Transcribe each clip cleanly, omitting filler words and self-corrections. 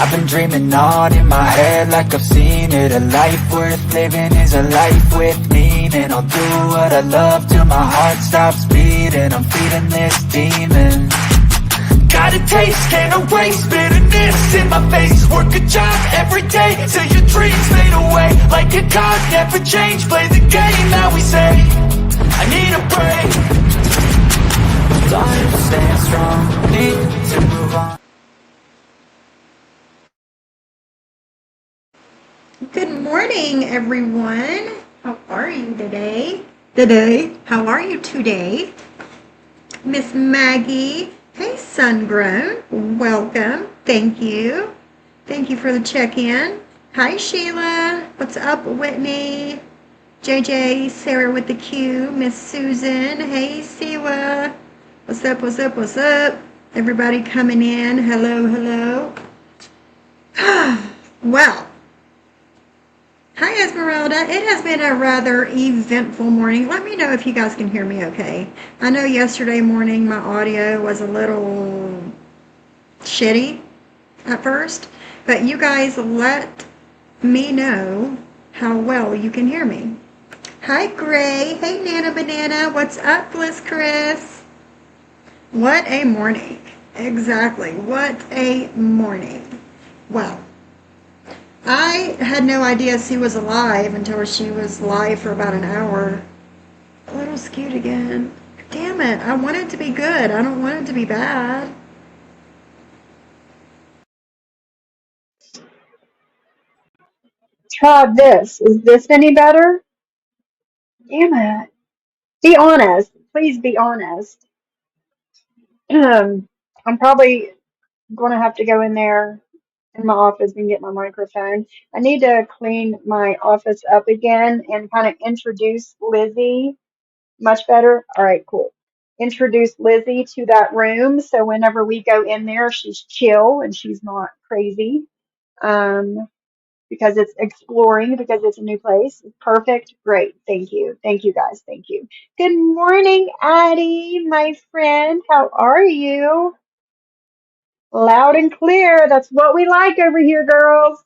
I've been dreaming on in my head like I've seen it. A life worth living is a life with meaning. I'll do what I love till my heart stops beating. I'm feeding this demon. Got a taste, can't erase bitterness in my face. Work a job every day till your dreams fade away. Like a card, never change, play the game that we say. I need a break. Time to stand strong, need to move on. Good morning, everyone. How are you today? How are you today? Miss Maggie. Hey, Sungrown. Welcome. Thank you. Thank you for the check-in. Hi, Sheila. What's up, Whitney? JJ, Sarah with the Q, Miss Susan. Hey, Siwa. What's up, what's up, what's up? Everybody coming in. Hello, hello. Well, hi, Esmeralda. It has been a rather eventful morning. Let me know if you guys can hear me okay. I know yesterday morning my audio was a little shitty at first, but you guys let me know how well you can hear me. Hi, Gray. Hey, Nana Banana. What's up, Bliss Chris? What a morning. Exactly. What a morning. Well, I had no idea she was alive until she was live for about an hour. A little skewed again. Damn it. I want it to be good. I don't want it to be bad. Try this. Is this any better? Damn it. Be honest. Please be honest. I'm probably going to have to go in there in my office and get my microphone. I need to clean my office up again and kind of introduce Lizzie. Much better? All right, cool. Introduce Lizzie to that room so whenever we go in there, she's chill and she's not crazy. Because it's exploring, because it's a new place. Perfect. Great. Thank you. Thank you, guys. Thank you. Good morning, Addie, my friend. How are you? Loud and clear. That's what we like over here, girls.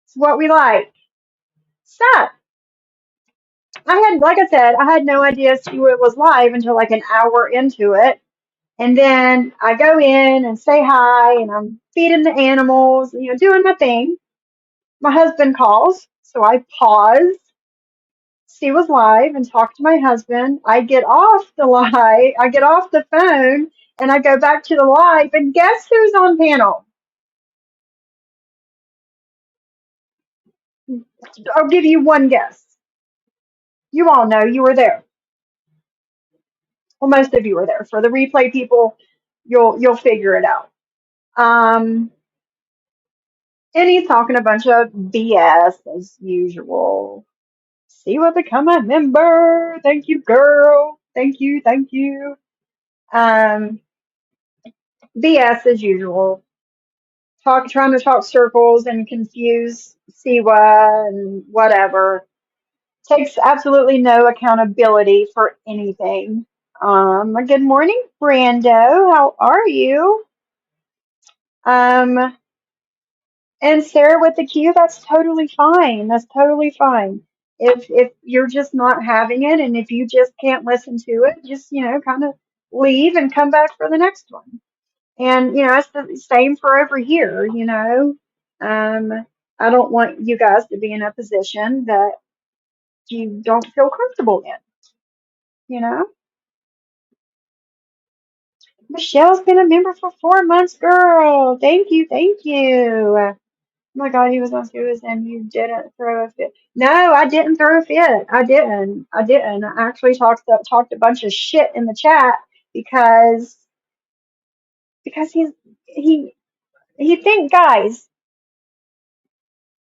It's what we like. So, like I said, I had no idea Stuart was live until like an hour into it. And then I go in and say hi, and I'm feeding the animals, doing my thing. My husband calls, so I pause. She was live and talked to my husband. I get off the live, I get off the phone, and I go back to the live, and guess who's on panel? I'll give you one guess. You all know you were there. Well, most of you were there. For the replay people, you'll figure it out. And he's talking a bunch of BS as usual. See what become a member. Thank you, girl. Thank you, thank you. BS as usual. Trying to talk circles and confuse Siwa and whatever. Takes absolutely no accountability for anything. Good morning, Brando. How are you? And Sarah with the Q, that's totally fine. That's totally fine. If you're just not having it and if you just can't listen to it, just, kind of leave and come back for the next one. And, it's the same for over here, I don't want you guys to be in a position that you don't feel comfortable in, you know? Michelle's been a member for 4 months, girl. Thank you, thank you. Oh my God, he was on Suez and you didn't throw a fit. No, I didn't throw a fit. I didn't. I actually talked a bunch of shit in the chat because he think guys,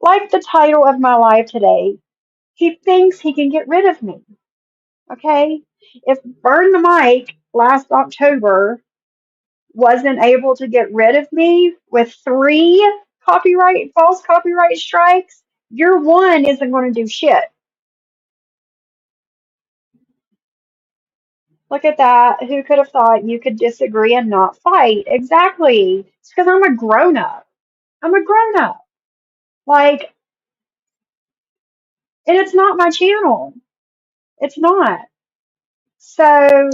like the title of my live today, he thinks he can get rid of me. Okay? If Burn the Mic last October wasn't able to get rid of me with 3 false copyright strikes, your one isn't going to do shit. Look at that. Who could have thought you could disagree and not fight? Exactly. It's because I'm a grown up. I'm a grown up. Like, and it's not my channel. It's not. So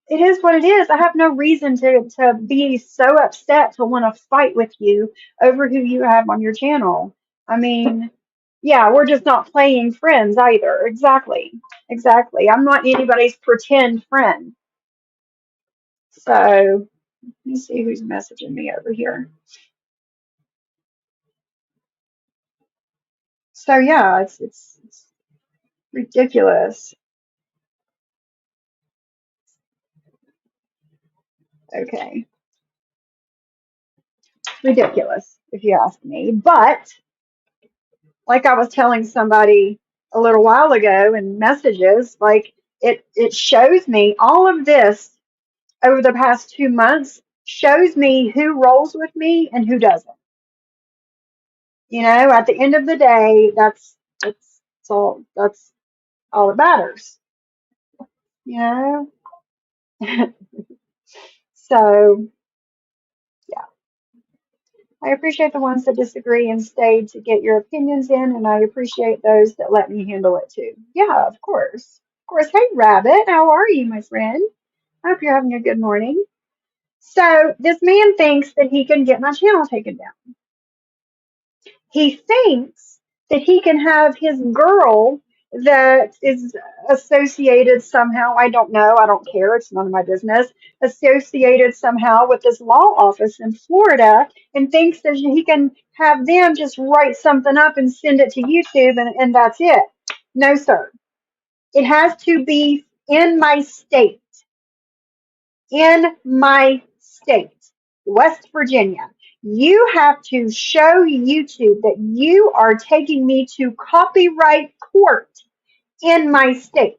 it is what it is. I have no reason to be so upset to want to fight with you over who you have on your channel. I mean, yeah, we're just not playing friends either. Exactly. Exactly. I'm not anybody's pretend friend. So let me see who's messaging me over here. So yeah, it's ridiculous. Okay. Ridiculous, if you ask me. But like I was telling somebody a little while ago in messages, like it shows me all of this over the past 2 months shows me who rolls with me and who doesn't. You know, at the end of the day, that's all that matters. You know? So yeah. I appreciate the ones that disagree and stayed to get your opinions in, and I appreciate those that let me handle it too. Yeah, of course. Of course. Hey, Rabbit, how are you, my friend? I hope you're having a good morning. So, this man thinks that he can get my channel taken down. He thinks that he can have his girl that is associated somehow, I don't know, I don't care, it's none of my business, associated somehow with this law office in Florida, and thinks that he can have them just write something up and send it to YouTube, and that's it. No, sir. It has to be in my state. In my state, West Virginia. You have to show YouTube that you are taking me to copyright court in my state.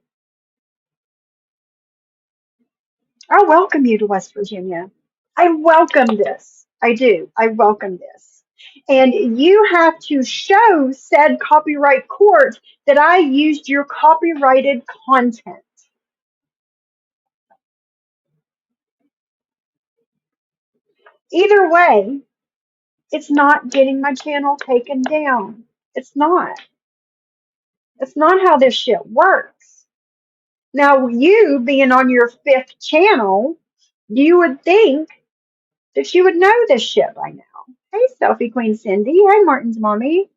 I welcome you to West Virginia. I welcome this. I do. I welcome this. And you have to show said copyright court that I used your copyrighted content. Either way, it's not getting my channel taken down. It's not. That's not how this shit works. Now, you being on your fifth channel, you would think that you would know this shit by now. Hey, Selfie Queen Cindy. Hey, Martin's mommy.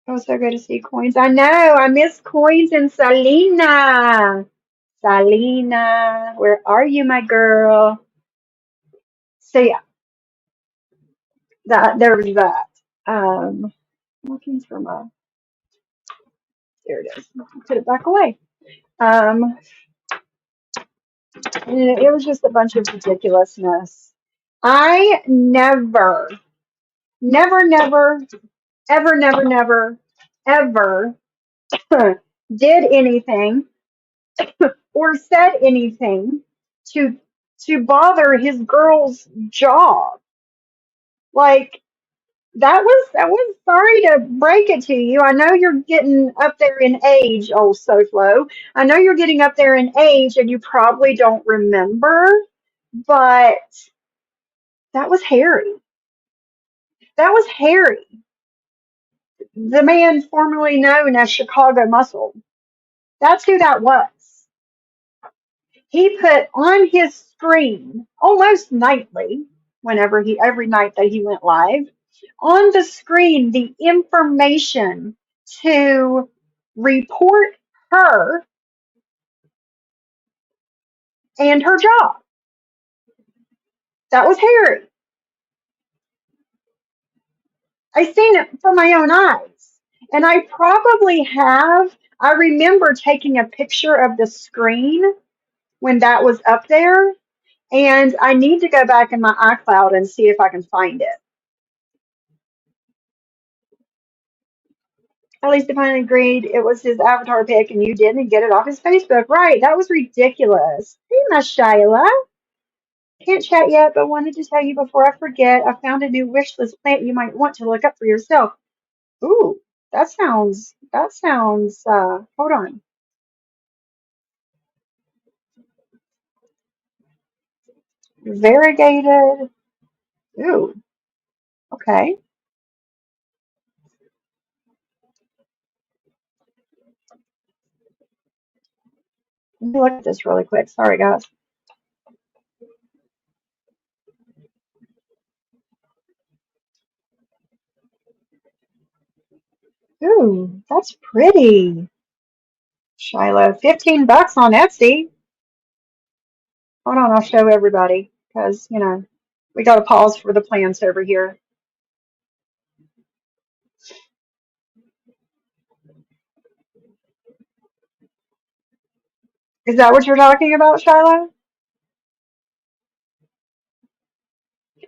Oh, so good to see Coins. I know. I miss Coins and Salina. Salina, where are you, my girl? So yeah, there was that. Looking for my. There it is. Put it back away. Um, and it was just a bunch of ridiculousness. I never, ever did anything or said anything to bother his girl's job. Like that was sorry to break it to you. I know you're getting up there in age, old Soflo. I know you're getting up there in age and you probably don't remember, but that was Harry. That was Harry, the man formerly known as Chicago Muscle. That's who that was. He put on his screen almost nightly, every night that he went live, on the screen the information to report her and her job. That was Harry. I seen it for my own eyes. And I remember taking a picture of the screen when that was up there, and I need to go back in my iCloud and see if I can find it. At least if I agreed it was his avatar pic and you didn't get it off his Facebook. Right, that was ridiculous. Hey, my Shyla. Can't chat yet, but wanted to tell you before I forget, I found a new wish list plant you might want to look up for yourself. Ooh, hold on. Variegated. Ooh, okay. Let me look at this really quick. Sorry, guys. Ooh, that's pretty. Shiloh, $15 on Etsy. Hold on, I'll show everybody because, we got to pause for the plants over here. Is that what you're talking about, Shiloh?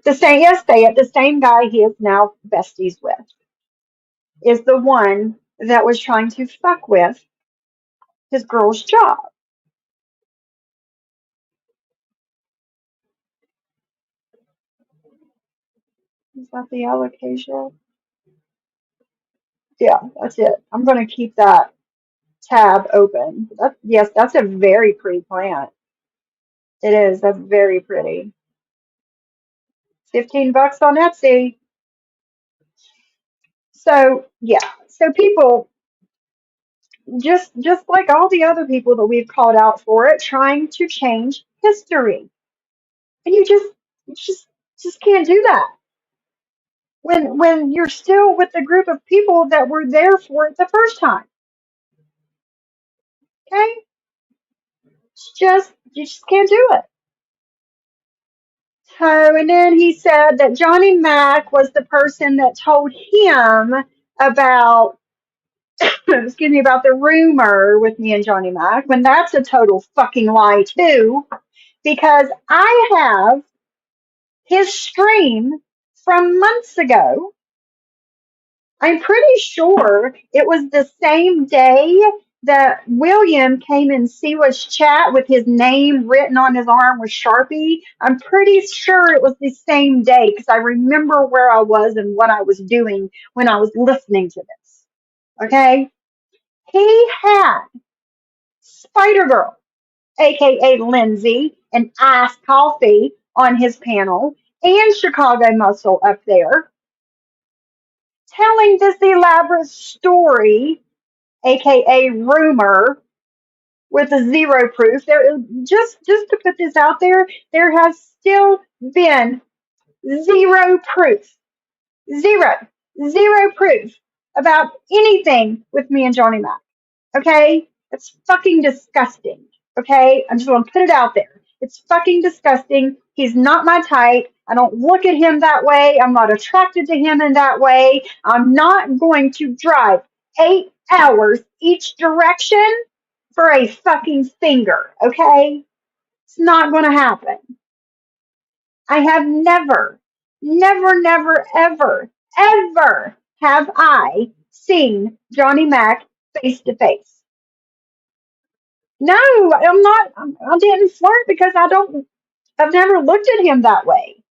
The same, yes, the same guy he is now besties with is the one that was trying to fuck with his girl's job. Is that the alocasia? Yeah, that's it. I'm going to keep that tab open. Yes, that's a very pretty plant. It is. That's very pretty. $15 on Etsy. So yeah. So people, just like all the other people that we've called out for it, trying to change history, and you just can't do that when you're still with the group of people that were there for it the first time. Okay, you just can't do it. So, and then he said that Johnny Mac was the person that told him about, excuse me, about the rumor with me and Johnny Mac, when that's a total fucking lie too, because I have his stream from months ago. I'm pretty sure it was the same day that William came in Siwa's chat with his name written on his arm with Sharpie. I'm pretty sure it was the same day because I remember where I was and what I was doing when I was listening to this. Okay? He had Spider Girl, aka Lindsay, and Ice Coffee on his panel, and Chicago Muscle up there, telling this elaborate story, aka rumor, with a zero proof. There, just to put this out there, there has still been zero proof, zero, zero proof about anything with me and Johnny Mac. Okay, it's fucking disgusting. Okay, I'm just gonna put it out there. It's fucking disgusting. He's not my type. I don't look at him that way. I'm not attracted to him in that way. I'm not going to drive 8 hours each direction for a fucking finger. Okay, it's not going to happen. I have never, never, never, ever, ever have I seen Johnny Mac face to face. No, I'm not. I didn't flirt because I've never looked at him that way.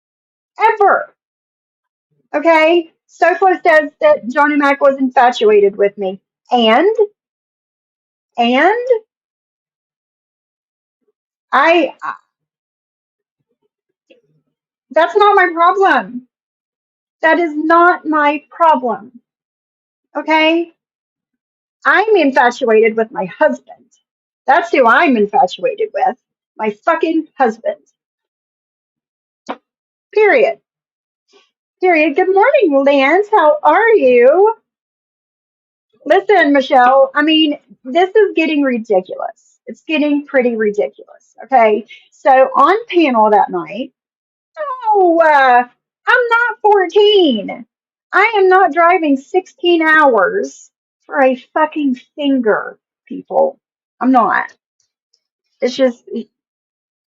Ever. Okay? Soflo says that Johnny Mac was infatuated with me. And I, that's not my problem. That is not my problem. Okay? I'm infatuated with my husband. That's who I'm infatuated with. My fucking husband. Period. Period. Good morning, Lance. How are you? Listen, Michelle, I mean, this is getting ridiculous. It's getting pretty ridiculous. Okay. So on panel that night, oh, I'm not 14. I am not driving 16 hours for a fucking finger, people. I'm not. It's just,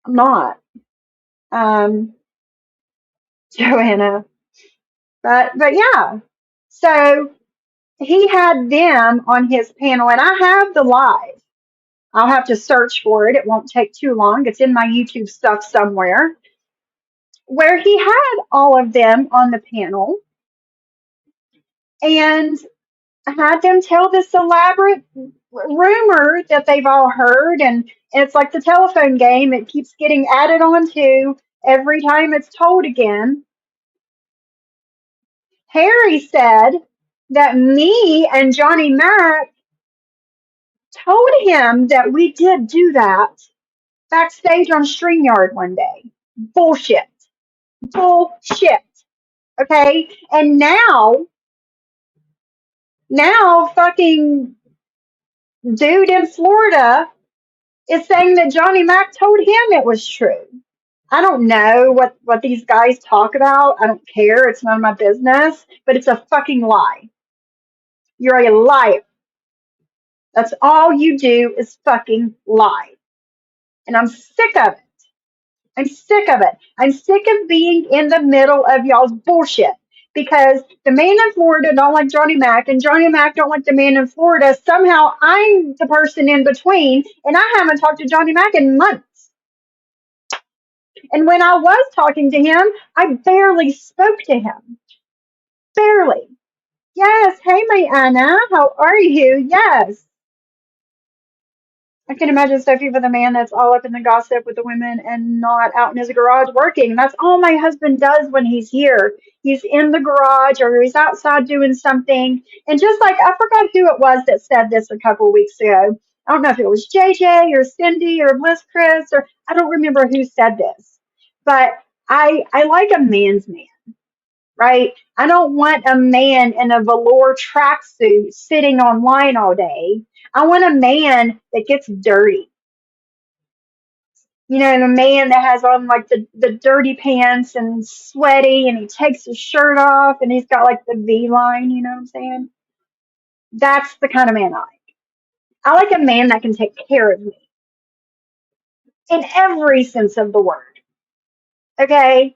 I'm not. Um, Joanna. But yeah. So he had them on his panel, and I have the live. I'll have to search for it. It won't take too long. It's in my YouTube stuff somewhere, where he had all of them on the panel and had them tell this elaborate rumor that they've all heard. And it's like the telephone game, it keeps getting added on to every time it's told again. Harry said that me and Johnny Mac told him that we did do that backstage on StreamYard one day. Bullshit. Bullshit. Okay? And now fucking dude in Florida is saying that Johnny Mac told him it was true. I don't know what these guys talk about. I don't care. It's none of my business. But it's a fucking lie. You're a liar. That's all you do is fucking lie. And I'm sick of it. I'm sick of it. I'm sick of being in the middle of y'all's bullshit. Because the man in Florida don't like Johnny Mac, and Johnny Mac don't like the man in Florida. Somehow I'm the person in between, and I haven't talked to Johnny Mac in months. And when I was talking to him, I barely spoke to him. Barely. Yes, hey, my Anna, how are you? Yes. I can imagine Sophie with a man that's all up in the gossip with the women and not out in his garage working. That's all my husband does when he's here. He's in the garage or he's outside doing something. And just like, I forgot who it was that said this a couple of weeks ago. I don't know if it was JJ or Cindy or Bliss Chris, or I don't remember who said this. But I like a man's man, right? I don't want a man in a velour tracksuit sitting online all day. I want a man that gets dirty. You know, a man that has on like the dirty pants and sweaty and he takes his shirt off and he's got like the V line, you know what I'm saying? That's the kind of man I like. I like a man that can take care of me in every sense of the word. Okay?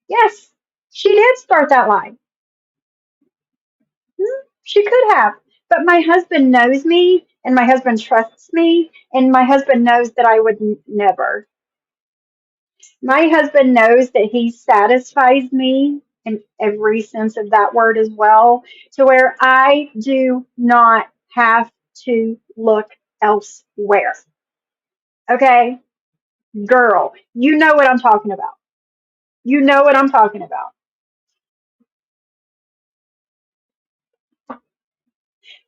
Yes, she did start that line. She could have. But my husband knows me and my husband trusts me and my husband knows that I would never. My husband knows that he satisfies me in every sense of that word as well, to where I do not have to look elsewhere. Okay? Girl, you know what I'm talking about. You know what I'm talking about.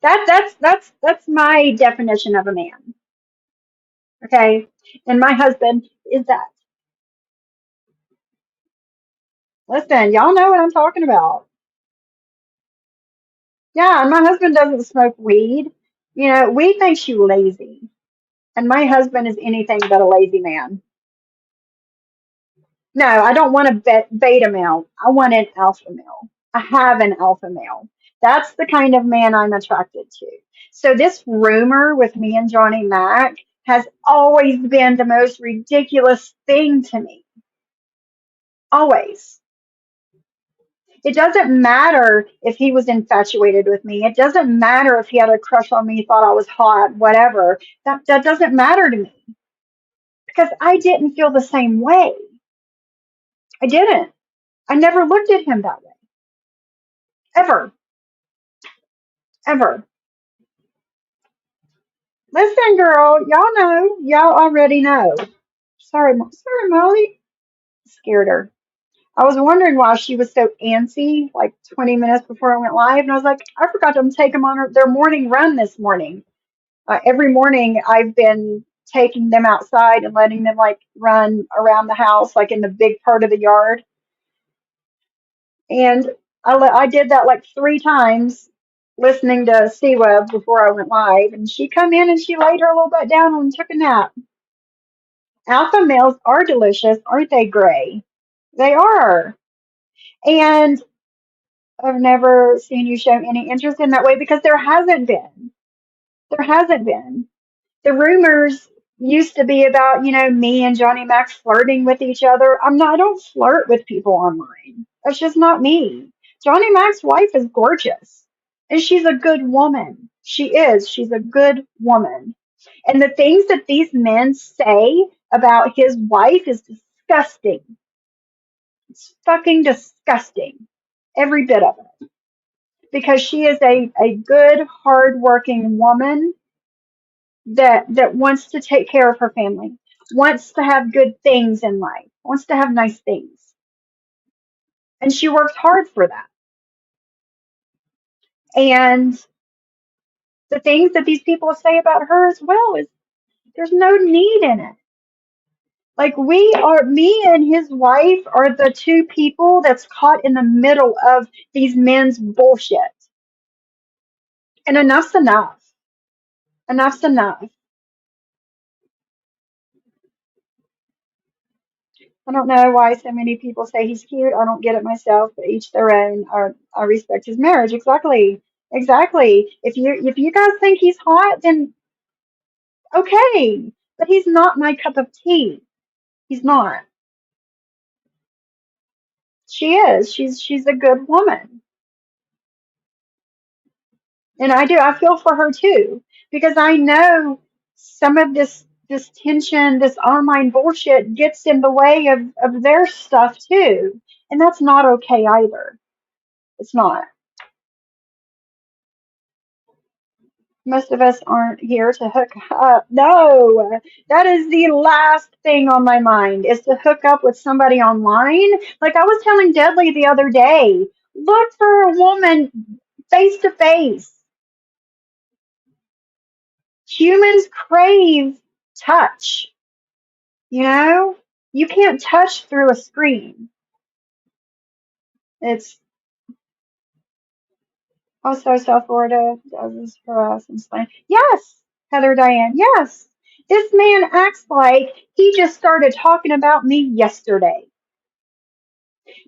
That's my definition of a man. Okay? And my husband is that. Listen, y'all know what I'm talking about. Yeah, and my husband doesn't smoke weed. You know, weed makes you lazy. And my husband is anything but a lazy man. No, I don't want a beta male. I want an alpha male. I have an alpha male. That's the kind of man I'm attracted to. So this rumor with me and Johnny Mac has always been the most ridiculous thing to me. Always. It doesn't matter if he was infatuated with me. It doesn't matter if he had a crush on me, thought I was hot, whatever. That doesn't matter to me because I didn't feel the same way. I didn't. I never looked at him that way. Ever. Ever. Listen, girl, y'all know. Y'all already know. Sorry, Molly. Scared her. I was wondering why she was so antsy, like 20 minutes before I went live, and I was like, I forgot to take them on their morning run this morning. Every morning I've been taking them outside and letting them like run around the house, like in the big part of the yard. And I did that like 3 times listening to C-Web before I went live. And she come in and she laid her little butt down and took a nap. Alpha males are delicious, aren't they, Gray? They are. And I've never seen you show any interest in that way because there hasn't been. There hasn't been. The rumors used to be about, you know, me and Johnny Mac flirting with each other. I don't flirt with people online. That's just not me. Johnny Mac's wife is gorgeous. And she's a good woman. She is. She's a good woman. And the things that these men say about his wife is disgusting. It's fucking disgusting. Every bit of it. Because she is a good, hardworking woman that wants to take care of her family, wants to have good things in life, wants to have nice things. And she works hard for that. And the things that these people say about her as well is there's no need in it. Like me and his wife are the two people that's caught in the middle of these men's bullshit. And enough's enough. Enough's enough. I don't know why so many people say he's cute. I don't get it myself, but each their own. I respect his marriage. Exactly. Exactly. If you guys think he's hot, then okay. But he's not my cup of tea. He's not. She is. She's a good woman. And I feel for her too. Because I know some of this tension, this online bullshit gets in the way of their stuff too. And that's not okay either. It's not. Most of us aren't here to hook up. No, that is the last thing on my mind is to hook up with somebody online. Like I was telling Deadly the other day, look for a woman face to face. Humans crave touch. You know, you can't touch through a screen. It's also South Florida does this for us and Spain. Yes, Heather Diane. Yes, this man acts like he just started talking about me yesterday.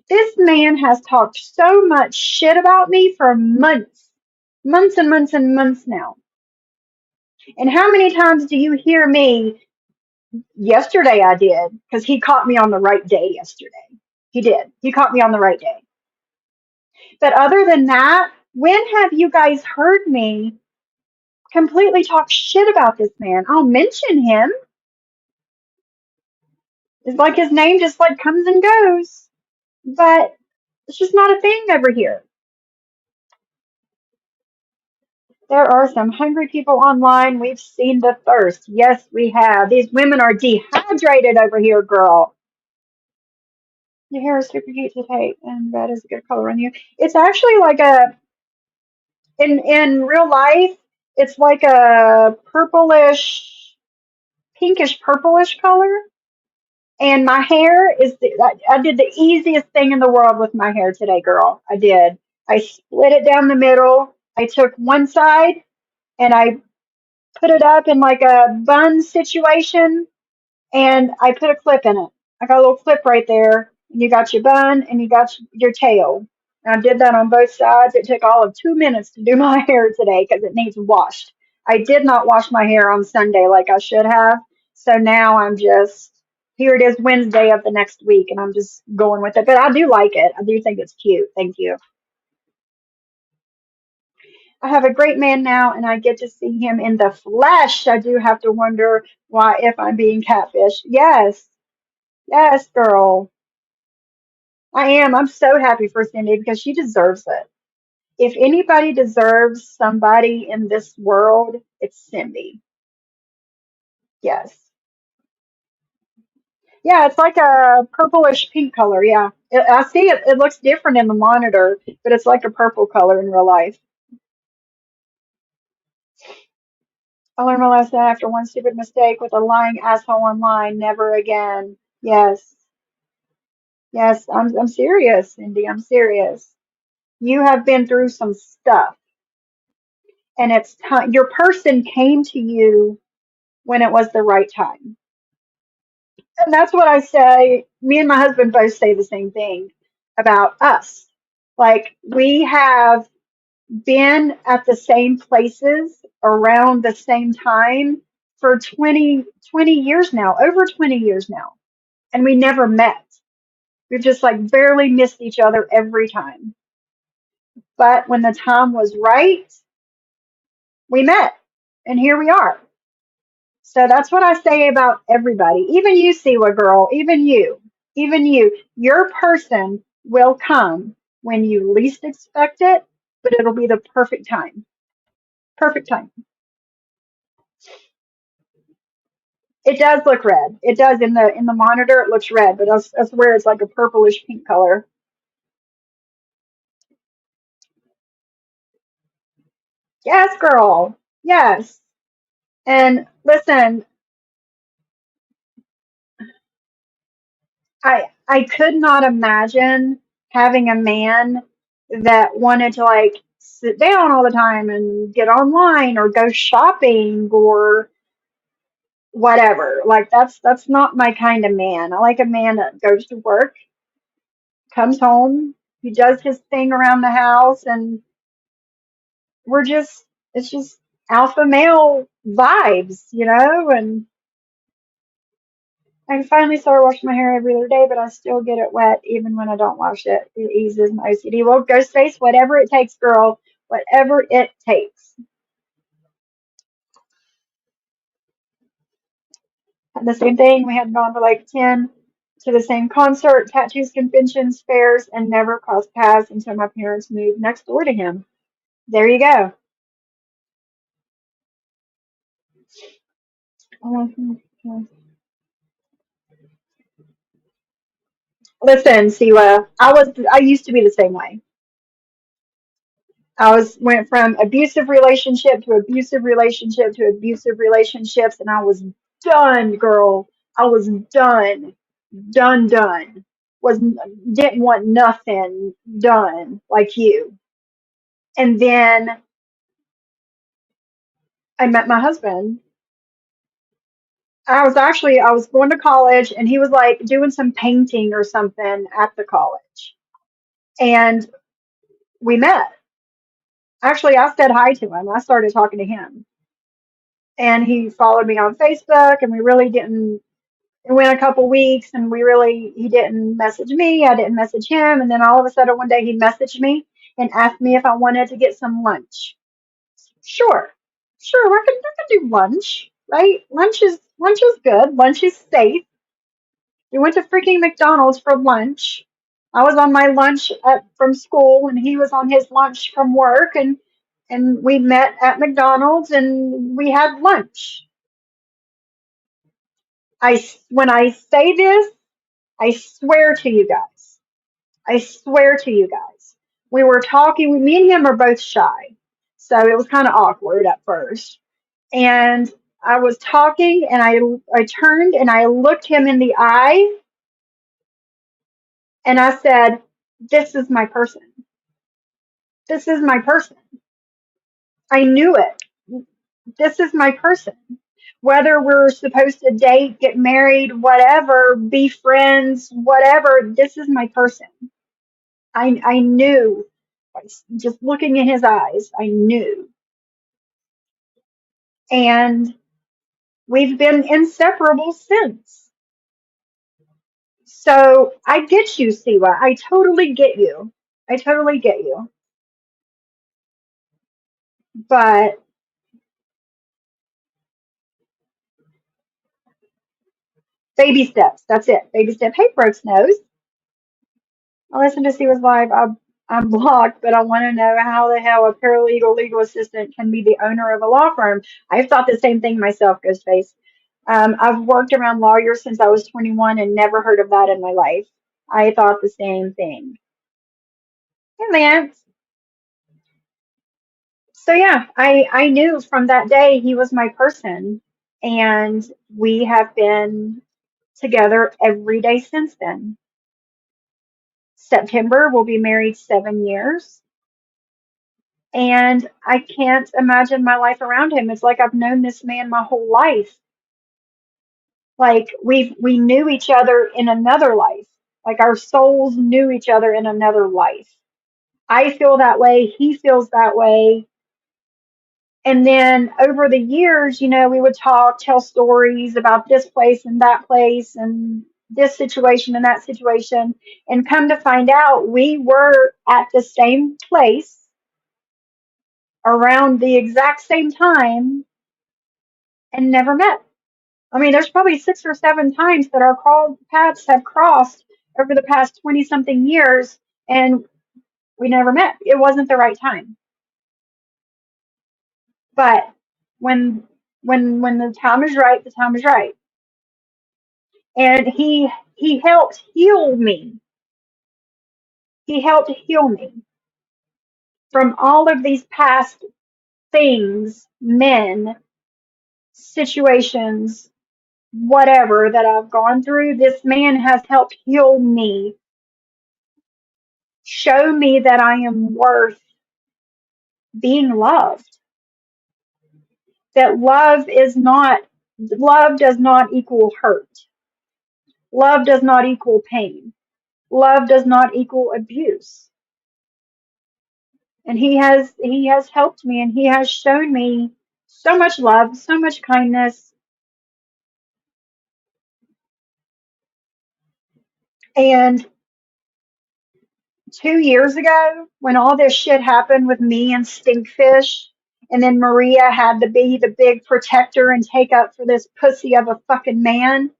This man has talked so much shit about me for months, months and months and months now. And how many times do you hear me? Yesterday I did, because he caught me on the right day yesterday. He did. He caught me on the right day. But other than that, when have you guys heard me completely talk shit about this man? I'll mention him. It's like his name just like comes and goes. But it's just not a thing over here. There are some hungry people online. We've seen the thirst. Yes, we have. These women are dehydrated over here, girl. Your hair is super cute to take, and that is a good color on you. It's actually like in real life, it's like a purplish, pinkish purplish color. And my hair is, I did the easiest thing in the world with my hair today, girl. I did. I split it down the middle. I took one side and I put it up in like a bun situation and I put a clip in it. I got a little clip right there. And you got your bun and you got your tail. And I did that on both sides. It took all of 2 minutes to do my hair today because it needs washed. I did not wash my hair on Sunday like I should have. So now I'm just, here it is Wednesday of the next week and I'm just going with it. But I do like it. I do think it's cute. Thank you. I have a great man now and I get to see him in the flesh. I do have to wonder why if I'm being catfished. Yes. Yes, girl. I am. I'm so happy for Cindy because she deserves it. If anybody deserves somebody in this world, it's Cindy. Yes. Yeah, it's like a purplish pink color. Yeah. I see it. It looks different in the monitor, but it's like a purple color in real life. I learned my lesson after one stupid mistake with a lying asshole online. Never again. Yes. Yes, I'm serious, Cindy. I'm serious. You have been through some stuff, and it's time. Your person came to you when it was the right time. And that's what I say. Me and my husband both say the same thing about us. Like, we have been at the same places around the same time for 20 years now, over 20 years now. And we never met. We've just like barely missed each other every time. But when the time was right, we met. And here we are. So that's what I say about everybody. Even you, Siwa girl, even you, your person will come when you least expect it, but it'll be the perfect time. Perfect time. It does look red. It does in the monitor. It looks red, but I swear it's like a purplish pink color. Yes, girl. Yes. And listen, I could not imagine having a man that wanted to like sit down all the time and get online or go shopping or whatever. Like that's not my kind of man. I like a man that goes to work, comes home, he does his thing around the house, and we're just it's just alpha male vibes, you know. And I finally started washing my hair every other day, but I still get it wet even when I don't wash it. It eases my OCD. Well, Ghostface, whatever it takes, girl, whatever it takes. The same thing. We had gone to like 10 to the same concert, tattoos, conventions, fairs, and never crossed paths until my parents moved next door to him. There you go. Listen, Siwa, I used to be the same way. Went from abusive relationship to abusive relationship to abusive relationships, and I was done, girl. I was done, done. Was Didn't want nothing done like you. And then I met my husband. I was going to college, and he was like doing some painting or something at the college, and we met. Actually, I said hi to him. I started talking to him, and he followed me on Facebook, and we really didn't. It went a couple weeks, and he didn't message me. I didn't message him, and then all of a sudden one day he messaged me and asked me if I wanted to get some lunch. Sure, sure, I can do lunch, right? Lunch is good. Lunch is safe. We went to freaking McDonald's for lunch. I was on my lunch from school, and he was on his lunch from work, and we met at McDonald's and we had lunch. When I say this, I swear to you guys. I swear to you guys. We were talking. Me and him are both shy, so it was kind of awkward at first. And I was talking, and I turned and I looked him in the eye, and I said, "This is my person. This is my person." I knew it. This is my person. Whether we're supposed to date, get married, whatever, be friends, whatever, this is my person. I knew, just looking in his eyes, I knew. And we've been inseparable since. So I get you, Siwa. I totally get you. I totally get you. But baby steps. That's it. Baby step. Hey, Brooks knows. I listen to Siwa's live. I'm blocked, but I want to know how the hell a paralegal legal assistant can be the owner of a law firm. I've thought the same thing myself, Ghostface. I've worked around lawyers since I was 21 and never heard of that in my life. I thought the same thing. Hey, Lance. So yeah, I knew from that day he was my person, and we have been together every day since then. September we'll be married 7 years, and I can't imagine my life around him. It's like I've known this man my whole life. Like we knew each other in another life. Like our souls knew each other in another life. I feel that way, he feels that way. And then over the years, we would talk, tell stories about this place and that place and this situation and that situation. And come to find out, we were at the same place around the exact same time and never met. I mean, there's probably 6 or 7 times that our paths have crossed over the past 20 something years, and we never met. It wasn't the right time. But when when the time is right, the time is right. And he helped heal me. He helped heal me from all of these past things, men, situations, whatever that I've gone through. This man has helped heal me, show me that I am worth being loved. That love does not equal hurt. Love does not equal pain. Love does not equal abuse. And he has helped me, and he has shown me so much love, so much kindness. And 2 years ago, when all this shit happened with me and Stinkfish, and then Maria had to be the big protector and take up for this pussy of a fucking man,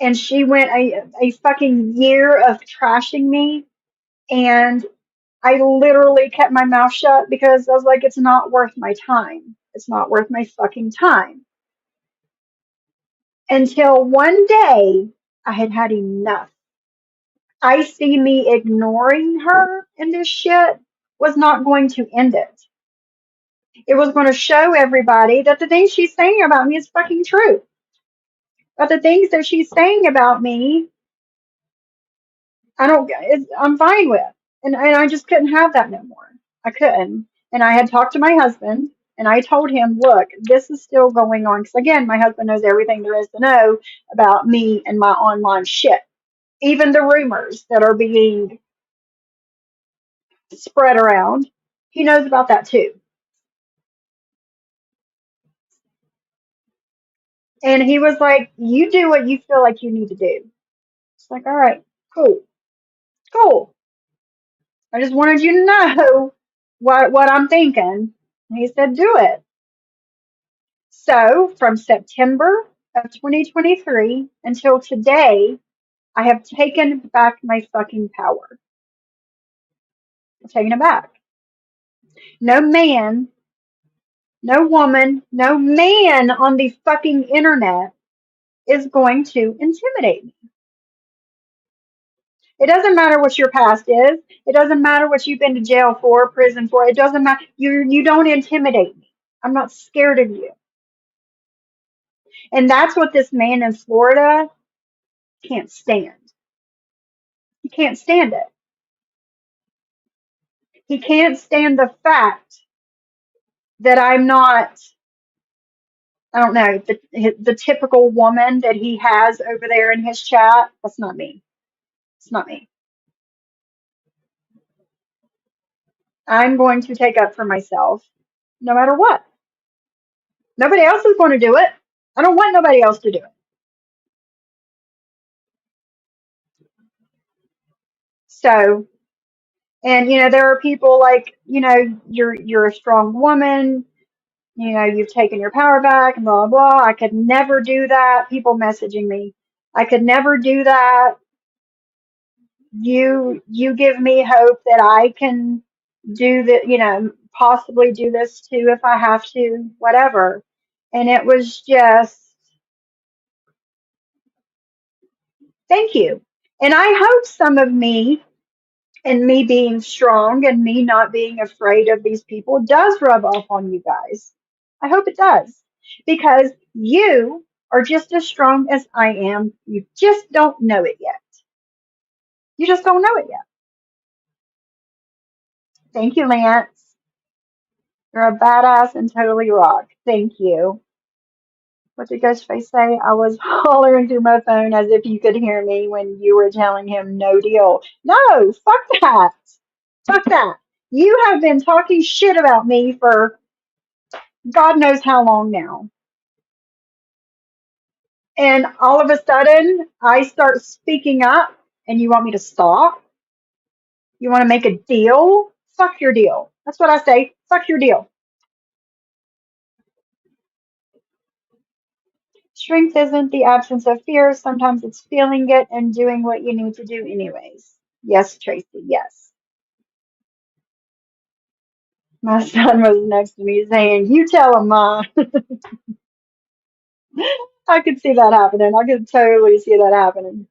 and she went a fucking year of trashing me, and I literally kept my mouth shut because I was like, it's not worth my time. It's not worth my fucking time. Until one day, I had had enough. I see me ignoring her in this shit was not going to end it. It was going to show everybody that the things she's saying about me is fucking true. But the things that she's saying about me, I'm fine with. And I just couldn't have that no more. I couldn't. And I had talked to my husband, and I told him, look, this is still going on. Because again, my husband knows everything there is to know about me and my online shit. Even the rumors that are being spread around, he knows about that too. And he was like, you do what you feel like you need to do. It's like, all right, cool, cool. I just wanted you to know what I'm thinking. And he said, do it. So from September of 2023 until today, I have taken back my fucking power. I've taken it back. No man, no woman, no man on the fucking internet is going to intimidate me. It doesn't matter what your past is. It doesn't matter what you've been to jail for, prison for. It doesn't matter. You don't intimidate me. I'm not scared of you. And that's what this man in Florida can't stand. He can't stand it. He can't stand the fact that I'm not, I don't know, the typical woman that he has over there in his chat. That's not me. It's not me. I'm going to take up for myself no matter what. Nobody else is going to do it. I don't want nobody else to do it. So, and there are people like, you're a strong woman, you've taken your power back and blah blah blah. I could never do that. People messaging me. I could never do that. You give me hope that I can do that, possibly do this too if I have to, whatever. And it was just thank you. And I hope some of me and me being strong and me not being afraid of these people does rub off on you guys. I hope it does. Because you are just as strong as I am. You just don't know it yet. You just don't know it yet. Thank you, Lance. You're a badass and totally rock. Thank you. What did Ghostface say? I was hollering through my phone as if you could hear me when you were telling him no deal. No, fuck that. Fuck that. You have been talking shit about me for God knows how long now. And all of a sudden, I start speaking up, and you want me to stop? You want to make a deal? Fuck your deal. That's what I say. Fuck your deal. Strength isn't the absence of fear. Sometimes it's feeling it and doing what you need to do anyways. Yes, Tracy, yes. My son was next to me saying, you tell him, Ma. I could see that happening. I could totally see that happening.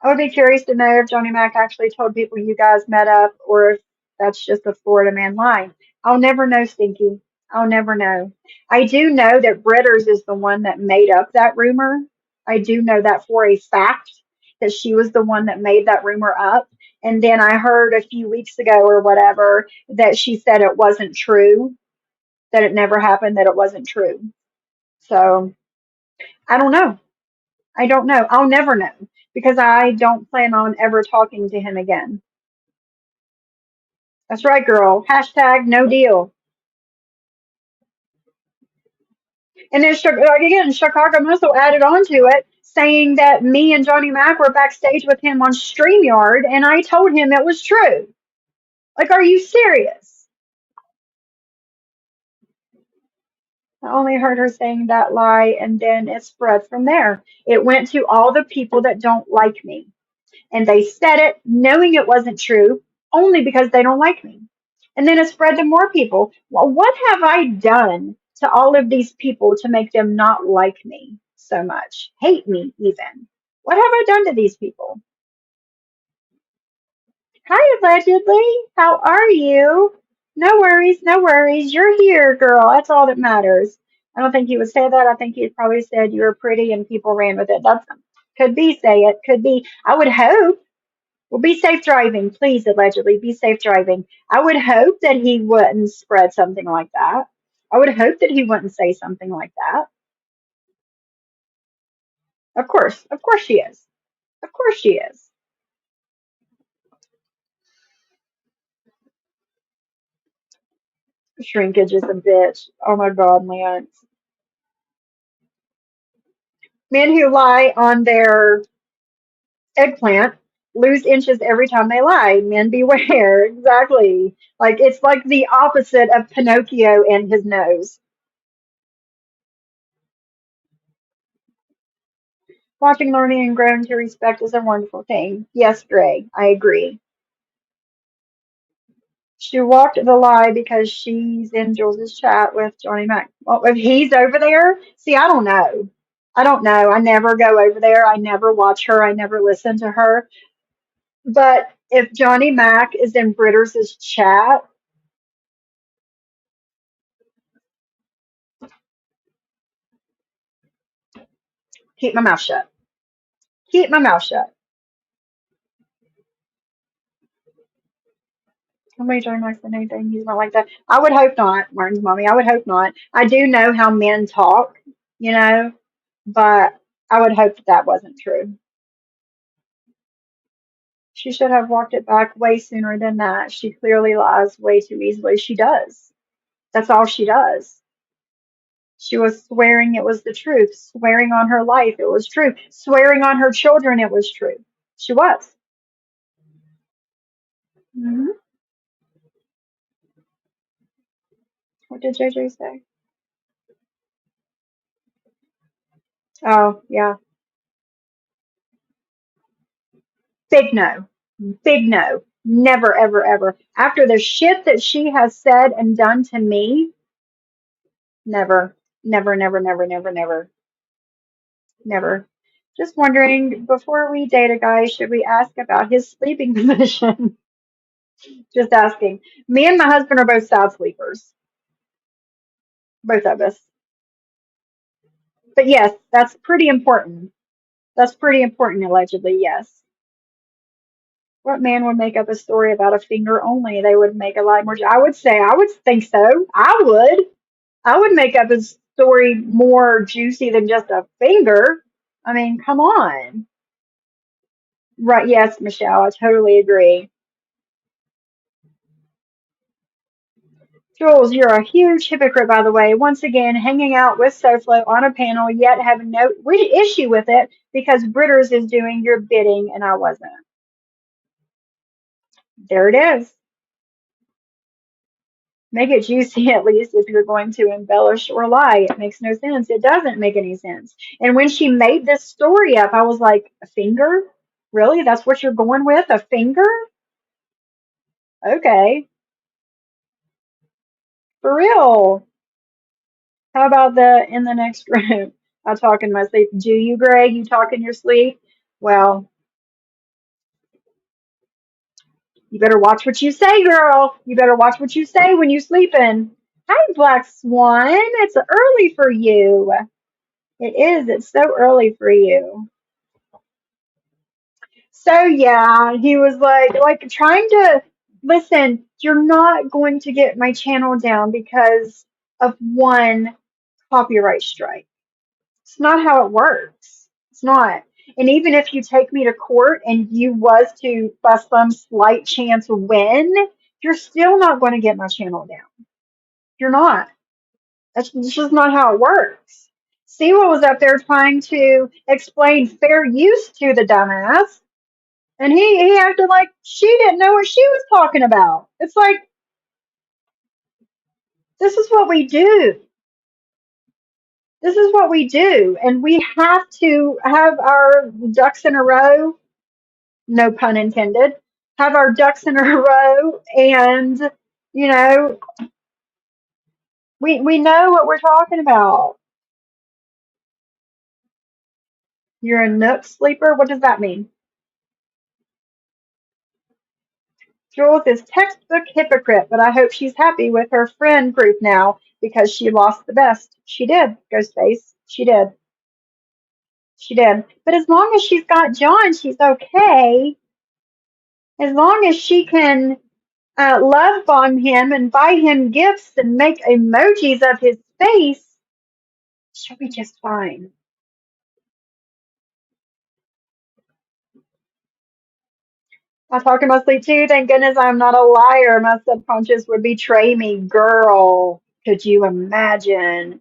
I would be curious to know if Johnny Mac actually told people you guys met up or if that's just a Florida man lying. I'll never know, Stinky. I'll never know. I do know that Britters is the one that made up that rumor. I do know that for a fact that she was the one that made that rumor up. And then I heard a few weeks ago or whatever that she said it wasn't true, that it never happened, that it wasn't true. So I don't know. I don't know. I'll never know because I don't plan on ever talking to him again. That's right, girl. Hashtag no deal. And then, like again, Chicago Missile added on to it, saying that me and Johnny Mac were backstage with him on StreamYard, and I told him it was true. Like, are you serious? I only heard her saying that lie, and then it spread from there. It went to all the people that don't like me. And they said it knowing it wasn't true only because they don't like me. And then it spread to more people. Well, what have I done to all of these people to make them not like me so much? Hate me, even. What have I done to these people? Hi, allegedly. How are you? No worries, no worries. You're here, girl. That's all that matters. I don't think he would say that. I think he'd probably said you were pretty and people ran with it. That's could be say it. Could be. I would hope. Well, be safe driving, please, allegedly. Be safe driving. I would hope that he wouldn't spread something like that. I would hope that he wouldn't say something like that. Of course she is. Of course she is. Shrinkage is a bitch. Oh my God, Lance. Men who lie on their eggplant lose inches every time they lie. Men beware. Exactly. Like it's like the opposite of Pinocchio and his nose. Watching, learning, and growing to respect is a wonderful thing. Yes, Gray, I agree. She walked the lie because she's in Jules's chat with Johnny Mac. Well, if he's over there, see, I don't know. I don't know. I never go over there. I never watch her. I never listen to her. But if Johnny Mac is in Britters' chat, keep my mouth shut. Keep my mouth shut. Somebody Johnny Mac's the anything. He's not like that. I would hope not, Martin's mommy. I would hope not. I do know how men talk, you know, but I would hope that that wasn't true. She should have walked it back way sooner than that. She clearly lies way too easily. She does. That's all she does. She was swearing it was the truth, swearing on her life it was true, swearing on her children it was true. She was. Hmm. What did JJ say? Oh, yeah. Big no. Big no. Never, ever, ever. After the shit that she has said and done to me, never, never, never, never, never, never. Never. Just wondering, before we date a guy, should we ask about his sleeping position? Just asking. Me and my husband are both side sleepers. Both of us. But yes, that's pretty important. That's pretty important, allegedly, yes. What man would make up a story about a finger only? They would make a lot more. I would say, I would think so. I would. I would make up a story more juicy than just a finger. I mean, come on. Right, yes, Michelle, I totally agree. Jules, you're a huge hypocrite, by the way. Once again, hanging out with SoFlo on a panel, yet having no issue with it because Britters is doing your bidding and I wasn't. There it is. Make it juicy at least if you're going to embellish or lie. It makes no sense. It doesn't make any sense. And when she made this story up, I was like, a finger? Really? That's what you're going with? A finger? Okay. For real. How about in the next room? I talk in my sleep. Do you, Greg? You talk in your sleep? Well, you better watch what you say, girl. You better watch what you say when you sleeping. Hi, Black Swan. It's early for you. It is. It's so early for you. So yeah, he was like trying to listen. You're not going to get my channel down because of one copyright strike. It's not how it works. It's not. And even if you take me to court and you was to, by some slight chance, win, you're still not going to get my channel down. You're not. That's just not how it works. Siwa was up there trying to explain fair use to the dumbass, and he acted like she didn't know what she was talking about. It's like, this is what we do. This is what we do. And we have to have our ducks in a row, no pun intended, have our ducks in a row, and, you know, we know what we're talking about. You're a nook sleeper? What does that mean? Jules is textbook hypocrite, but I hope she's happy with her friend group now because she lost the best. She did, Ghostface. She did. She did. But as long as she's got John, she's okay. As long as she can love bomb him and buy him gifts and make emojis of his face, she'll be just fine. I talk in my sleep too. Thank goodness I'm not a liar. My subconscious would betray me. Girl, could you imagine?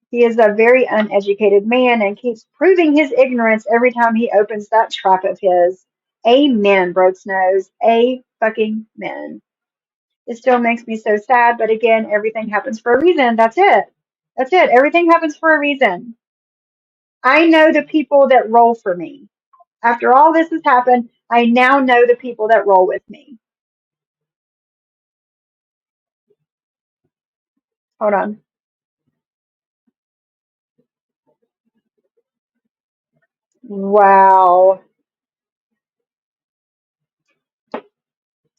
He is a very uneducated man and keeps proving his ignorance every time he opens that trap of his. Amen, Brooks Nose. A fucking men. It still makes me so sad, but again, everything happens for a reason. That's it. That's it. Everything happens for a reason. I know the people that roll for me. After all this has happened, I now know the people that roll with me. Hold on. Wow.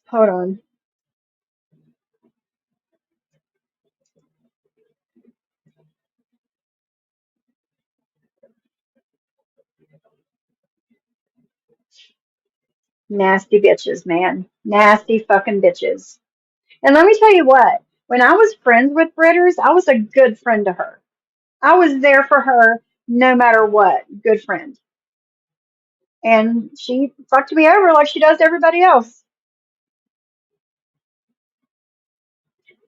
Hold on. Nasty bitches, man. Nasty fucking bitches. And let me tell you what, when I was friends with Britters, I was a good friend to her. I was there for her no matter what. Good friend. And she fucked me over like she does everybody else.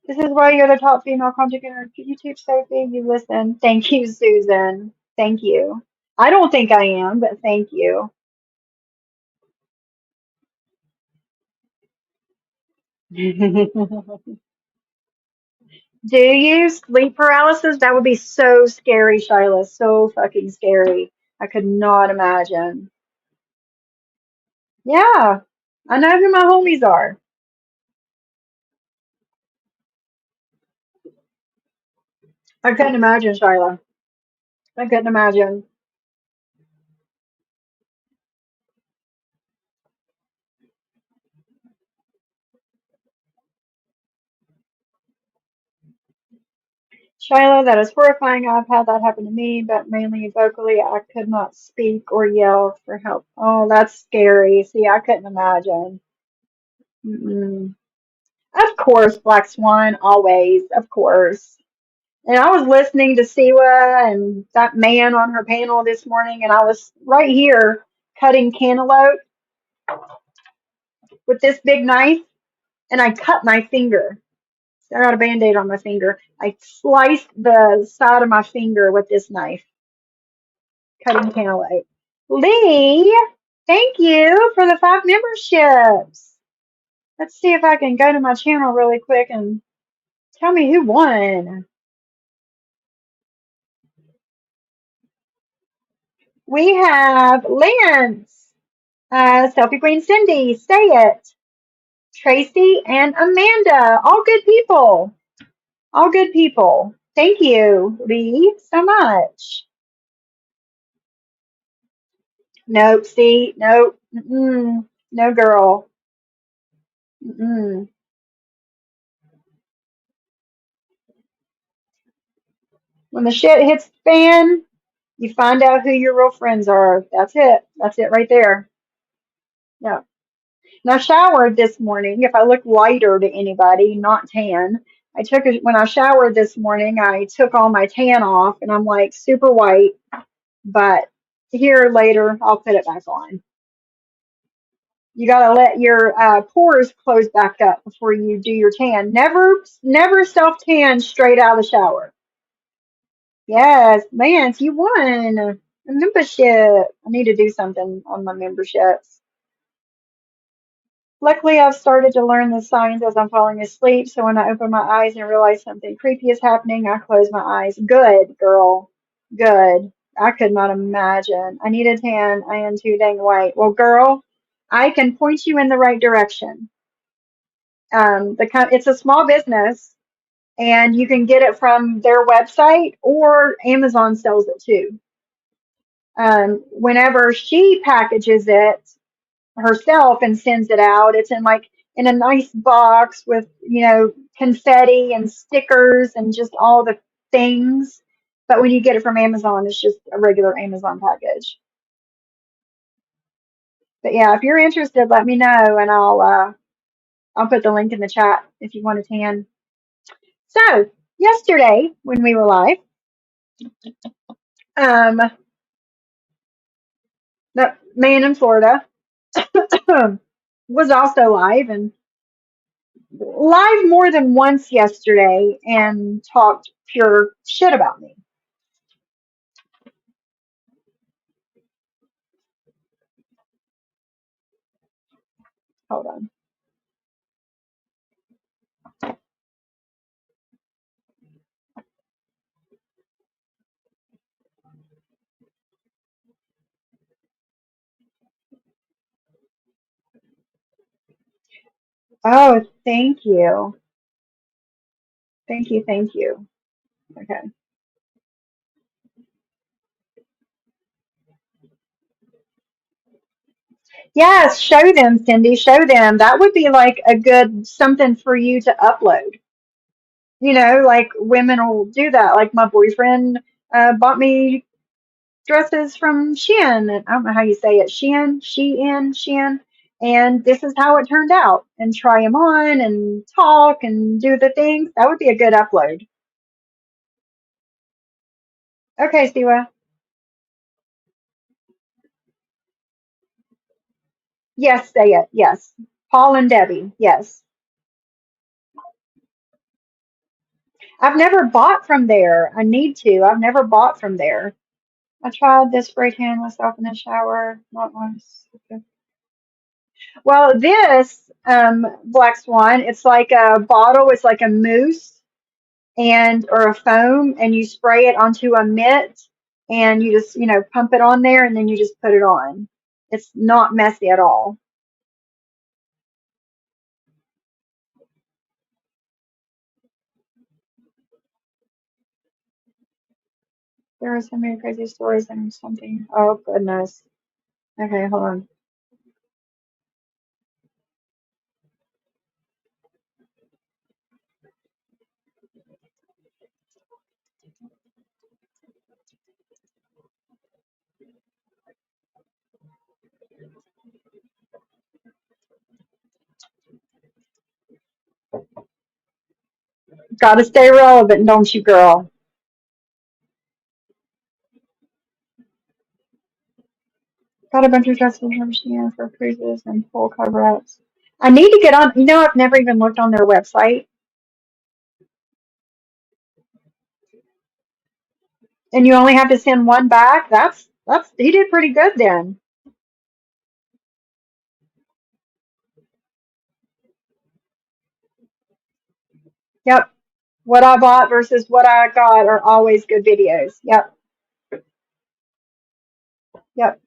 This is why you're the top female content creator. YouTube, Sophie. You listen. Thank you, Susan. Thank you. I don't think I am, but thank you. Do you sleep paralysis? That would be so scary, Shyla. So fucking scary. I could not imagine. Yeah, I know who my homies are. I couldn't imagine, Shyla. I couldn't imagine. Shiloh, that is horrifying. I've had that happen to me, but mainly vocally. I could not speak or yell for help. Oh, that's scary. See, I couldn't imagine. Mm-mm. Of course, Black Swan, always, of course. And I was listening to Siwa and that man on her panel this morning, and I was right here cutting cantaloupe with this big knife, and I cut my finger. I got a band-aid on my finger. I sliced the side of my finger with this knife, cutting cantaloupe. Lee, thank you for the 5 memberships. Let's see if I can go to my channel really quick and tell me who won. We have Lance, Selfie Queen Cindy, Say It, Tracy, and Amanda. All good people. All good people. Thank you, Lee, so much. Nope, see, nope, no girl. Mm-mm. When the shit hits the fan, you find out who your real friends are. That's it. That's it right there. Yeah. And I showered this morning. If I look lighter to anybody, not tan, when I showered this morning, I took all my tan off and I'm like super white, but here later I'll put it back on. You got to let your pores close back up before you do your tan. Never self tan straight out of the shower. Yes, Lance, you won a membership. I need to do something on my memberships. Luckily, I've started to learn the signs as I'm falling asleep, so when I open my eyes and realize something creepy is happening, I close my eyes. Good, girl. Good. I could not imagine. I need a tan. I am too dang white. Well, girl, I can point you in the right direction. It's a small business, and you can get it from their website or Amazon sells it too. Whenever she packages it herself and sends it out, it's in a nice box with, confetti and stickers and just all the things. But when you get it from Amazon, it's just a regular Amazon package. But yeah, if you're interested, let me know and I'll put the link in the chat if you want a tan. So yesterday when we were live, um, the man in Florida was also live and live more than once yesterday and talked pure shit about me. Hold on. Oh, thank you. Thank you. Thank you. Okay. Yes, show them, Cindy. Show them. That would be like a good something for you to upload. Like women will do that. Like my boyfriend bought me dresses from Shein. I don't know how you say it. Shein. And this is how it turned out. And try them on and talk and do the things. That would be a good upload. Okay, Siwa. Yes, say it. Yes. Paul and Debbie. Yes. I've never bought from there. I need to. I've never bought from there. I tried this spray tan myself in the shower. Not once. Okay. Well, this Black Swan, it's like a bottle. It's like a mousse or a foam, and you spray it onto a mitt, and you just pump it on there, and then you just put it on. It's not messy at all. There are so many crazy stories and something. Oh goodness. Okay, hold on. Gotta stay relevant, don't you, girl? Got a bunch of dresses from Shein for cruises and full cover-ups. I need to get on. I've never even looked on their website, and you only have to send one back. That's he did pretty good then. Yep. What I bought versus what I got are always good videos. Yep. Yep.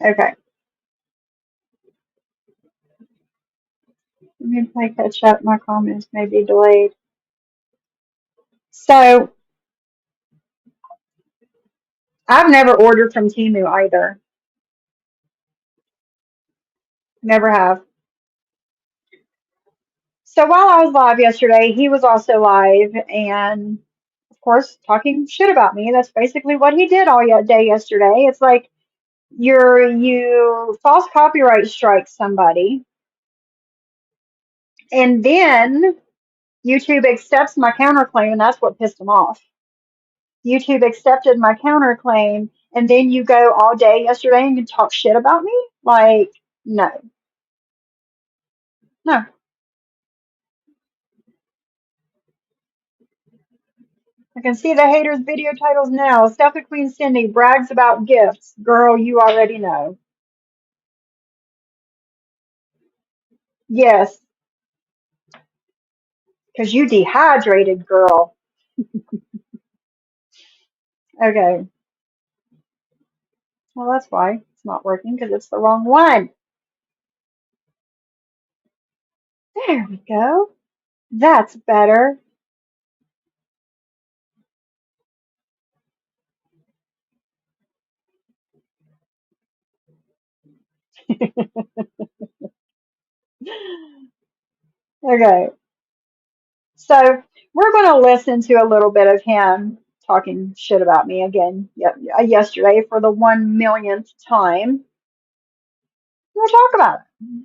Okay. Let me play catch up. My comments may be delayed. So I've never ordered from Temu either. Never have. So while I was live yesterday, he was also live and of course talking shit about me. That's basically what he did all day yesterday. It's like you false copyright strike somebody and then YouTube accepts my counterclaim and that's what pissed him off. YouTube accepted my counterclaim and then you go all day yesterday and you talk shit about me? Like, no. No. I can see the haters' video titles now. Stephanie Queen Cindy brags about gifts. Girl, you already know. Yes, because you dehydrated, girl. Okay. Well, that's why it's not working because it's the wrong one. There we go. That's better. Okay. So we're going to listen to a little bit of him talking shit about me again yesterday for the 1 millionth time. We'll talk about it.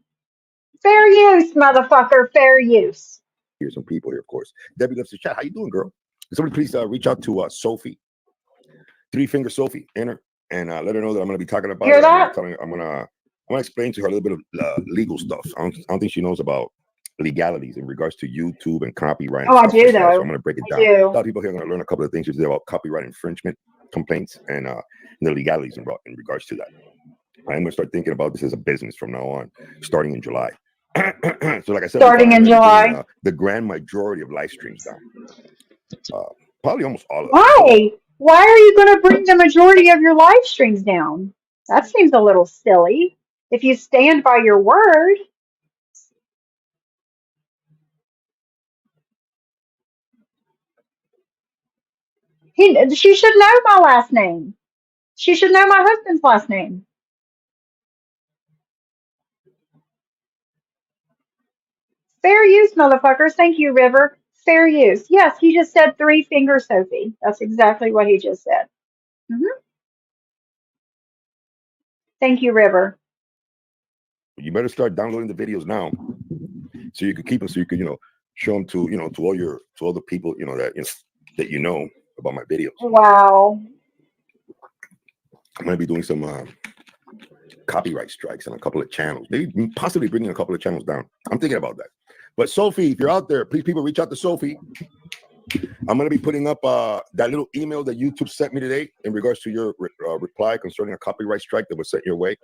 Fair use, motherfucker. Fair use. Here's some people here, of course. Debbie loves to chat. How you doing, girl? Can somebody please reach out to Sophie, 3 Finger Sophie, enter, and let her know that I'm going to be talking about Hear it. that? I'm gonna explain to her a little bit of legal stuff. I don't think she knows about legalities in regards to YouTube and copyright and Oh, I stuff do, like that. So though. I'm going to break it I down. do. A lot of people here are going to learn a couple of things about copyright infringement complaints and the legalities in regards to that. I'm going to start thinking about this as a business from now on, starting in July. So like I said, Starting in July. the grand majority of live streams down. Probably almost all of them. Why? Why are you going to bring the majority of your live streams down? That seems a little silly. If you stand by your word. She should know my last name. She should know my husband's last name. Fair use, motherfuckers. Thank you, River. Fair use. Yes, he just said 3 Finger Sophie. That's exactly what he just said. Thank you, River. You better start downloading the videos now, so you can keep them. So you can, show them to, to all the people, that you know about my videos. Wow. I'm gonna be doing some copyright strikes on a couple of channels. Maybe possibly bringing a couple of channels down. I'm thinking about that. But Sophie, if you're out there, please, people, reach out to Sophie. I'm going to be putting up that little email that YouTube sent me today in regards to your reply concerning a copyright strike that was sent your way.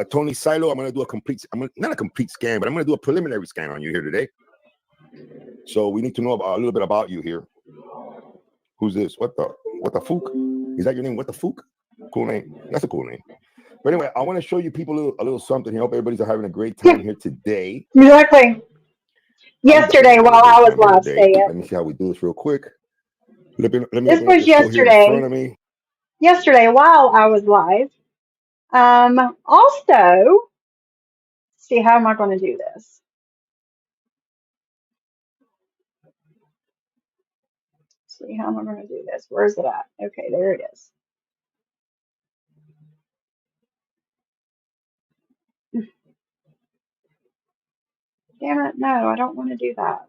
Tony Silo, I'm going to do not a complete scan, but I'm going to do a preliminary scan on you here today. So we need to know a little bit about you here. Who's this? What the Fook? Is that your name? What the Fook? Cool name. That's a cool name. But anyway, I want to show you people a little something here. I hope everybody's having a great time here today. Exactly. Yesterday while I was live, say it. Let me see how we do this real quick. Let me This was yesterday. in front of me. Yesterday while I was live. Also, see, how am I going to do this? See, how am I going to do this? Where's it at? Okay, there it is. Damn it, no, I don't want to do that.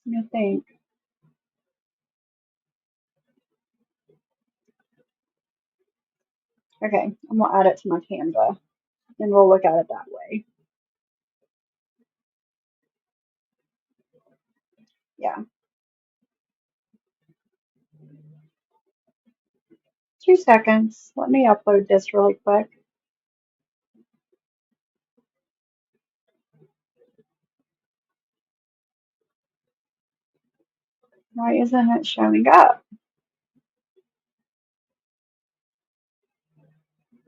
Let me think. Okay, I'm going to add it to my Canva, and we'll look at it that way. Yeah. 2 seconds. Let me upload this really quick. Why isn't it showing up?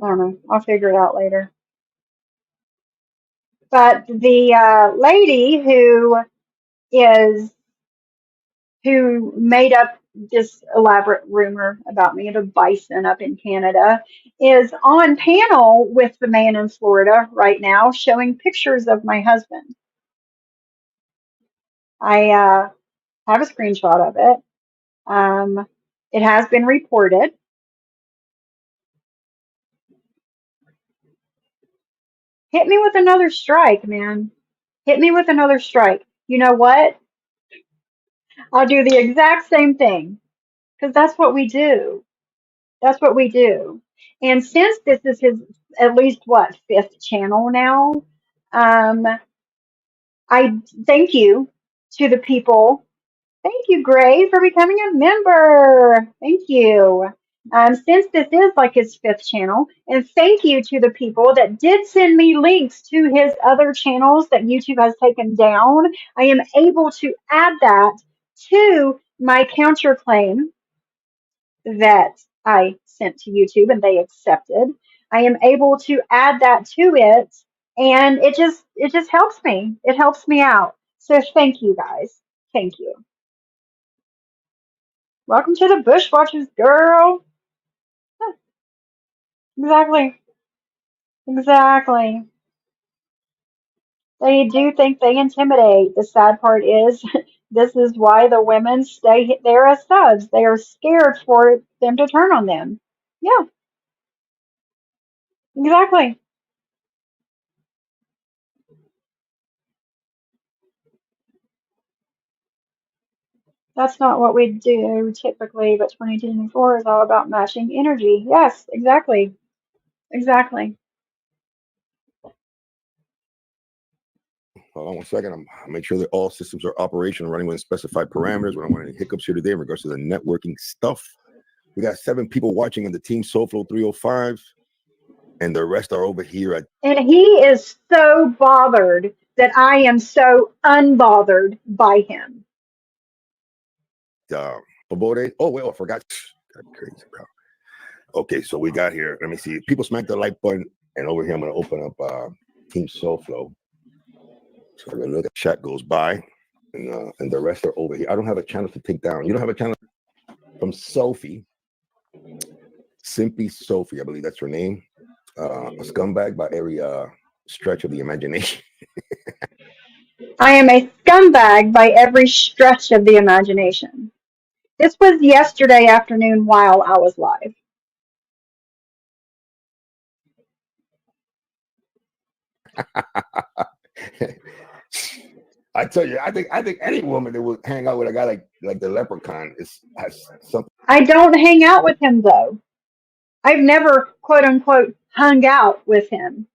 I don't know. I'll figure it out later. But the lady who made up this elaborate rumor about me, the bison up in Canada, is on panel with the man in Florida right now, showing pictures of my husband. I have a screenshot of it. It has been reported. Hit me with another strike, man. Hit me with another strike. You know what? I'll do the exact same thing because that's what we do. That's what we do. And since this is his at least what fifth channel now, um, I thank you to the people. Thank you, Gray, for becoming a member. Thank you. Since this is like his fifth channel, and thank you to the people that did send me links to his other channels that YouTube has taken down. I am able to add that to my counterclaim that I sent to YouTube and they accepted. I am able to add that to it, and it just helps me. It helps me out. So thank you guys. Thank you. Welcome to the Bushwatchers, girl. Huh, exactly. Exactly. They do think they intimidate. The sad part is this is why the women stay there as subs. They are scared for them to turn on them. Yeah, exactly. That's not what we do typically, but 2024 is all about matching energy. Yes, exactly. Exactly. Hold on one second. I'll make sure that all systems are operational, running within specified parameters. We don't want any hiccups here today in regards to the networking stuff. We got 7 people watching on the Team SoFlo 305, and the rest are over here at And he is so bothered that I am so unbothered by him. Pabode. Oh, wait, I forgot. That's crazy, bro. Okay, so we got here. Let me see. People smack the like button, and over here I'm going to open up Team SoFlo. So we're going to look at chat goes by, and the rest are over here. I don't have a channel to take down. You don't have a channel from Sophie. Simply Sophie, I believe that's her name. A scumbag by every stretch of the imagination. I am a scumbag by every stretch of the imagination. This was yesterday afternoon while I was live. I tell you, I think any woman that would hang out with a guy like the leprechaun has something. I don't hang out with him though. I've never quote unquote hung out with him.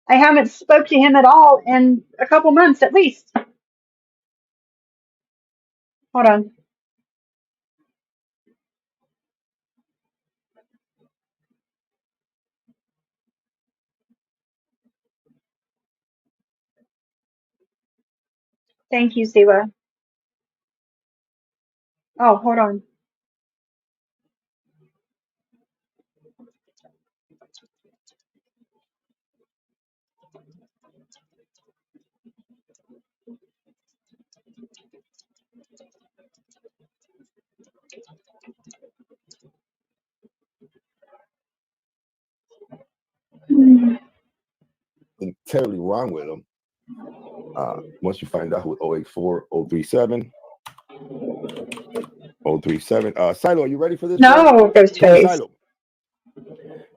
I haven't spoke to him at all in a couple months at least. Hold on. Thank you, Siwa. Oh, hold on. Terribly wrong with him. Once you find out who 084 037 037. Silo, are you ready for this? No, Ghostface. Silo.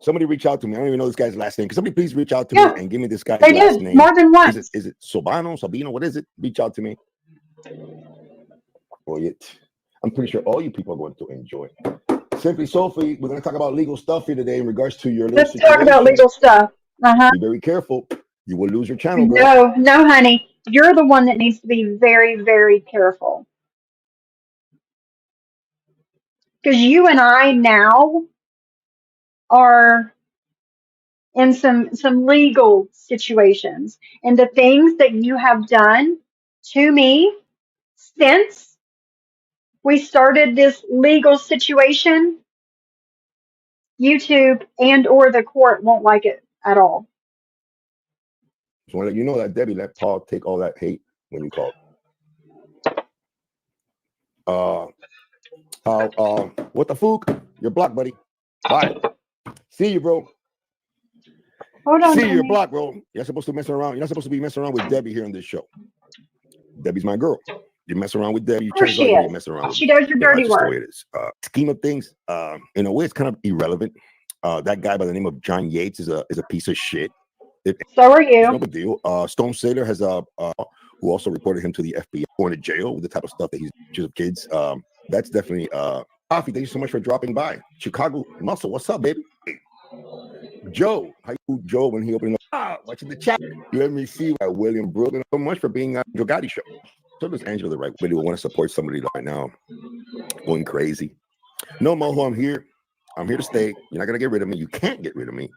Somebody reach out to me. I don't even know this guy's last name. Can somebody please reach out to Yeah, me and give me this guy's they last did name? more than once. Is it Sobano, Sabino? What is it? Reach out to me. I'm pretty sure all you people are going to enjoy. Simply Sophie, we're going to talk about legal stuff here today in regards to your little Let's talk about legal stuff. Be very careful. You will lose your channel, girl. No, honey. You're the one that needs to be very, very careful. Because you and I now are in some legal situations. And the things that you have done to me since we started this legal situation, YouTube and or the court won't like it at all. So I let you know that Debbie let Paul take all that hate when you called. What the fuck? You're blocked, buddy. Bye. See you, bro. Hold on, See you, you're Jimmy. blocked, bro. You're supposed to mess around. You're not supposed to be messing around with Debbie here on this show. Debbie's my girl. You mess around with Debbie, Of course chances are she you're gonna be is. messing around with She me. does your You know, dirty that's just the work. way it is. Scheme of things, in a way, it's kind of irrelevant. That guy by the name of John Yates is a piece of shit. So are It's no you. big deal. Stone Sailor has who also reported him to the FBI, going to jail with the type of stuff that he's teaches of kids. That's definitely Coffee. Thank you so much for dropping by. Chicago Muscle, what's up, baby? Joe, how you Joe when he opened up? Watching the chat. You let me see William Brooklyn. So much for being on Joe Gotti show. So does Angela the right way. We want to support somebody right now going crazy. No, Moho, I'm here. I'm here to stay. You're not gonna get rid of me. You can't get rid of me.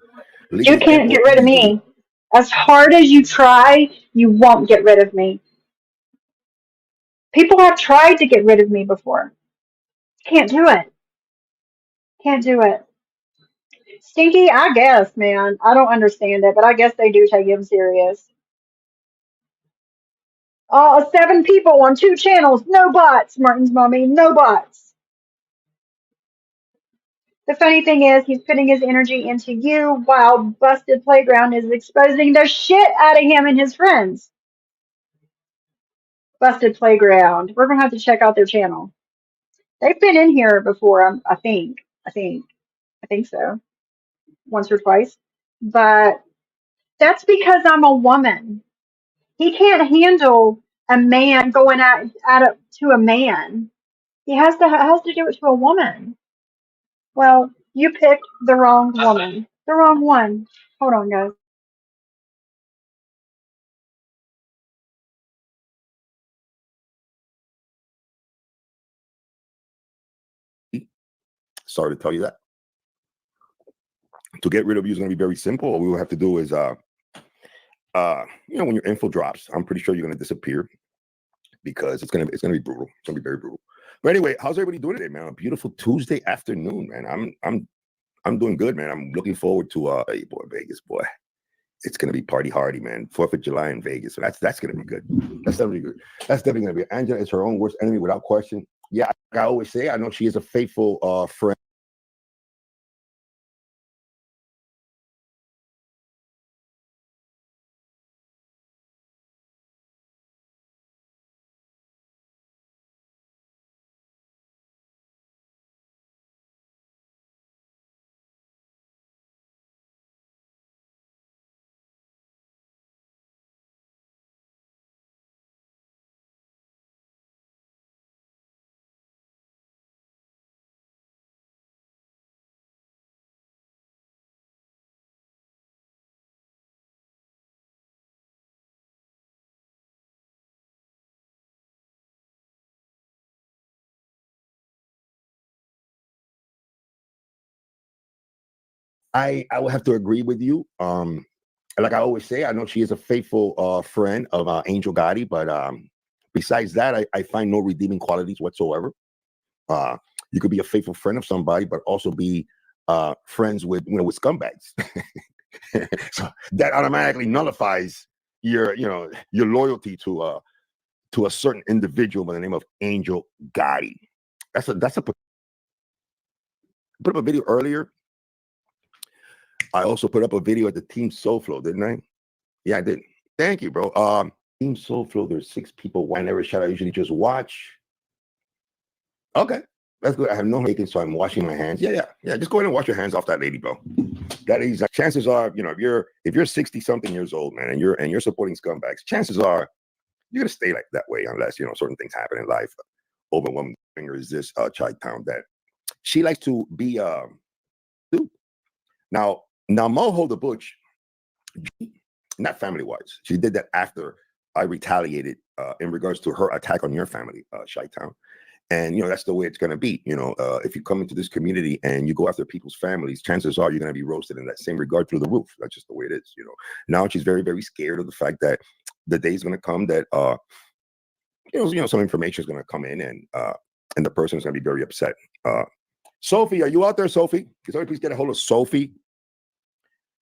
You Legally and can't or get rid of illegally. me. As hard as you try, you won't get rid of me. People have tried to get rid of me before. Can't do it. Can't do it. Stinky, I guess, man. I don't understand it, but I guess they do take him serious. 7 people on 2 channels. No bots, Martin's mommy. No bots. The funny thing is, he's putting his energy into you while Busted Playground is exposing the shit out of him and his friends. Busted Playground. We're going to have to check out their channel. They've been in here before, I think. I think so. Once or twice. But that's because I'm a woman. He can't handle a man going at it to a man. He has to do it to a woman. Well, you picked the wrong woman. The wrong one. Hold on, guys. Sorry to tell you that. To get rid of you is going to be very simple. All we will have to do is, when your info drops, I'm pretty sure you're going to disappear because it's going to be brutal. It's going to be very brutal. But anyway, how's everybody doing today, man? A beautiful Tuesday afternoon, man. I'm doing good, man. I'm looking forward to hey, boy, Vegas, boy. It's going to be party hardy, man. 4th of July in Vegas. So that's going to be good. That's definitely good. That's definitely going to be. Angela is her own worst enemy without question. Yeah, like I always say, I know she is a faithful friend. I would have to agree with you. Like I always say, I know she is a faithful friend of Angel Gotti, but besides that, I find no redeeming qualities whatsoever. You could be a faithful friend of somebody, but also be friends with with scumbags. So that automatically nullifies your your loyalty to a certain individual by the name of Angel Gotti. That's a put up a video earlier. I also put up a video at the Team Soul Flow, didn't I? Yeah, I did. Thank you, bro. Team Soul Flow, there's 6 people. I never shot. I usually just watch. Okay, that's good. I have no taken, so I'm washing my hands. Yeah. Just go ahead and wash your hands off that lady, bro. That is. Chances are, if you're 60 something years old, man, and you're supporting scumbags, chances are you're gonna stay like that way unless certain things happen in life. Over one finger is this Chi-Town that she likes to be dude. Now Moho the Butch, not family wise. She did that after I retaliated in regards to her attack on your family, Chi-Town. And that's the way it's going to be. If you come into this community and you go after people's families, chances are you're going to be roasted in that same regard through the roof. That's just the way it is. Now she's very, very scared of the fact that the day is going to come that some information is going to come in, and and the person's going to be very upset. Sophie, are you out there, Sophie? Can somebody please get a hold of Sophie?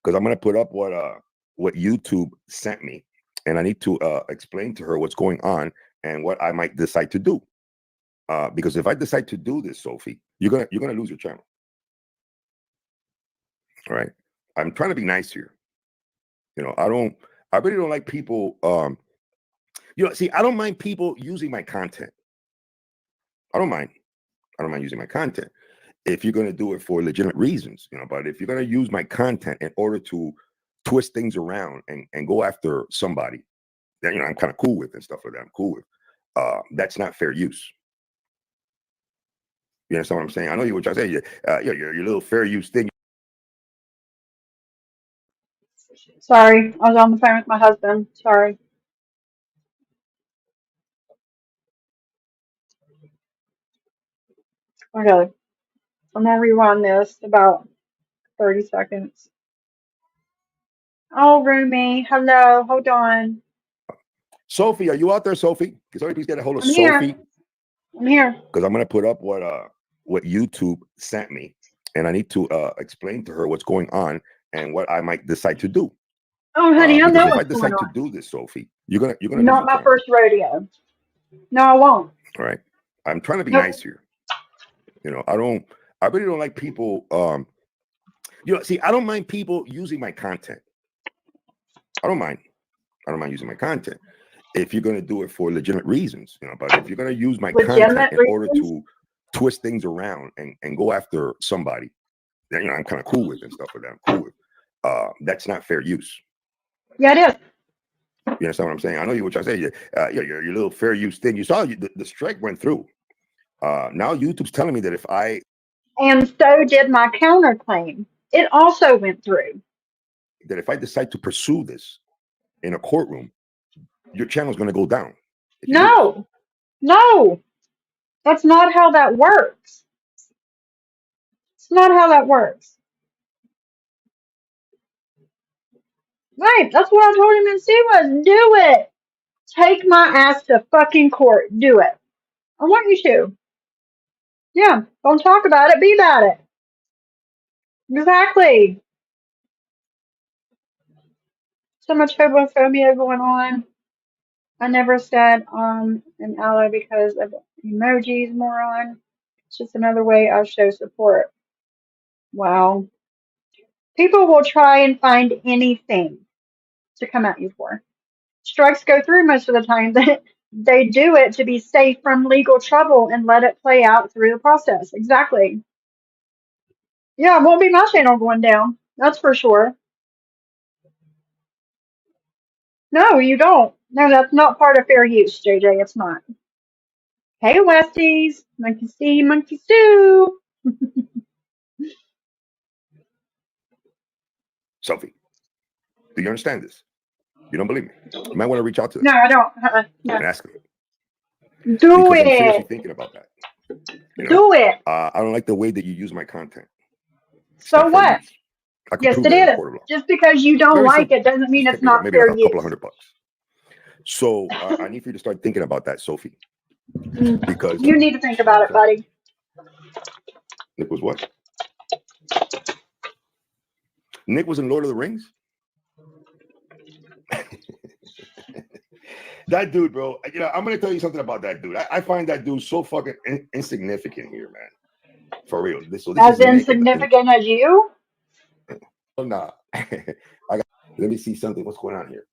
Because I'm going to put up what YouTube sent me, and I need to explain to her what's going on and what I might decide to do. Because if I decide to do this, Sophie, you're gonna lose your channel. All right. I'm trying to be nice here. You know, I really don't like people. See, I don't mind people using my content. I don't mind using my content if you're going to do it for legitimate reasons, you know. But if you're going to use my content in order to twist things around and go after somebody that, you know, I'm kind of cool with and stuff like that, I'm cool with, that's not fair use. You understand what I'm saying? I know you what I say. Your little fair use thing. Sorry, I was on the phone with my husband. Sorry. Okay, I'm gonna rewind this about 30 seconds. Oh, Rumi, hello, hold on. Sophie, are you out there, Sophie? Can somebody please get a hold of I'm Sophie? here. I'm here. Because I'm going to put up what YouTube sent me, and I need to explain to her what's going on and what I might decide to do. Oh, honey, I Because know if I what's going decide to on. do this, Sophie, you're gonna lose Not your my channel. first rodeo. No, I won't. All right. I'm trying to be Nope. nice here. You know, I really don't like people. See, I don't mind people using my content. I don't mind using my content if you're going to do it for legitimate reasons, you know. But if you're going to use my Legitimate content in order reasons? to twist things around and go after somebody that, you know, I'm kind of cool with and stuff like that, I'm cool with, that's not fair use. Yeah, it is. You understand what I'm saying? I know you what I say. Your little fair use thing. You saw the strike went through. Now YouTube's telling me that if I And so did my counterclaim. It also went through. decide to pursue this in a courtroom, your channel's going to go down. No, no, that's not how that works. It's not how that works. Right, that's what I told him in C was. Do it. Take my ass to fucking court. Do it. I want you to. Yeah, don't talk about it. Be about it. Exactly. So much homophobia going on. I never said an ally because of emojis, moron. It's just another way I show support. Wow. People will try and find anything to come at you for. Strikes go through most of the time. They do it to be safe from legal trouble and let it play out through the process. Exactly. Yeah, it won't be my channel going down. That's for sure. No, you don't. No, that's not part of fair use, JJ. It's not. Hey, Westies. Monkey see, monkey sue. Sophie, do you understand this? You don't believe me? You might want to reach out to them. No, I don't. No. And ask them. Do because I'm seriously it. thinking about that. You know? Do it. I don't like the way that you use my content. It's So not fair what? use. I could Yes, prove it that in a is. court of law. Just because you don't Very like simple. it doesn't mean Just it's take me not maybe fair like a couple of use. $100. So I need for you to start thinking about that, Sophie. Because You need to think about it, buddy. Nick was what? Nick was in Lord of the Rings? That dude, bro. You know, I'm gonna tell you something about that dude. I find that dude so fucking insignificant here, man. For real. This As is Nick insignificant as you? Oh, nah. Let me see something. What's going on here?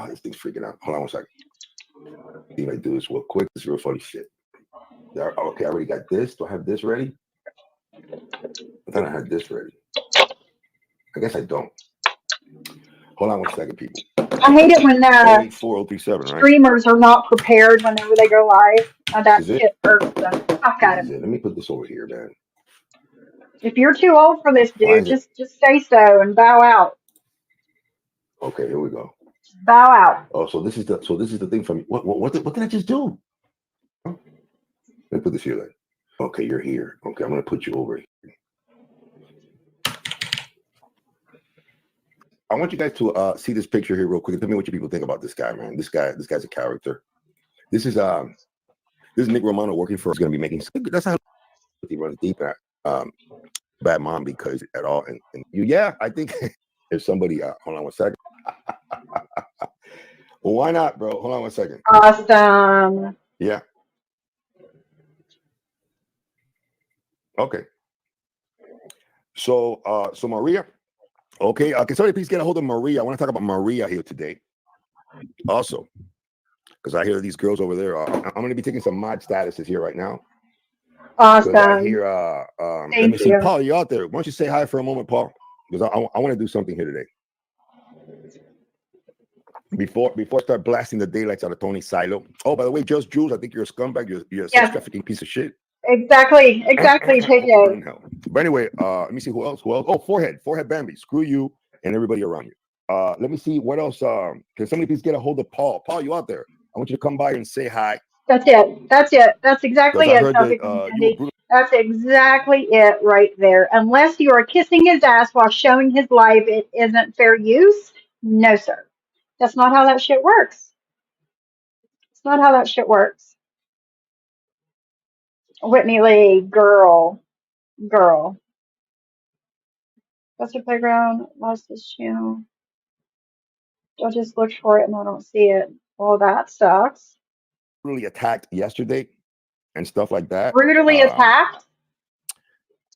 This thing's freaking out. Hold on one second. See if I do this real quick. This is real funny shit. Okay, I already got this. Do I have this ready? I thought I had this ready. I guess I don't. Hold on one second, people. I hate it when 084037, right? streamers are not prepared whenever they go live. That shit irks the fuck out of me. Let me put this over here, man. If you're too old for this, Why dude, is just say so and bow out. Okay, here we go. Bow out. Oh, so this is the thing from what did I just do? Let me put this here then. Okay, you're here. Okay, I'm gonna put you over here. I want you guys to see this picture here real quick. Tell me what you people think about this guy, man. This guy's a character. This is This is Nick Romano working for. Is going to be making. That's how he runs deep at bad mom because at all. And you, yeah, I think if somebody, hold on one second. Well, why not, bro? Hold on one second. Awesome. Yeah. Okay. So, so Maria. Okay. Can somebody please get a hold of Maria? I want to talk about Maria here today. Also, because I hear these girls over there. I'm going to be taking some mod statuses here right now. Because I Awesome. hear, let me Thank see, you. Paul, you out there? Why don't you say hi for a moment, Paul? Because I want to do something here today. Before I start blasting the daylights out of Tony Silo. Oh, by the way, Just Jules, I think you're a scumbag. You're a sex Yes, trafficking piece of shit. exactly, I hope you burn JJ. in hell. But anyway, let me see who else. Oh, Forehead Bambi. Screw you and everybody around you. Let me see what else. Can somebody please get a hold of Paul? Paul, you out there? I want you to come by and say hi. That's it. That's it. That's Because exactly I it, heard Topic that you were Candy. brutal. That's exactly it right there. Unless you are kissing his ass while showing his life, it isn't fair use. No, sir. That's not how that shit works. It's not how that shit works. Whitney Lee, girl, girl. That's your playground. Lost this channel. I just looked for it and I don't see it. Well, that sucks. Brutally attacked yesterday and stuff like that. Brutally attacked.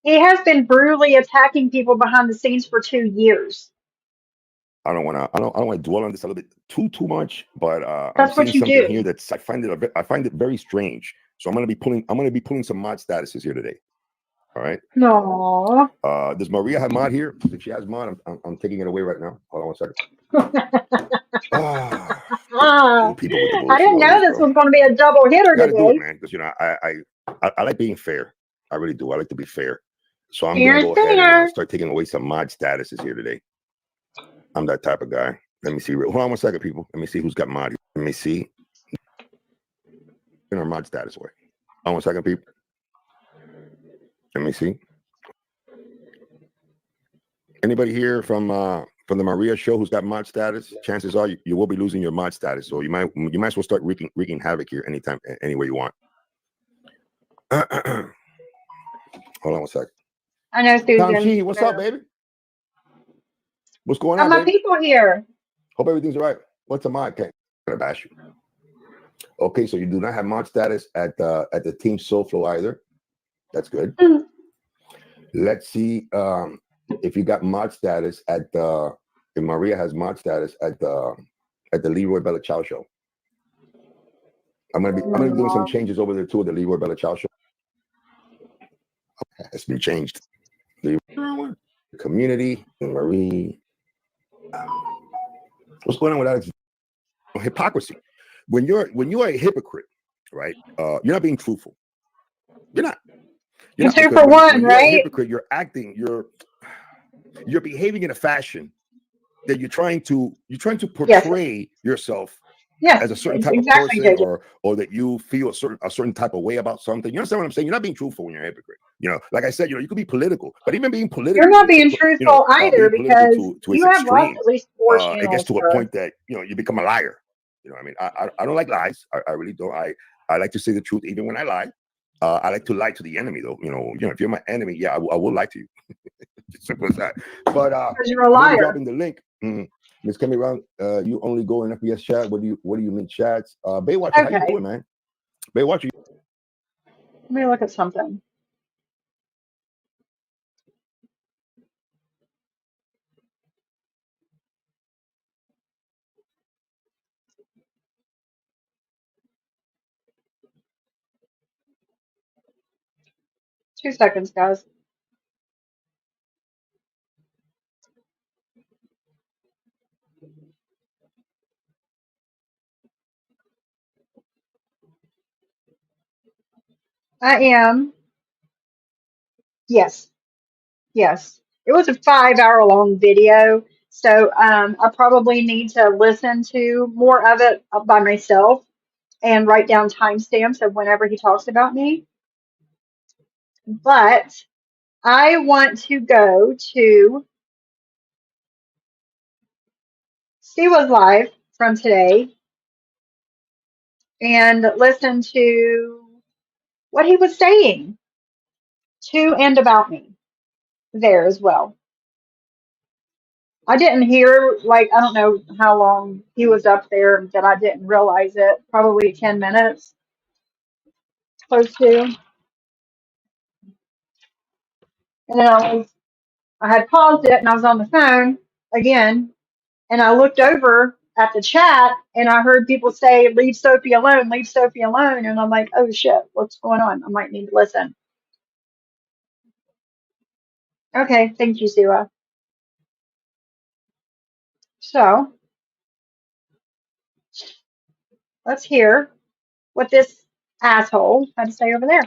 He has been brutally attacking people behind the scenes for 2 years. I don't want to dwell on this a little bit too much, but I'm That's seeing what you something here do. that's I find it very strange. So I'm gonna be pulling some mod statuses here today. All right. No. Does Maria have mod here? If she has mod, I'm taking it away right now. Hold on one second. People with the I bullshit didn't know always, this bro. was going to be a double hitter Got to do it, today. man, because I like being fair. I really do. I like to be fair. So I'm gonna Here's go ahead and fair. start taking away some mod statuses here today. I'm that type of guy. Let me see. Hold on one second, people. Let me see who's got mod. Let me see. In our mod status away. Hold on one second, people. Let me see. Anybody here from the Maria show who's got mod status? Chances are you will be losing your mod status, so you might as well start wreaking havoc here anytime, anywhere you want. Hold on one second. I know, Tom Susan. Sheehy, what's up, baby? What's going Got on, my baby? people here. Hope everything's all right. What's a mod? Okay, I'm gonna bash you. Okay, so you do not have mod status at the Team Soulflow either. That's good. Let's see if you got mod status at the. If Maria has mod status at the Leroy Bella Ciao show. I'm gonna be doing some changes over there too at the Leroy Bella Ciao show. It's been changed. Leroy, community, Marie. What's going on with that? Hypocrisy. When you're a hypocrite, right? You're not being truthful. You're not. And two Because for one, when you're a right? hypocrite, you're acting, you're behaving in a fashion that you're trying to portray yourself Yes, as a certain type of exactly, person, JJ. or that you feel a certain type of way about something. You understand what I'm saying? You're not being truthful when you're a hypocrite. Like I said, you could be political, but even being You're political, not being truthful either being political because to its you have lost extreme, at least 4 it gets channels, to a sir. point that you become a liar. I mean, I don't like lies. I really don't. I like to say the truth even when I lie. I like to lie to the enemy, though. If you're my enemy, yeah, I will lie to you. Simple as that. But Because you're a I'm gonna be liar. dropping the link. Miss Kemi Round, you only go in FPS chat. What do you mean chats? Baywatch, how you Okay, doing, man? Baywatch, let me look at something. Two seconds, guys. I am. Yes, yes. It was a 5 hour long video, so I probably need to listen to more of it by myself and write down timestamps of whenever he talks about me. But I want to go to Siwa's live from today and listen to what he was saying to and about me there as well. I didn't hear, like, I don't know how long he was up there that I didn't realize it. Probably 10 minutes, close to. And then I had paused it and I was on the phone again. And I looked over at the chat and I heard people say, leave Sophie alone, leave Sophie alone. And I'm like, oh shit, what's going on? I might need to listen. Okay, thank you, Sua. So let's hear what this asshole had to say over there.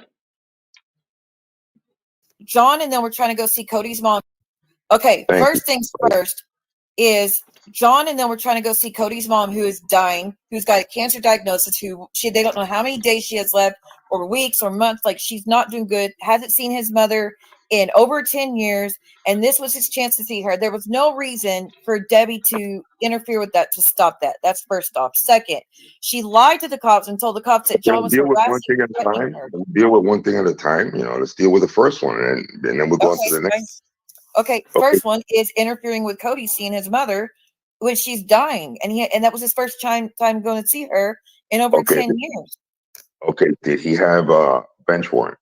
John and then we're trying to go see Cody's mom. Okay, Thank first things first is John and then we're trying to go see Cody's mom who is dying, who's got a cancer diagnosis, they don't know how many days she has left or weeks or months. Like, she's not doing good, hasn't seen his mother in over 10 years, and this was his chance to see her. There was no reason for Debbie to interfere with that, to stop that. That's first off. Second, she lied to the cops and told the cops that John was deal with one harassing thing at and a threatening time. her. Deal with one thing at a time. You know, let's deal with the first one, and then we'll go on to the next. Fine. Okay, first one is interfering with Cody seeing his mother when she's dying, and that was his first time going to see her in over 10 years. Okay, did he have a bench warrant?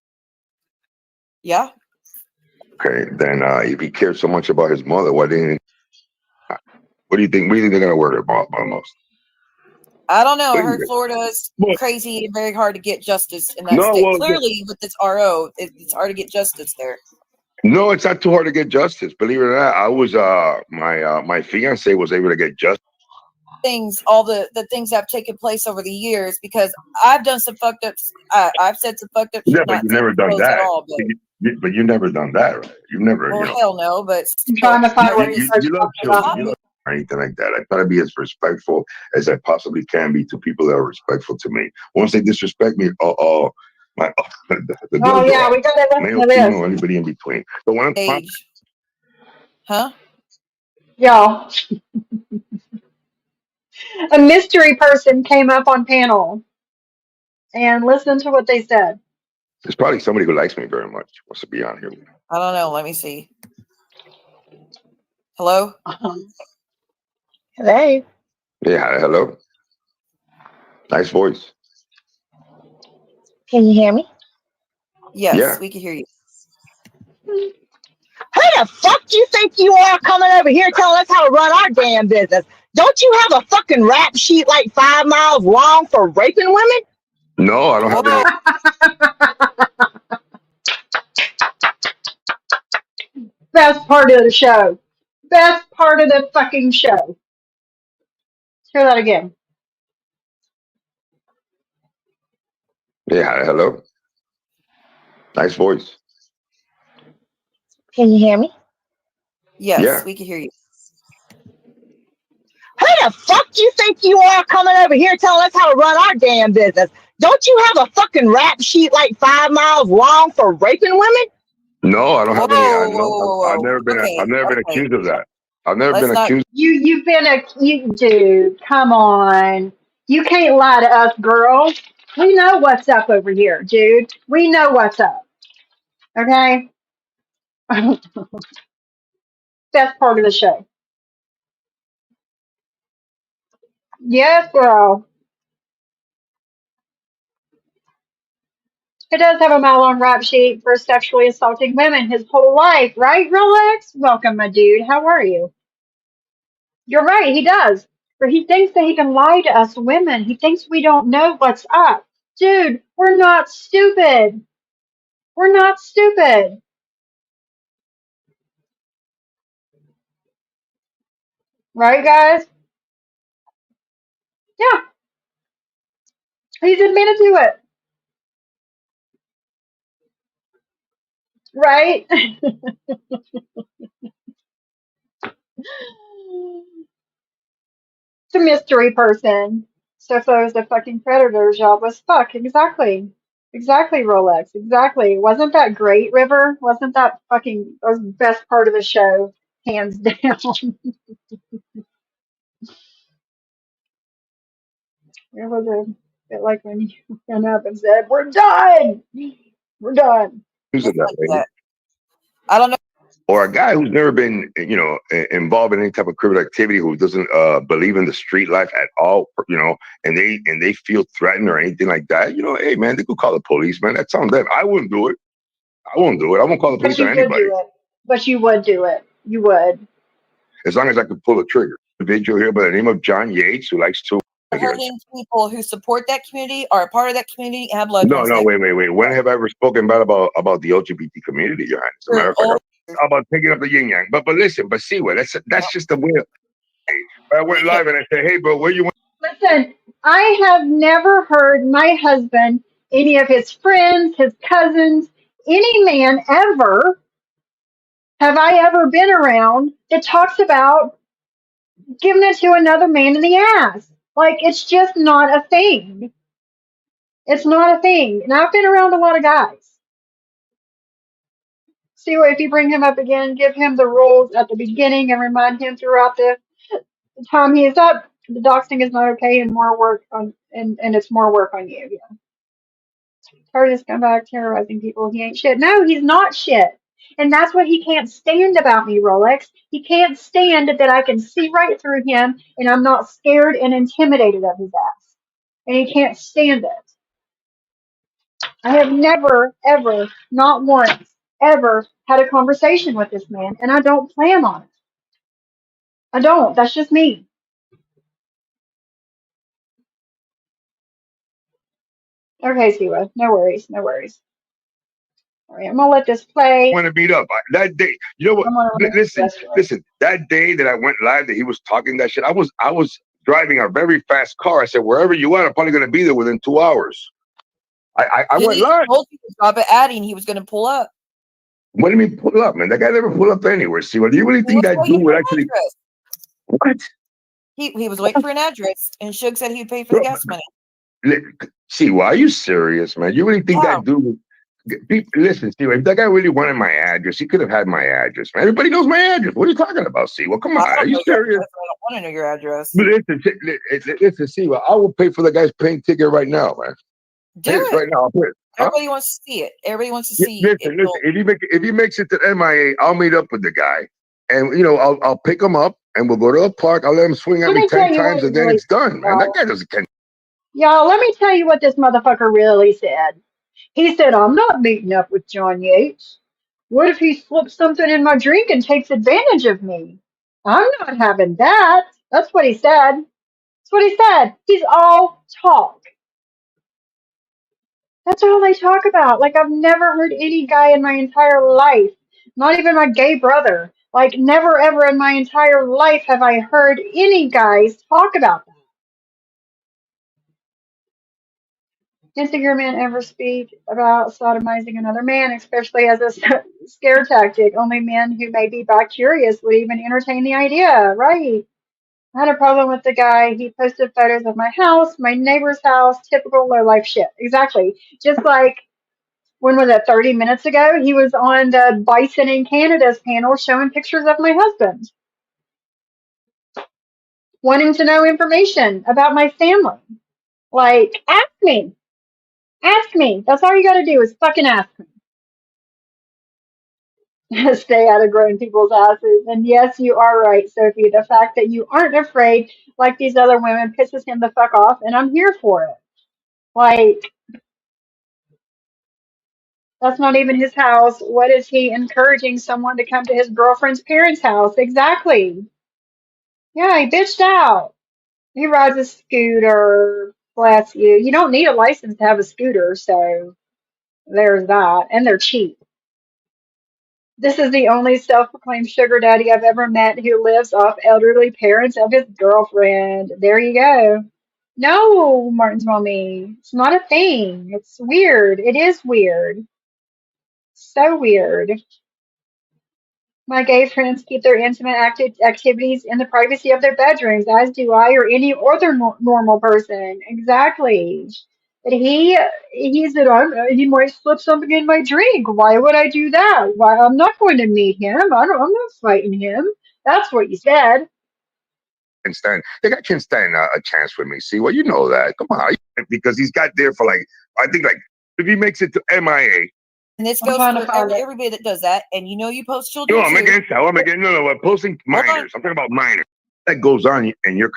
Yeah. Okay, then if he cared so much about his mother, why didn't he? What do you think? What do you think they're gonna worry about most? I don't know. I heard Florida is crazy and very hard to get justice in that state. Clearly, with this RO, it's hard to get justice there. No, it's not too hard to get justice. Believe it or not, I was my fiance was able to get justice. All the things that have taken place over the years, because I've done some fucked up. I've said some fucked up shit. Yeah, but you've never done that. At all, but you've never done that, right? You've never. Well, hell no. But I'm trying to find what you love children, or anything like that. I try to be as respectful as I possibly can be to people that are respectful to me. Once they disrespect me, the oh yeah, we gotta listen to this. Anybody in between. So when Y'all, a mystery person came up on panel and listen to what they said. There's probably somebody who likes me very much, wants to be on here. I don't know. Let me see. Hello? Hello? Yeah, hello. Nice voice. Can you hear me? Yes, we can hear you. Who the fuck do you think you are coming over here telling us how to run our damn business? Don't you have a fucking rap sheet like 5 miles long for raping women? No, I don't have any. Best part of the show. Best part of the fucking show. Hear that again. Yeah, hello. Nice voice. Can you hear me? Yes, we can hear you. Who the fuck do you think you are coming over here telling us how to run our damn business? Don't you have a fucking rap sheet like 5 miles long for raping women? No, I don't have any. I've never been. I've never been accused of that. I've never been accused. You've been dude. Come on. You can't lie to us, girl. We know what's up over here, dude. We know what's up. Okay. Best part of the show. Yes, girl. He does have a mile-long rap sheet for sexually assaulting women his whole life, right, Rolex? Welcome, my dude. How are you? You're right, he does. But he thinks that he can lie to us women. He thinks we don't know what's up. Dude, we're not stupid. We're not stupid. Right, guys? Yeah, he's admitted to it. Right? It's a mystery person. So if I was a fucking predator job was fuck. Exactly. Exactly, Rolex. Exactly. Wasn't that great, River? Wasn't that fucking that was the best part of the show, hands down. It was a But like when you went up and said, "We're done, we're done." Who's Just that like lady? that. I don't know. Or a guy who's never been, involved in any type of criminal activity, who doesn't believe in the street life at all, and they feel threatened or anything like that. Hey man, they could call the police, man. That's on them. I wouldn't do it. I won't do it. I won't call the But police on you would anybody do it. But you would do it. You would. as long as I can pull the trigger. Individual here by the name of John Yates, who likes to. Hurting people who support that community, are a part of that community, and have loved No, ones. no, wait. When have I ever spoken bad about the LGBT community, Your Highness? As a matter of fact, about taking up the yin yang. But listen, see what that's just the way. I went live and I said, "Hey, bro, where you want?" Listen, I have never heard my husband, any of his friends, his cousins, any man ever, have I ever been around that talks about giving it to another man in the ass. Like, it's just not a thing. It's not a thing. And I've been around a lot of guys. See, if you bring him up again, give him the rules at the beginning and remind him throughout the time he is up, the doxing is not okay and more work on, and it's more work on you. Yeah. Curtis come back terrorizing people. He ain't shit. No, he's not shit. And that's what he can't stand about me, Rolex. He can't stand that I can see right through him and I'm not scared and intimidated of his ass. And he can't stand it. I have never, ever, not once, ever had a conversation with this man, and I don't plan on it. I don't. That's just me. Okay, Siwa. No worries. No worries. All right, I'm gonna let this play. Want to meet up that day? You know what? I'm gonna Listen. That day that I went live, that he was talking that shit. I was driving a very fast car. I said, "Wherever you are, I'm probably going to be there within 2 hours." I went live. He told you to drop it adding he was going to pull up. What do you mean pull up, man? That guy never pulled up anywhere. See, what do you really think that dude would actually? What? He was waiting for an address, and Suge said he'd pay for the gas money. See, why are you serious, man? You really think that dude would? Listen, Steve, if that guy really wanted my address, he could have had my address, man. Everybody knows my address. What are you talking about, Steve? Well, come on. Are you serious? I don't want to know your address. But listen, Steve, I will pay for the guy's plane ticket right now, man. Do it right now. I'll put it. Everybody wants to see it. Everybody wants to see. Listen. If he makes it to MIA, I'll meet up with the guy, and I'll pick him up, and we'll go to a park. I'll let him swing at me 10 times, and then it's done, man. That guy doesn't care. Y'all, let me tell you what this motherfucker really said. He said, "I'm not meeting up with John Yates. What if he slips something in my drink and takes advantage of me? I'm not having that." That's what he said. That's what he said. He's all talk. That's all they talk about. Like, I've never heard any guy in my entire life, not even my gay brother, like, never ever in my entire life have I heard any guys talk about that. Didn't your man ever speak about sodomizing another man, especially as a scare tactic? Only men who may be bi-curious would even entertain the idea, right? I had a problem with the guy. He posted photos of my house, my neighbor's house, typical low-life shit. Exactly. Just like, when was it, 30 minutes ago? He was on the Bison in Canada's panel showing pictures of my husband, wanting to know information about my family. Like, ask me. Ask me. That's all you gotta do is fucking ask me. Stay out of grown people's asses. And yes, you are right, Sophie. The fact that you aren't afraid like these other women pisses him the fuck off, and I'm here for it. Like, that's not even his house. What is he encouraging someone to come to his girlfriend's parents' house? Exactly. Yeah, he bitched out. He rides a scooter. Bless you. You don't need a license to have a scooter, so there's that. And they're cheap. This is the only self-proclaimed sugar daddy I've ever met who lives off elderly parents of his girlfriend. There you go. No, Martin's mommy. It's not a thing. It's weird. It is weird. So weird. My gay friends keep their intimate activities in the privacy of their bedrooms, as do I or any other normal person. Exactly. But he said, he might slip something in my drink. Why would I do that? Why, I'm not going to meet him. I'm not fighting him. That's what you said. They got can't stand a chance with me. See, well, you know that. Come on, because he's got there for like I think like if he makes it to MIA. And this I'm goes trying to for find it. everybody that does that. And you post children No, I'm too. against that. I'm against no. Posting minors. I'm talking about minors. That goes on, and you're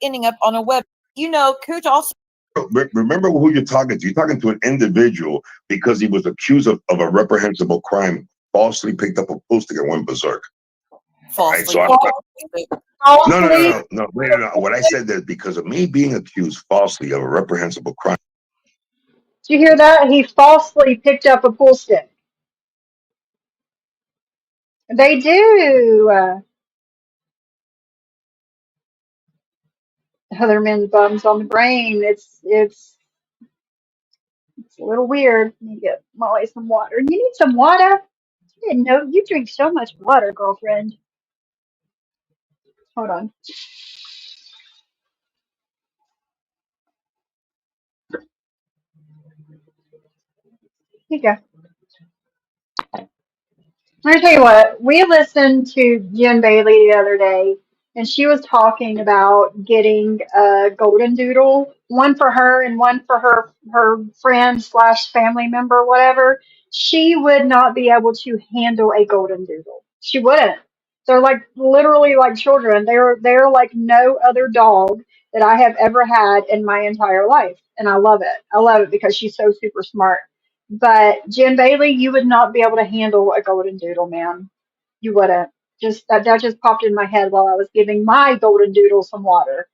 ending up on a web. Cooch also. Remember who you're talking to. You're talking to an individual because he was accused of a reprehensible crime, falsely picked up a posting and went berserk. Falsely. Right? So no. What I said is because of me being accused falsely of a reprehensible crime. Did you hear that? He falsely picked up a pool stick. They do. Other men's bums on the brain. It's a little weird. Let me get Molly some water. You need some water? I didn't know you drink so much water, girlfriend. Hold on. Here you go. Let me tell you what, we listened to Jen Bailey the other day, and she was talking about getting a golden doodle, one for her and one for her friend slash family member, whatever. She would not be able to handle a golden doodle. She wouldn't. They're like literally like children. They're like no other dog that I have ever had in my entire life, and I love it. I love it because she's so super smart. But Jen Bailey, you would not be able to handle a golden doodle, man. You wouldn't. Just that just popped in my head while I was giving my golden doodle some water.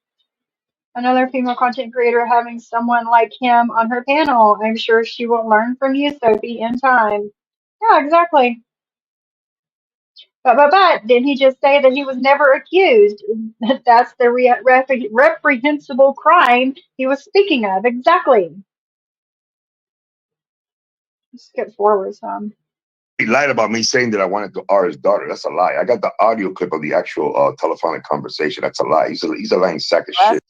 Another female content creator having someone like him on her panel. I'm sure she will learn from you, Sophie, in time. Yeah, exactly. But didn't he just say that he was never accused? That's the reprehensible crime he was speaking of. Exactly. Skip forward some. He lied about me saying that I wanted to R his daughter. That's a lie. I got the audio clip of the actual telephonic conversation. That's a lie. He's a lying sack of shit.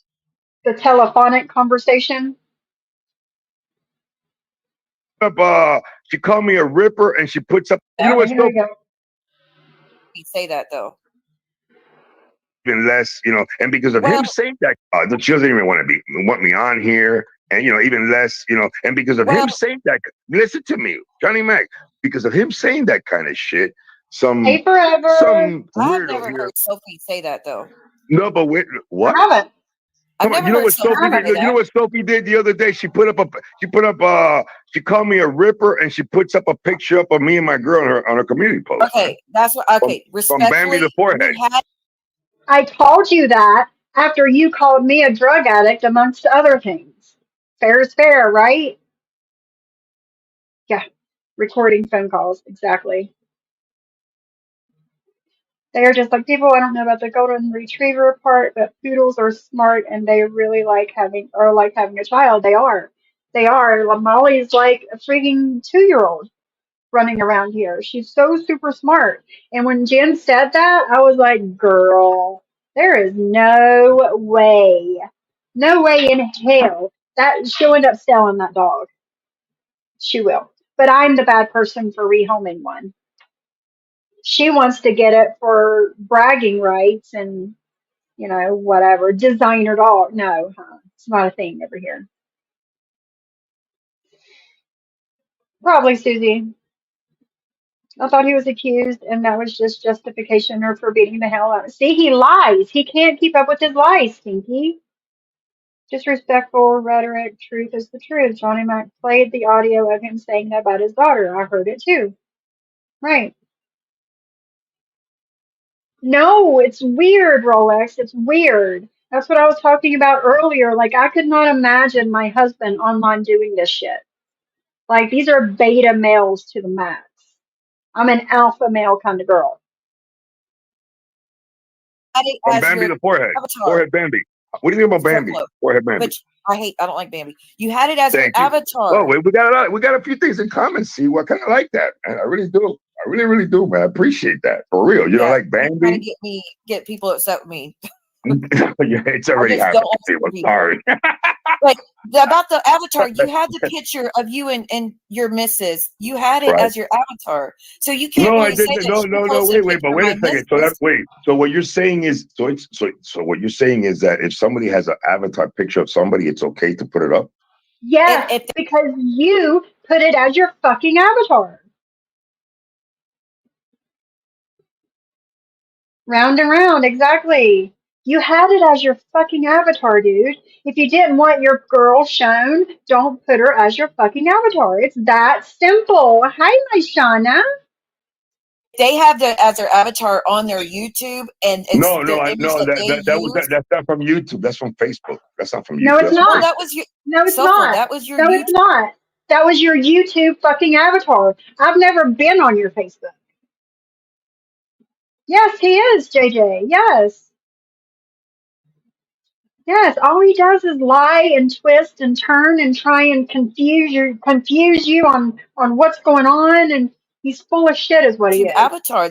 The telephonic conversation. She called me a ripper, and she puts up. You know what's Here we go. You say that though. Even less, and because of him saying that, she doesn't even want me on here, and even less, and because of him saying that, listen to me, Johnny Mac, because of him saying that kind of shit, Hey, forever. I've never heard Sophie say that though. No, but what? I haven't. I've never heard Sophie did? You know what Sophie did the other day? She called me a ripper, and she puts up a picture of me and my girl on her community post. Okay, that's what. Okay, from Bambi the forehead. I told you that after you called me a drug addict, amongst other things. Fair is fair, right? Yeah, recording phone calls, exactly. They are just like people. I don't know about the golden retriever part, but poodles are smart and they really like having a child. They are. They are. Molly's like a freaking 2-year-old running around here. She's so super smart. And when Jen said that, I was like, girl, there is no way in hell that she'll end up selling that dog. She will. But I'm the bad person for rehoming one. She wants to get it for bragging rights and, whatever. Designer dog. No, it's not a thing over here. Probably Susie. I thought he was accused, and that was just justification or for beating the hell out of. See, he lies. He can't keep up with his lies, Stinky. Disrespectful rhetoric. Truth is the truth. Johnny Mac played the audio of him saying that about his daughter. I heard it too. Right. No, it's weird, Rolex. It's weird. That's what I was talking about earlier. Like, I could not imagine my husband online doing this shit. Like, these are beta males to the max. I'm an alpha male kind of girl. From Bambi the forehead. Forehead Bambi. What do you think about Bambi? Forehead Bambi. Which I don't like Bambi. You had it as your avatar. Oh, we got a few things in common. See, I kind of like that. And I really do. I really, really do, man. I appreciate that. For real. You don't like Bambi? Trying to get people upset with me. Yeah, it's already happened. I'm sorry. Like about the avatar, you had the picture of you and your missus. You had it Right. as your avatar, so you can't No, I really say didn't. that. No. Wait. But wait a second. So that wait. So what you're saying is so what you're saying is that if somebody has an avatar picture of somebody, it's okay to put it up. Yes, if because you put it as your fucking avatar. Round and round, exactly. You had it as your fucking avatar, dude. If you didn't want your girl shown, don't put her as your fucking avatar. It's that simple. Hi, my Shauna. they have that as their avatar on their YouTube, and it's No, the image that they use. that's not from YouTube. That's from Facebook. That's not from No, YouTube. it's That's No, not. that was your No, it's Soulful. not. That was your No, YouTube. it's not. That was your YouTube fucking avatar. I've never been on your Facebook. Yes, he is, JJ. Yes. Yes, all he does is lie and twist and turn and try and confuse you on what's going on, and he's full of shit is what he YouTube is. avatar.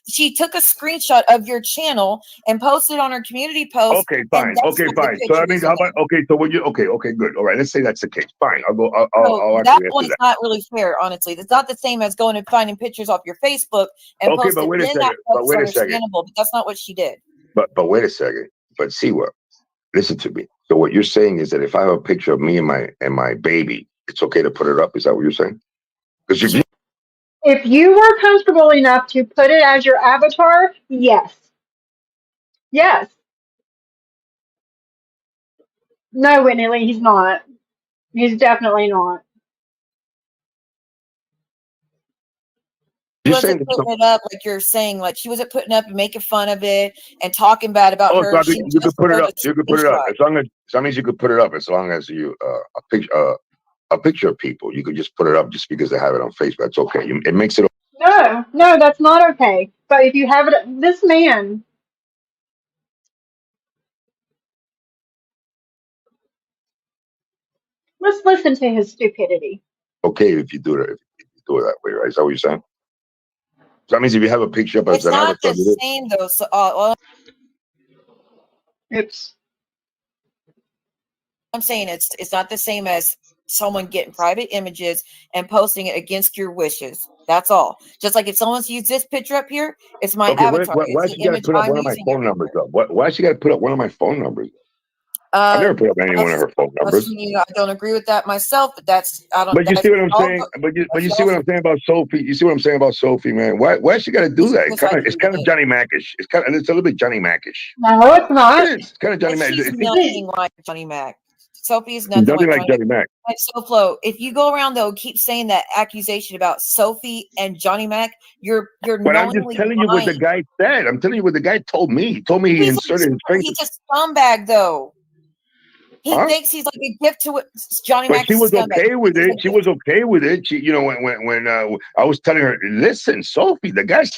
She took a screenshot of your channel and posted on her community post. okay, and fine. that's Okay, what the fine. So picture I mean, is how of. about so what you okay, good. All right, let's say that's the case. Fine. I'll go. So I'll that actually one's answer that. not really fair, honestly. It's not the same as going and finding pictures off your Facebook and Okay, post but it. wait a Then second. that But post wait a is second. understandable, but that's not what she did. But wait a second. But see what? Listen to me. So what you're saying is that if I have a picture of me and my baby, it's okay to put it up. Is that what you're saying? Because you If you were comfortable enough to put it as your avatar, yes. Yes. No, Whitney Lee, he's not. He's definitely not. She you're wasn't saying that putting it up like you're saying. Like she wasn't putting up and making fun of it and talking bad about so her. She you could just put it showed up. a You could put it up screenshot. as long as that means you could put it up as long as you a picture of people. You could just put it up just because they have it on Facebook. That's okay. It makes it. No, that's not okay. But if you have it, this man, let's listen to his stupidity. Okay if you do it that way, right? Is that what you're saying? So that means if you have a picture up as It's an not avatar, the same though. So, well, Oops. I'm saying it's not the same as someone getting private images and posting it against your wishes. That's all. Just like if someone's used this picture up here, it's my okay, avatar. why It's she the got to image put up I'm one of my using phone numbers up? Why she got to put up one of my phone numbers? I never put up any one of her phone numbers. I don't agree with that myself, but that's I don't. But you That's see what I'm all- saying? But you see that's what I'm saying about Sophie? You see what I'm saying about Sophie, man? Why she got to do that? It's kind of Johnny Macish. It's a little bit Johnny Macish. No, it's not. It is. It's kind of Johnny Mac. She's nothing like Johnny Mac. Sophie is nothing Nothing like like Johnny Mac. Like SoFlo, if you go around though, keep saying that accusation about Sophie and Johnny Mac, you're But I'm just knowingly telling you what the guy said. I'm telling you what the guy told me. He told me he inserted his finger. He's a scumbag though. He Huh? thinks he's like a gift to Johnny But Mac. she was scumbag. okay with it. She was okay with it. She, when I was telling her, listen, Sophie, the guy's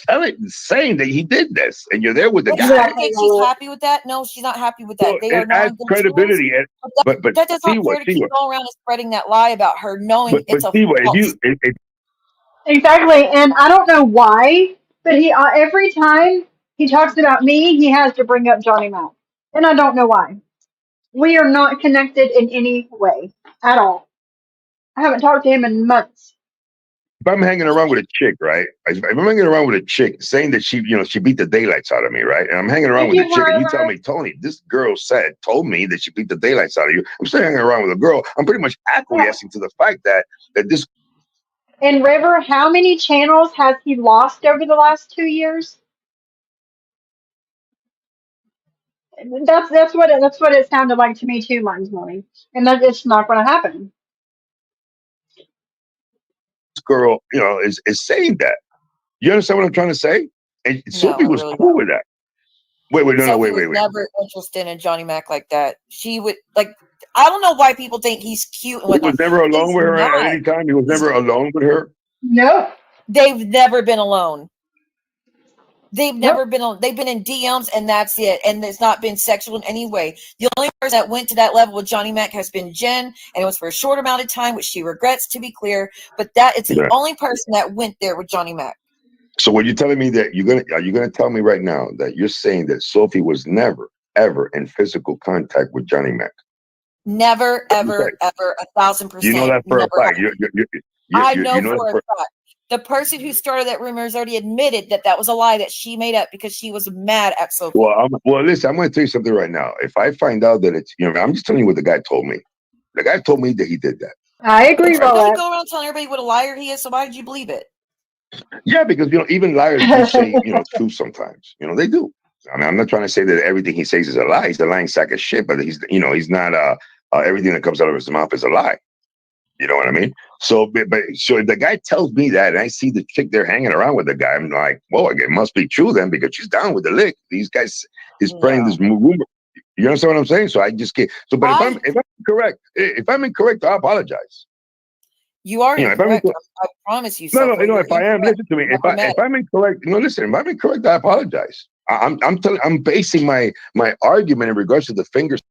saying that he did this, and you're there with the guy. Exactly. She's happy with that. No, she's not happy with that. Well, They are it adds not credibility. But that does not see fair what, to keep going around and spreading that lie about her, knowing but it's a see what, false. Exactly, and I don't know why, but he every time he talks about me, he has to bring up Johnny Mac, and I don't know why. We are not connected in any way at all. I haven't talked to him in months. if I'm hanging around with a chick, right? If I'm hanging around with a chick saying that she beat the daylights out of me, right? And I'm hanging around with a chick, and you tell me, Tony, this girl told me that she beat the daylights out of you. I'm still hanging around with a girl. I'm pretty much acquiescing to the fact that this. And River, how many channels has he lost over the last 2 years? That's what it sounded like to me too, Martin's morning, and that it's not going to happen. Girl, is saying that. You understand what I'm trying to say? And Sophie was really cool with that. Wait, Sophie wait. was never interested in Johnny Mac like that. She would like. I don't know why people think he's cute and He whatnot. was never alone He's with her not. at any time. He was never alone with her. Nope. They've never been alone. They've Nope. never been. They've been in DMs, and that's it. And it's not been sexual in any way. The only person that went to that level with Johnny Mac has been Jen, and it was for a short amount of time, which she regrets, to be clear. But it's the only person that went there with Johnny Mac. So what you're telling me that are you gonna tell me right now that you're saying that Sophie was never ever in physical contact with Johnny Mac? Never, ever, ever, 1,000%. You know that for a never fact. happened. I know for a fact. The person who started that rumor has already admitted that that was a lie that she made up because she was mad at Sophie. Well, listen, I'm going to tell you something right now. If I find out that it's, I'm just telling you what the guy told me. The guy told me that he did that. I agree, Don't you Rolex. go around telling everybody what a liar he is? So why did you believe it? Yeah, because even liars do say truth sometimes. They do. I mean, I'm not trying to say that everything he says is a lie. He's a lying sack of shit, but he's not everything that comes out of his mouth is a lie. You know what I mean? So, so if the guy tells me that, and I see the chick there hanging around with the guy, I'm like, well, it must be true then, because she's down with the lick. These guys is spreading this rumor. You understand what I'm saying? So I just can't. So, but if I'm incorrect, I apologize. You are incorrect. I promise you. No. If I am, listen to me. If I'm incorrect, listen. If I'm incorrect, I apologize. I'm basing my argument in regards to the fingers.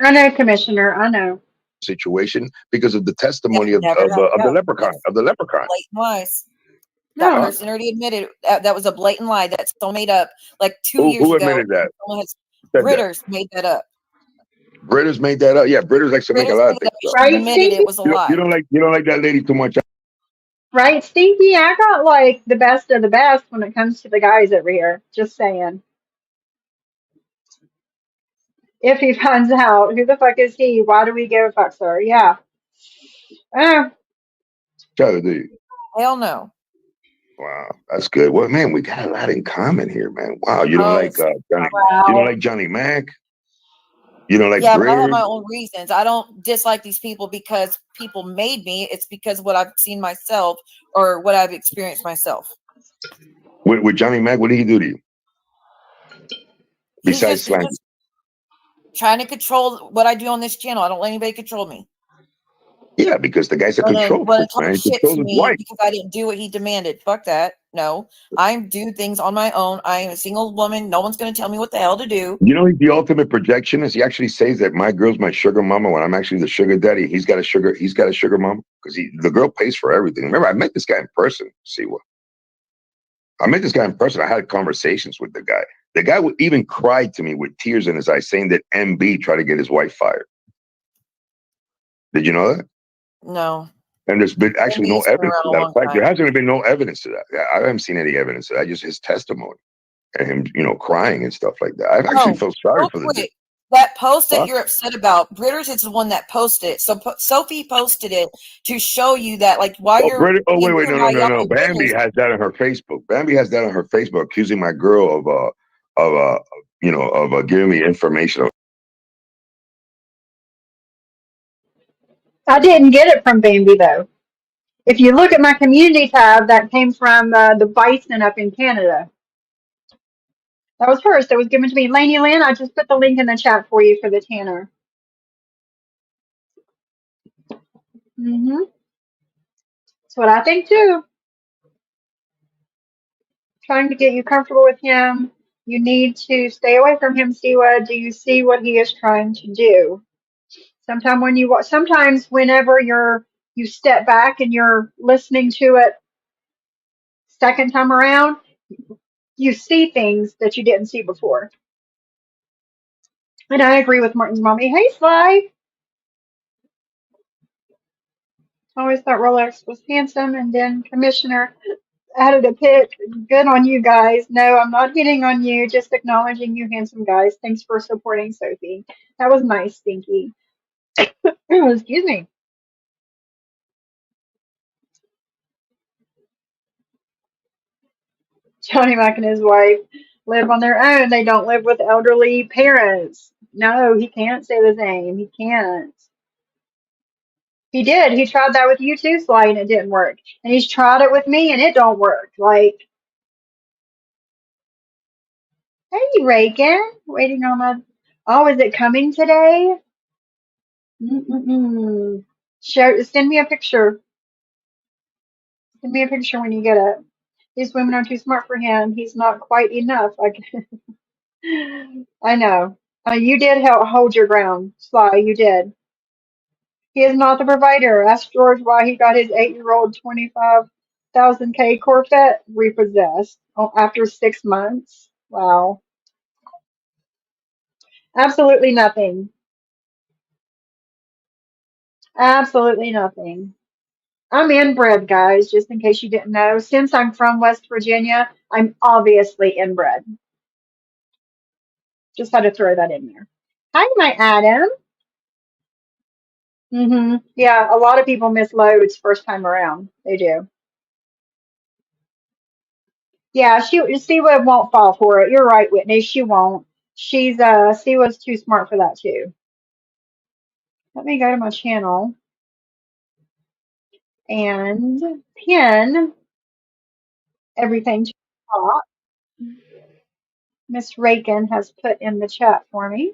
I know, Commissioner. I know. Situation because of the testimony of the leprechaun. Blatant lies. That person already admitted that was a blatant lie. That's so made up. Like 2 years ago. Who admitted that? Britters made that up. Britters made that up. Yeah, Britters like to make a lot of things. Right, admitted it was a lie. You don't like that lady too much. Right, Stinky? I got like the best of the best when it comes to the guys over here. Just saying. If he finds out, who the fuck is he? Why do we give a fuck, sir? Yeah. Try to do. Hell no. Wow, that's good. Well, man, we got a lot in common here, man. Wow, you don't like Johnny? Wow. You don't like Johnny Mac? You don't like? Yeah, but I have my own reasons. I don't dislike these people because people made me. It's because of what I've seen myself or what I've experienced myself. With Johnny Mac, what did he do to you? Besides slang? Trying to control what I do on this channel. I don't let anybody control me. Yeah, because the guy's a control freak, man. He controls his wife. Because I didn't do what he demanded. Fuck that. No, I do things on my own. I am a single woman. No one's going to tell me what the hell to do. He's the ultimate projectionist. He actually says that my girl's my sugar mama when I'm actually the sugar daddy. He's got a sugar mama because the girl pays for everything. Remember, I met this guy in person. I met this guy in person. I had conversations with the guy. The guy would even cry to me with tears in his eyes, saying that MB tried to get his wife fired. Did you know that? No. And there's been actually no evidence to that. In fact, there hasn't been no evidence to that. I haven't seen any evidence to that. Just his testimony and him, crying and stuff like that. I've actually felt sorry for the dude. That post that you're upset about, Britters is the one that posted it. So Sophie posted it to show you that, like, while you're. Wait, no. Bambi has that on her Facebook. Bambi has that on her Facebook, accusing my girl of giving me information. I didn't get it from Bambi though. If you look at my community tab, that came from the Bison up in Canada. That was hers. That was given to me. Laney Lynn, I just put the link in the chat for you for the Tanner. That's what I think too. Trying to get you comfortable with him. You need to stay away from him, Siwa. Do you see what he is trying to do? Sometimes whenever you step back and you're listening to it second time around, you see things that you didn't see before. And I agree with Martin's mommy. Hey, Sly. Always thought Rolex was handsome, and then Commissioner added a pic. Good on you guys. No, I'm not hitting on you, just acknowledging you handsome guys. Thanks for supporting Sophie. That was nice, Stinky. Excuse me. Johnny Mac and his wife live on their own. They don't live with elderly parents. No, he can't say the same. He can't. He did. He tried that with you too, Sly, and it didn't work. And he's tried it with me, and it don't work. Like, hey, Reagan, waiting on my. Oh, is it coming today? Send me a picture. Send me a picture when you get it. These women are too smart for him. He's not quite enough. I know. You did hold your ground, Sly. You did. He is not the provider. Ask George why he got his 8-year-old 25,000K Corvette repossessed after 6 months. Wow. Absolutely nothing. Absolutely nothing. I'm inbred, guys, just in case you didn't know. Since I'm from West Virginia, I'm obviously inbred. Just had to throw that in there. Hi, my Adam. Yeah, a lot of people miss loads first time around. They do. Yeah, Siwa won't fall for it. You're right, Whitney. She won't. Siwa's too smart for that too. Let me go to my channel and pin everything to the top. Miss Rakin has put in the chat for me.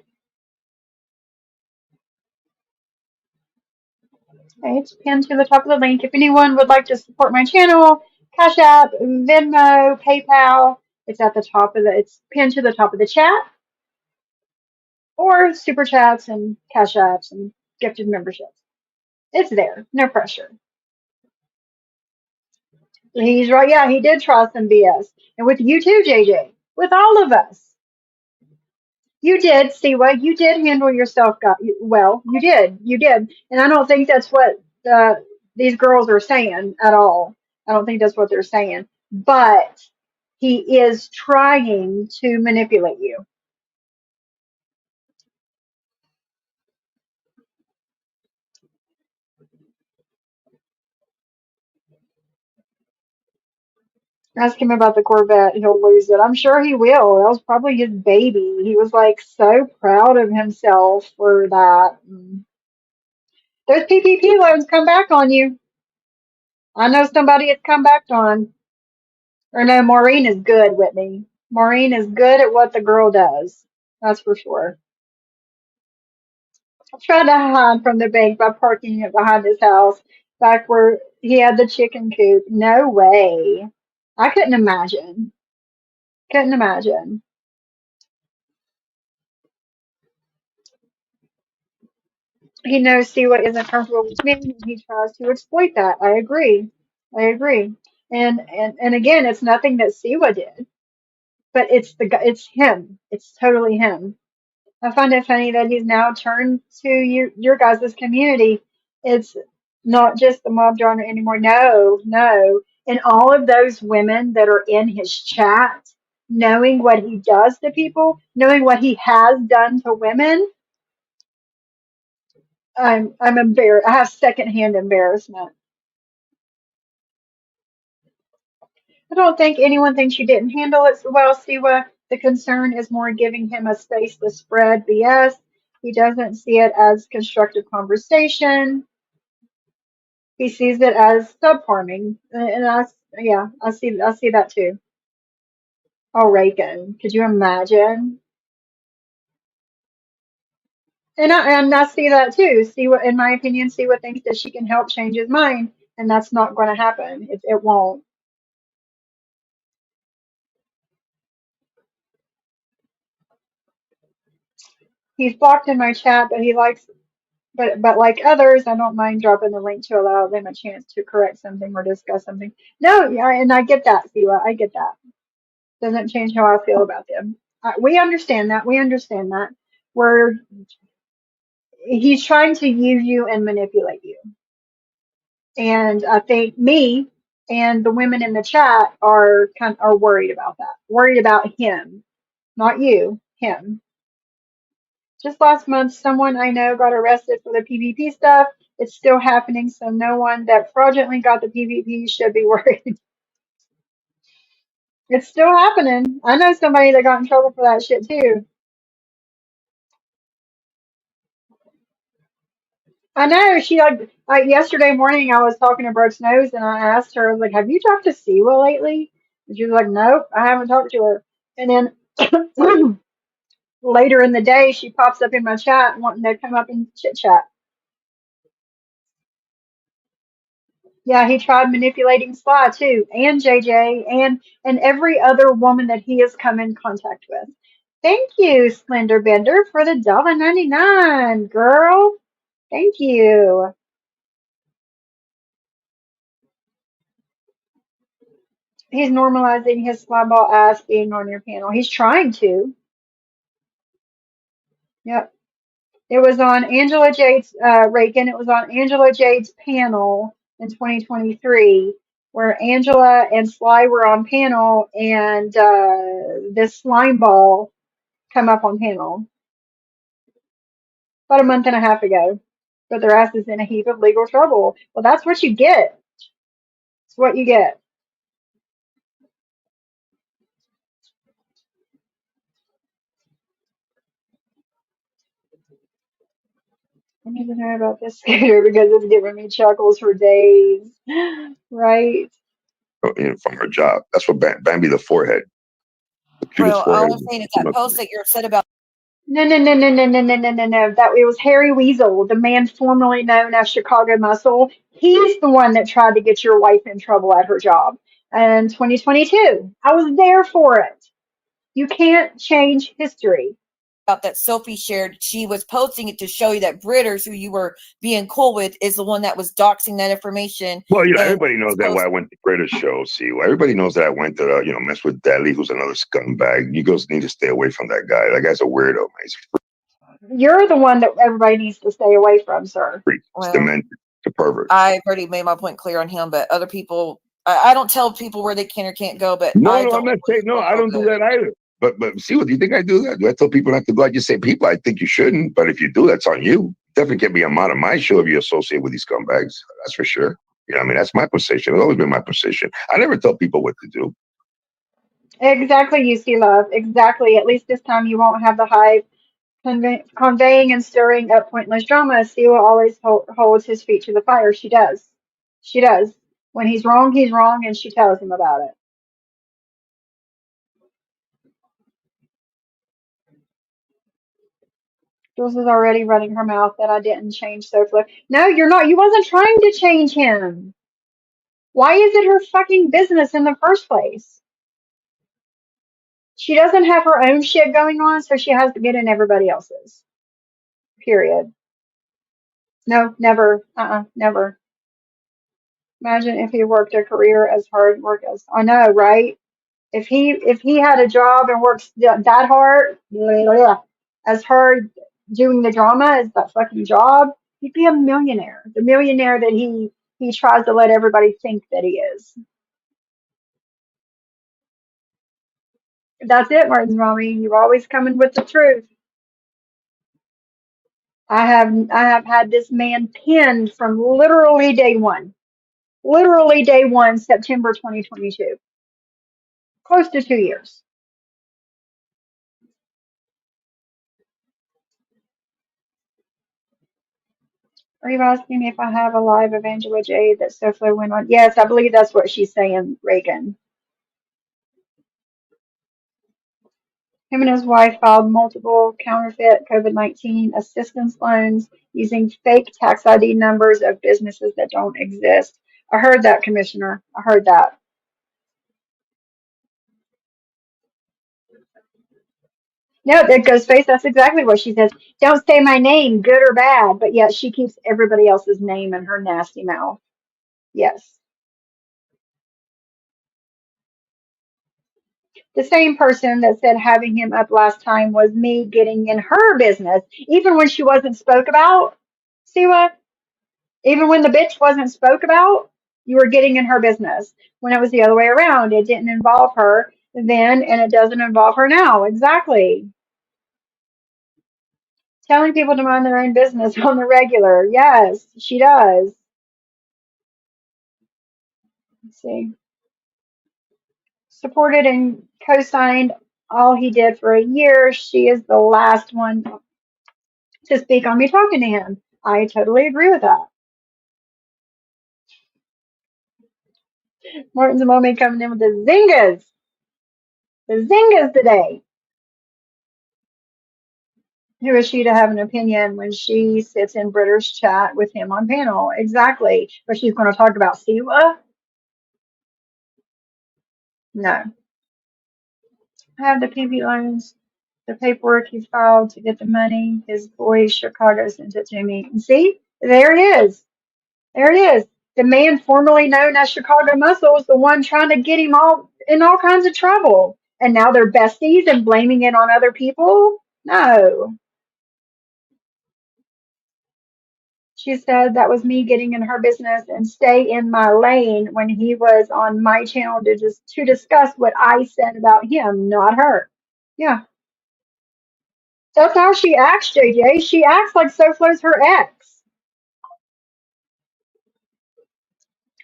Okay, it's pinned to the top of the link. If anyone would like to support my channel, Cash App, Venmo, PayPal, it's at the top of it's pinned to the top of the chat, or super chats and Cash Apps and gifted memberships. It's there, no pressure. He's right. Yeah, he did try some BS. And with you too, JJ. With all of us. You did, Siwa. You did handle yourself well. You did. You did. And I don't think that's what these girls are saying at all. I don't think that's what they're saying. But he is trying to manipulate you. Ask him about the Corvette. He'll lose it. I'm sure he will. That was probably his baby. He was like so proud of himself for that. Those PPP loans come back on you. I know somebody it's come back on. Or no, Maureen is good, Whitney. Maureen is good at what the girl does. That's for sure. I tried to hide from the bank by parking it behind his house, back where he had the chicken coop. No way. I couldn't imagine. Couldn't imagine. He knows Siwa isn't comfortable with me, and he tries to exploit that. I agree. I agree. And again, it's nothing that Siwa did, but it's him. It's totally him. I find it funny that he's now turned to your guys' community. It's not just the mob genre anymore. No, no. And all of those women that are in his chat, knowing what he does to people, knowing what he has done to women, I'm embarrassed. I have secondhand embarrassment. I don't think anyone thinks you didn't handle it so well, Siwa. The concern is more giving him a space to spread BS. He doesn't see it as constructive conversation. He sees it as subfarming, and yeah, I see that too. Oh, Reagan, could you imagine? And I see that too. See what, in my opinion, see what thinks that she can help change his mind, and that's not going to happen. It won't. He's blocked in my chat, but he likes, but like others, I don't mind dropping the link to allow them a chance to correct something or discuss something. No, yeah, and I get that, Sila. I get that. Doesn't change how I feel about them. We understand that. We understand that. We're He's trying to use you and manipulate you. And I think me and the women in the chat are worried about that. Worried about him, not you, him. Just last month, someone I know got arrested for the PvP stuff. It's still happening, so no one that fraudulently got the PvP should be worried. It's still happening. I know somebody that got in trouble for that shit too. I know she like yesterday morning I was talking to Brooks Nose and I asked her, I was like, have you talked to Siwa lately? And she was like, nope, I haven't talked to her. And then later in the day she pops up in my chat wanting to come up and chit chat. Yeah, he tried manipulating Sly too, and JJ and every other woman that he has come in contact with. Thank you, Slender Bender, for the $1.99, girl. Thank you. He's normalizing his slyball ass being on your panel. He's trying to. Yep. It was on Angela Jade's Reagan. It was on Angela Jade's panel in 2023, where Angela and Sly were on panel, and this slime ball come up on panel about a month and a half ago. But their ass is in a heap of legal trouble. Well, that's what you get. It's what you get. I need to know about this scooter because it's giving me chuckles for days. Right? From her job. That's what Bambi the forehead. The cutest Well, all forehead. I'm saying is that post that you're upset about. No, no, no, no, no, no, no, no, no, no. That it was Harry Weasel, the man formerly known as Chicago Muscle. He's the one that tried to get your wife in trouble at her job in 2022. I was there for it. You can't change history. That Sophie shared, she was posting it to show you that Britters, who you were being cool with, is the one that was doxing that information. Well, everybody knows that why I went to British show. See, everybody knows that I went to, mess with Deli, who's another scumbag. You girls need to stay away from that guy. That guy's a weirdo, man. He's a You're the one that everybody needs to stay away from, sir. freak. He's demented, a pervert. I've already made my point clear on him, but other people, I don't tell people where they can or can't go. But No, I'm not saying no. I don't do that either. But see, what do you think I do that? Do I tell people not to go? I just say people. I think you shouldn't. But if you do, that's on you. Definitely can't be a out of my show if you associate with these scumbags. That's for sure. I mean, that's my position. It's always been my position. I never tell people what to do. Exactly, you see, love. Exactly. At least this time you won't have the hive conveying and stirring up pointless drama. Siwa always holds his feet to the fire. She does. She does. When he's wrong, and she tells him about it. Jules is already running her mouth that I didn't change Sophie. No, you're not. You wasn't trying to change him. Why is it her fucking business in the first place? She doesn't have her own shit going on, so she has to get in everybody else's. Period. No, never. Never. Imagine if he worked a career as hard work as I know, right? If he had a job and works that hard, as hard doing the drama as that fucking job, he'd be a millionaire. The millionaire that he tries to let everybody think that he is. That's it, Martin's mommy. You're always coming with the truth. I have had this man pinned from literally day one. Literally day one, September 2022. Close to 2 years. Are you asking me if I have a live of Angela Jade that Sophie went on? Yes, I believe that's what she's saying, Reagan. Him and his wife filed multiple counterfeit COVID-19 assistance loans using fake tax ID numbers of businesses that don't exist. I heard that, Commissioner. I heard that. No, that goes face. That's exactly what she says. Don't say my name, good or bad, but yet she keeps everybody else's name in her nasty mouth. Yes. The same person that said having him up last time was me getting in her business, even when she wasn't spoke about. See what? Even when the bitch wasn't spoke about, you were getting in her business. When it was the other way around, it didn't involve her then, and it doesn't involve her now. Exactly. Telling people to mind their own business on the regular. Yes, she does. Let's see. Supported and co-signed all he did for a year. She is the last one to speak on me talking to him. I totally agree with that. Martin's mommy coming in with the zingas. The zingas today. Who is she to have an opinion when she sits in Britter's chat with him on panel? Exactly. But she's going to talk about Siwa? No. I have the PV loans, the paperwork he filed to get the money. His boy Chicago sent it to me. And see? There it is. There it is. The man formerly known as Chicago Muscle is the one trying to get him all in all kinds of trouble. And now they're besties and blaming it on other people? No. She said that was me getting in her business and stay in my lane when he was on my channel to discuss what I said about him, not her. Yeah, that's how she acts, JJ. She acts like SoFlo's her ex.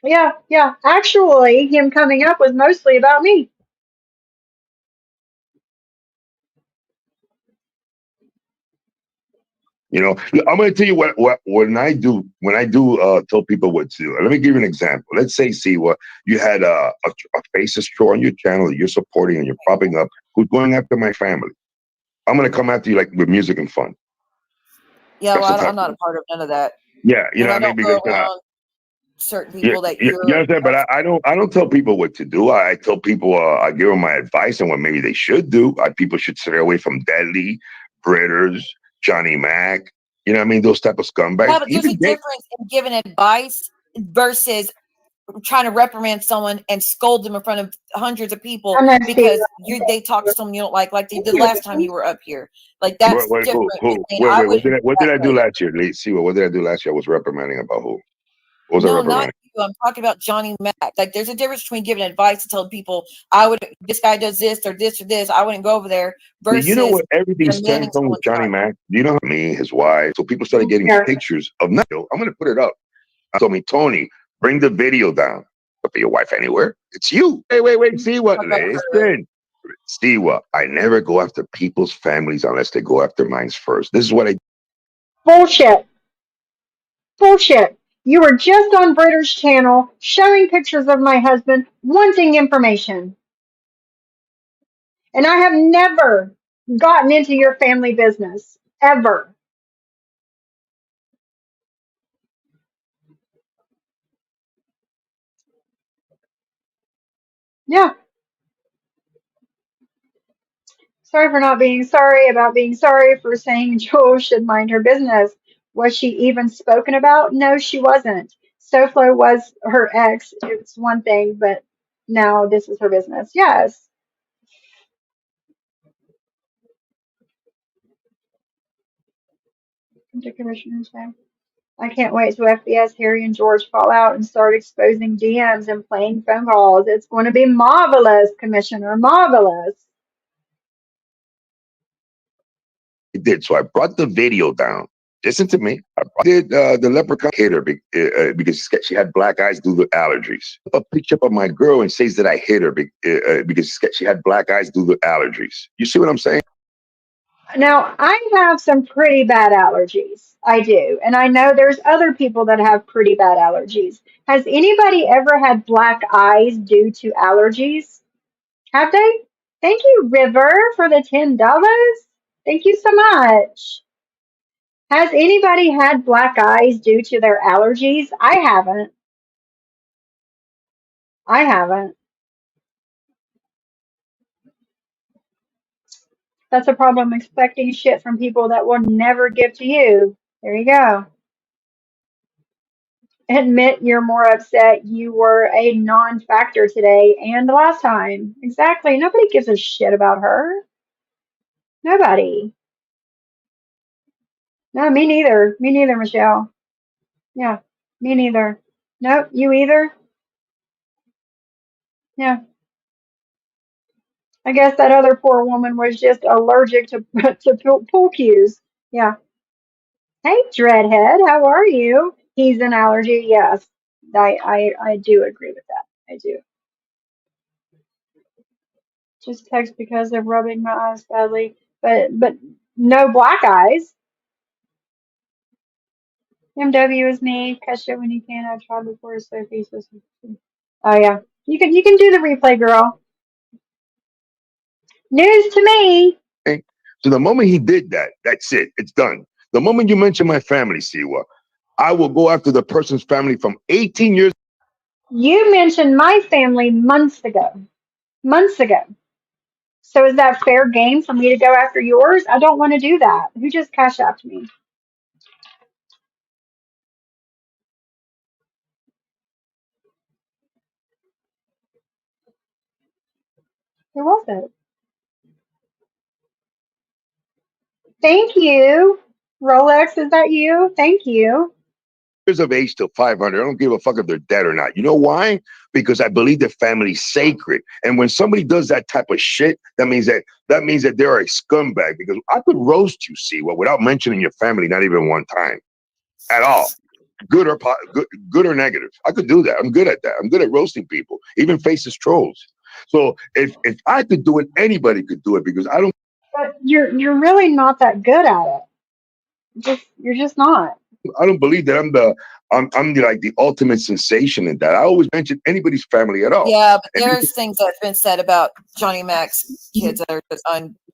Yeah, yeah. Actually, him coming up was mostly about me. You know, I'm going to tell you what when I do tell people what to do. Let me give you an example. Let's say, see what you had a faceless troll on your channel that you're supporting and you're propping up who's going after my family. I'm going to come after you like with music and fun. Yeah, That's well, the type I'm not a part of none of that. yeah, you And know I what I mean? don't go Because around certain you, people that you you're. understand, but I don't tell people what to do. I tell people I give them my advice on what maybe they should do. People should stay away from Deadly, Britters, Johnny Mac. You know what I mean? Those type of scumbags. Yeah, but there's a difference in giving advice versus trying to reprimand someone and scold them in front of hundreds of people I'm not because speaking. they talked to someone you don't like they did last time you were up here. Like that's different. Wait, what did I do last year? Let's see what did I do last year? I was reprimanding about who? What was I No, not reprimanding? you. I'm talking about Johnny Mac. Like, there's a difference between giving advice and telling people, this guy does this or this or this. I wouldn't go over there versus You know what everything demanding stems from with someone's Johnny time. Mac? Do you know me, his wife? So people started getting Yeah. pictures of nothing. I'm going to put it up. Told me, Tony, bring the video down. But for your wife anywhere? It's you. Wait. See what? Talk about her. Listen. See what? I never go after people's families unless they go after mine first. This is what I Bullshit. Bullshit. You were just on Britter's channel showing pictures of my husband wanting information. And I have never gotten into your family business. Ever. Yeah. Sorry for not being sorry about being sorry for saying Joel should mind her business. Was she even spoken about? No, she wasn't. SoFlo was her ex. It's one thing, but now this is her business. Yes. To Commissioner's name. I can't wait till FBS, Harry, and George fall out and start exposing DMs and playing phone calls. It's going to be marvelous, Commissioner. Marvelous. did. So I brought the video down. Listen to me. I did the leprechaun hit her because she had black eyes due to allergies. A picture of my girl and says that I hit her because she had black eyes due to allergies. You see what I'm saying? Now, I have some pretty bad allergies. I do. And I know there's other people that have pretty bad allergies. Has anybody ever had black eyes due to allergies? Have they? Thank you, River, for the $10. Thank you so much. Has anybody had black eyes due to their allergies? I haven't. I haven't. That's a problem expecting shit from people that will never give to you. There you go. Admit you're more upset you were a non-factor today and the last time. Exactly. Nobody gives a shit about her. Nobody. No, me neither. Me neither, Michelle. Yeah, me neither. Nope, you either? Yeah. I guess that other poor woman was just allergic to to pool cues. Yeah. Hey, Dreadhead, how are you? He's an allergy. Yes, I do agree with that. I do. Just text because of rubbing my eyes badly, but no black eyes. MW is me. Catch it when you can. I tried before, so faceless. Oh yeah, you can do the replay, girl. News to me. Okay? So the moment he did that, that's it. It's done. The moment you mention my family, Siwa, I will go after the person's family from 18 years. You mentioned my family months ago. Months ago. So is that fair game for me to go after yours? I don't want to do that. Who just cash apped me? Who was it? Thank you. Rolex, is that you? Thank you. years of age till 500. I don't give a fuck if they're dead or not. You know why? Because I believe the family's sacred. And when somebody does that type of shit, that means that they're a scumbag. Because I could roast you, see, without mentioning your family, not even one time at all. Good or negative. I could do that. I'm good at that. I'm good at roasting people, even faceless trolls. So if I could do it, anybody could do it, because I don't. But you're really not that good at it. You're just not. I don't believe that I'm the ultimate sensation in that. I always mention anybody's family at all. Yeah, but there's things that's been said about Johnny Mac's kids that are just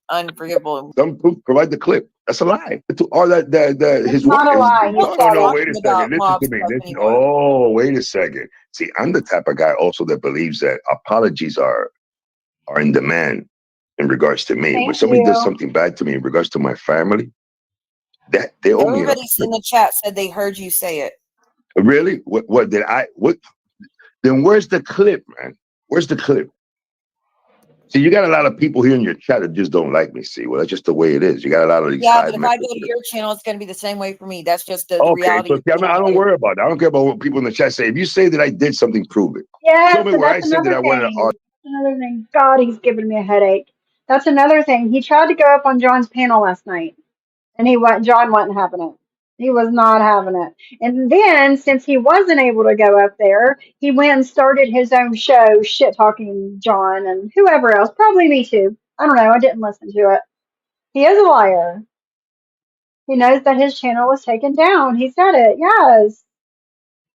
unforgivable. Some provide the clip. That's a lie. Or that his not wife. a lie. No, wait a second. Listen to me. Listen, wait a second. See, I'm the type of guy also that believes that apologies are in demand in regards to me. Thank When somebody does you. something bad to me in regards to my family, that they owe me. Everybody in the chat said they heard you say it. Really? What did I? What? Then where's the clip, man? Where's the clip? See, you got a lot of people here in your chat that just don't like me. See, well, that's just the way it is. You got a lot of these. Yeah, but if I go to your channel, it's going to be the same way for me. That's just the reality. So see, I don't worry about that. I don't care about what people in the chat say. If you say that I did something, prove it. Yes, Show me where I said that I wanted to argue. That's another thing. God, he's giving me a headache. That's another thing. He tried to go up on John's panel last night, and John wasn't having it. He was not having it. And then, since he wasn't able to go up there, he went and started his own show, shit talking John and whoever else. Probably me too. I don't know. I didn't listen to it. He is a liar. He knows that his channel was taken down. He said it. Yes.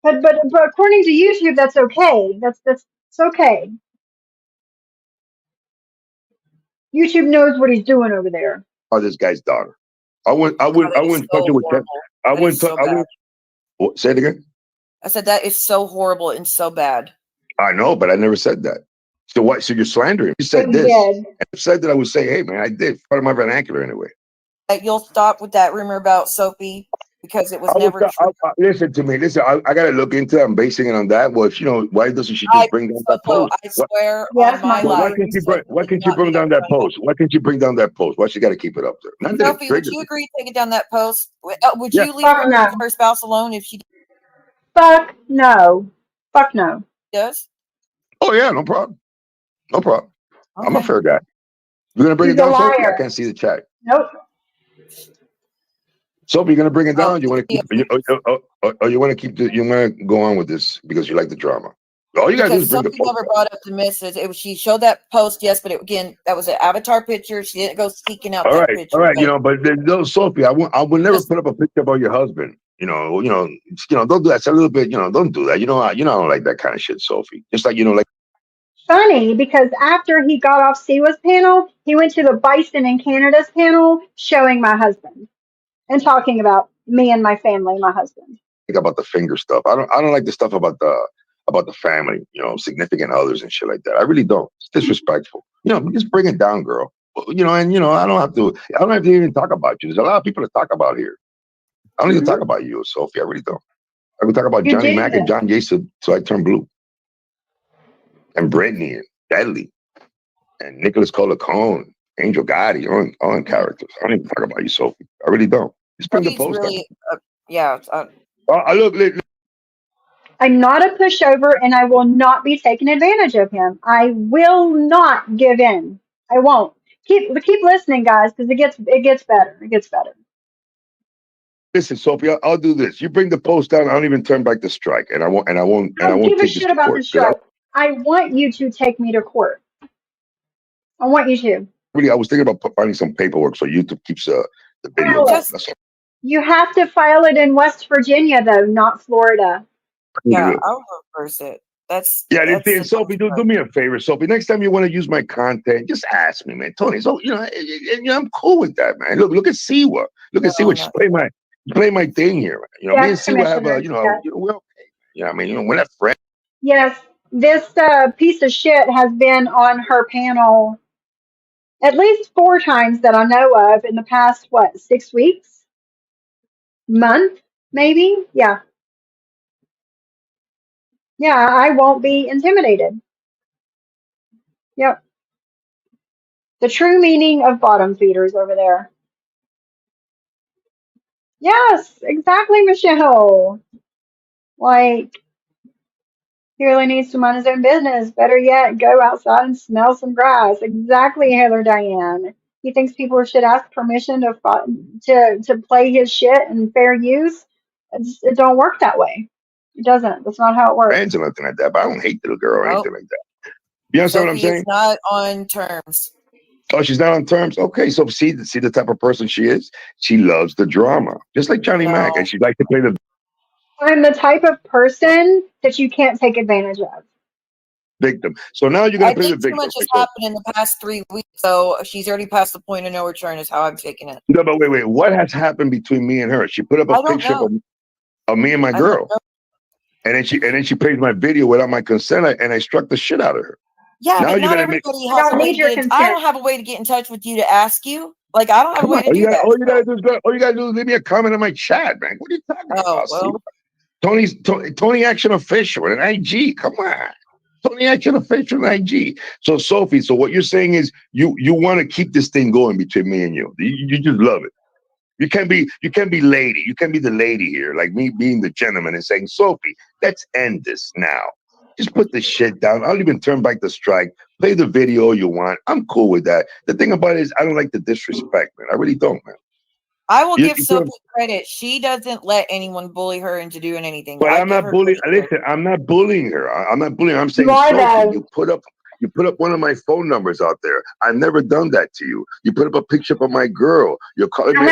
But according to YouTube, that's okay. That's okay. YouTube knows what he's doing over there. Or this guy's daughter. I wouldn't touch it with that. I wouldn't. Say it again. I said that is so horrible and so bad. I know, but I never said that. So what? So you're slandering. You said this. I said that I would say, hey man, I did. Part of my vernacular anyway. You'll stop with that rumor about Sophie because it was never true. Listen to me. Listen, I got to look into it. I'm basing it on that. Well, why doesn't she just bring down that post? I swear on my life. Why can't you bring down that post? Why can't you bring down that post? Why she got to keep it up there? Sophie, would you agree taking down that post? Would you leave her spouse alone if she Fuck no. Fuck no. does? Oh yeah, no problem. No problem. Okay. I'm a fair guy. You're gonna bring it down, Sophie? I can't see the chat. Nope. Sophie, you're gonna bring it down. You want to keep? You want to go on with this because you like the drama? All you gotta do is bring the post. Never brought up the misses. She showed that post, yes, but again, that was an avatar picture. She didn't go seeking out that picture. All right, but no, Sophie, I will never put up a picture about your husband. Don't do that. It's a little bit, don't do that. I don't like that kind of shit, Sophie. Just like like. Funny, because after he got off Siwa's panel, he went to the Bison in Canada's panel showing my husband and talking about me and my family, my husband. Think about the finger stuff. I don't like the stuff about the family, significant others and shit like that. I really don't. It's disrespectful. Just bring it down, girl. I don't have to even talk about you. There's a lot of people to talk about here. I don't even talk about you, Sophie. I really don't. I would talk about Johnny Mac and John Jason, so I turn blue. And Brittany and Deadly and Nicholas Colacone, Angel Gotti, all in characters. I don't even talk about you, Sophie. I really don't. Just bring the post look. I'm not a pushover, and I will not be taking advantage of him. I will not give in. I won't. Keep listening, guys, because it gets better. It gets better. Listen, Sophie, I'll do this. You bring the post down. I don't even turn back the strike, and I won't give a shit about the strike. I want you to take me to court. I want you to. Really, I was thinking about finding some paperwork so YouTube keeps the video. You have to file it in West Virginia, though, not Florida. Yeah, I'll reverse it. And Sophie, do me a favor, Sophie. Next time you want to use my content, just ask me, man. Tony, so I'm cool with that, man. Look at Siwa. Look at Siwa. Just play my thing here. Me and Siwa have we're okay. We're not friends. Yes, this piece of shit has been on her panel at least 4 times that I know of in the past 6 weeks, month, maybe. Yeah, I won't be intimidated. Yep. The true meaning of bottom feeders over there. Yes, exactly, Michelle. Like, he really needs to mind his own business. Better yet, go outside and smell some grass. Exactly, Heather Diane. He thinks people should ask permission to play his shit in fair use. It don't work that way. It doesn't. That's not how it works. Or nothing like that. But I don't hate the girl or Nope. anything like that. You understand what I'm Sophie is saying? not on terms. Oh, she's not on terms. Okay, so see the type of person she is. She loves the drama, just like Johnny Mac, and she likes to play the I'm the type of person that you can't take advantage of. victim. So now you're gonna I play the think too victim. much has happened in the past 3 weeks, so she's already past the point of no return. Is how I'm taking it. No, but wait. What has happened between me and her? She put up a I don't picture know. of me and my I don't girl, know. and then she plays my video without my consent, and I struck the shit out of her. Yeah, Now but you're not gonna make. everybody I has a don't way need to your get. I consent. don't have a way to get in touch with you to ask you. Like I don't have a way to All do that. all you gotta do is leave me a comment on my chat, man. What are you talking about? Well. Tony Action Official and an IG. Come on. Tony Action Official and IG. So Sophie, so what you're saying is you want to keep this thing going between me and you. You just love it. You can't be lady. You can't be the lady here, like me being the gentleman and saying, Sophie, let's end this now. Just put the shit down. I'll even turn back the strike. Play the video you want. I'm cool with that. The thing about it is I don't like the disrespect, man. I really don't, man. I will give Sophie credit. She doesn't let anyone bully her into doing anything. But I'm not bullying. Listen, I'm not bullying her. I'm not bullying her. I'm saying, Sophie, you put up one of my phone numbers out there. I've never done that to you. You put up a picture of my girl. You're calling me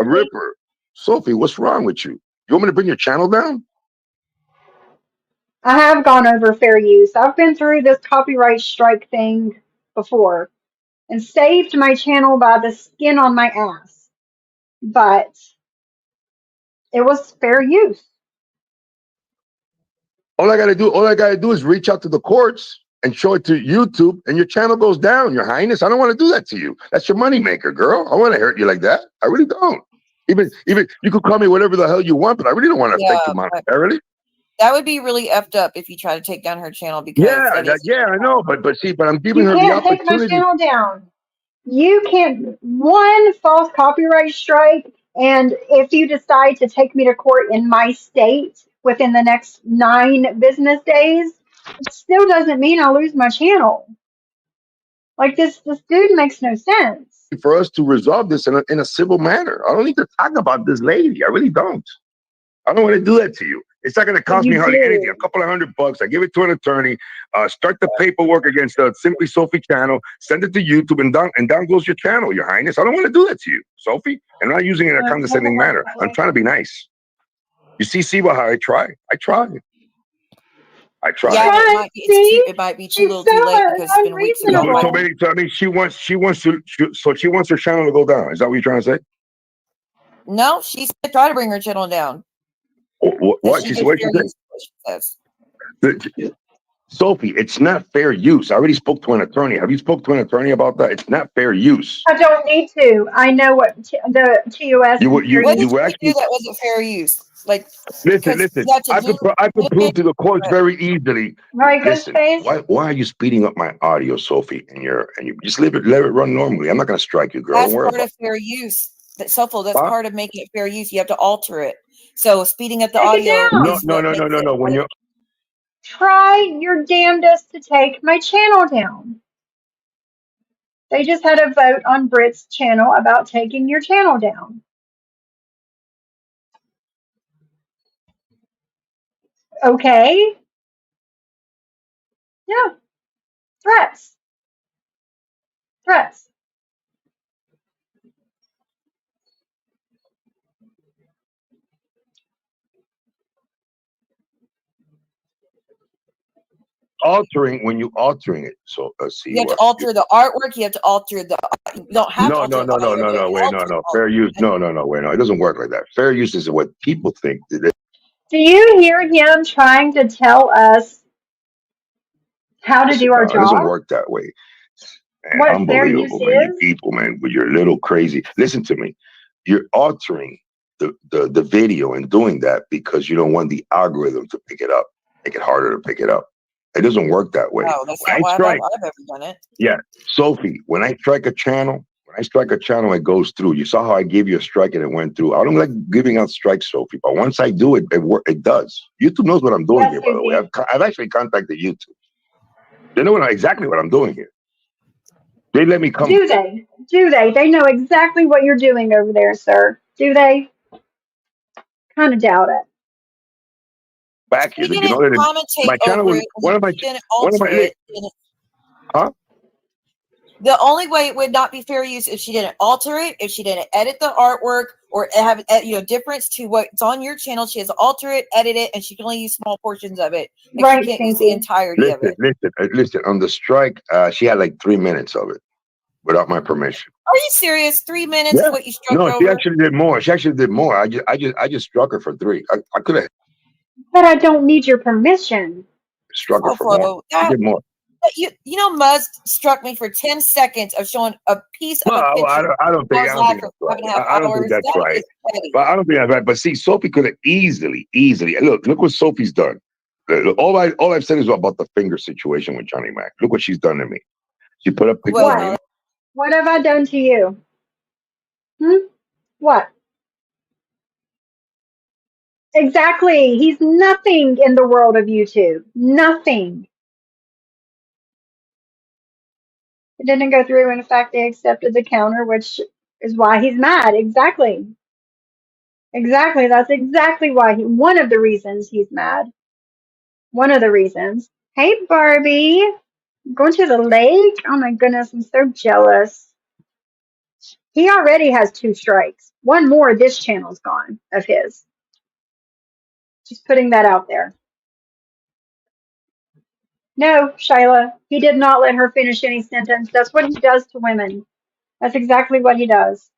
a ripper. Sophie, what's wrong with you? You want me to bring your channel down? I have gone over fair use. I've been through this copyright strike thing before and saved my channel by the skin on my ass. But it was fair use. All I gotta do is reach out to the courts and show it to YouTube, and your channel goes down, Your Highness. I don't want to do that to you. That's your moneymaker, girl. I want to hurt you like that. I really don't. Even you could call me whatever the hell you want, but I really don't want to affect you monetarily. That would be really effed up if you try to take down her channel because I know, but I'm giving her the opportunity. You can't take my channel down. You can't. One false copyright strike, and if you decide to take me to court in my state within the next 9 business days, it still doesn't mean I lose my channel. Like this dude makes no sense. For us to resolve this in a civil manner. I don't need to talk about this lady. I really don't. I don't want to do that to you. It's not going to cost me hardly anything. A couple of $100. I give it to an attorney. Start the paperwork against the Simply Sophie channel. Send it to YouTube, and down goes your channel, Your Highness. I don't want to do that to you, Sophie. And I'm not using it in a condescending manner. I'm trying to be nice. You see how I try. I try. Yeah, it might be too little, too late because it's been weeks ago. So I mean, she wants her channel to go down. Is that what you're trying to say? No, she's trying to bring her channel down. What she says? Sophie, it's not fair use. I already spoke to an attorney. Have you spoke to an attorney about that? It's not fair use. I don't need to. I know what the TOS. What did you do that wasn't fair use? Like, listen. I could prove to the courts very easily. Right, listen, why are you speeding up my audio, Sophie? And you just let it run normally. I'm not going to strike you, girl. That's part of fair use. That's part of making it fair use. You have to alter it. So speeding up the audio. No. When you're try your damnedest to take my channel down. They just had a vote on Brit's channel about taking your channel down. Okay. Yeah. Threats. altering it. So let's see. You have to alter the artwork. You have to alter the. You don't have to. No. Wait, no. Fair use. No. Wait, no. It doesn't work like that. Fair use is what people think. Do you hear him trying to tell us how to do our job? It doesn't work that way. Man, what unbelievable, fair use man. You people, man, but you're a little crazy. Listen to me. You're altering the video and doing that because you don't want the algorithm to pick it up, make it harder to pick it up. It doesn't work that way. No, that's not why I've ever done it. Yeah, Sophie, when I strike a channel, When I strike a channel, it goes through. You saw how I gave you a strike and it went through. I don't like giving out strikes, Sophie, but once I do it, it does. YouTube knows what I'm doing Yes, here, they by the way. do. I've actually contacted YouTube. They know exactly what I'm doing here. They let me come Do they? Do they? They know exactly what you're doing over there, sir. Do they? Kind of doubt it. back here. She Did you didn't know that commentate my channel over was it, and she didn't alter it. huh? The only way it would not be fair use if she didn't alter it, if she didn't edit the artwork, or have difference to what's on your channel. She has to alter it, edit it, and she can only use small portions of it. Like Right, she can't use the Stinky. entirety of it. Listen. On the strike, she had like 3 minutes of it without my permission. Are you serious? 3 minutes is Yeah. what you struck No, she over? actually did more. I just struck her for 3. I could have But I don't need your permission. struck her for more. She did more. You know, Muzz struck me for 10 seconds of showing a piece of a Well, picture. I don't think that's right. I don't think that's right. But I don't think that's right. But see, Sophie could have easily. Look what Sophie's done. All I've said is about the finger situation with Johnny Mac. Look what she's done to me. She put up pictures of him. What have I done to you? What? Exactly. He's nothing in the world of YouTube. Nothing. It didn't go through. In fact, they accepted the counter, which is why he's mad. Exactly. Exactly. That's exactly why one of the reasons he's mad. One of the reasons. Hey, Barbie. Going to the lake? Oh my goodness, I'm so jealous. He already has 2 strikes. One more, this channel's gone of his. Just putting that out there. No, Shyla, he did not let her finish any sentence. That's what he does to women. That's exactly what he does.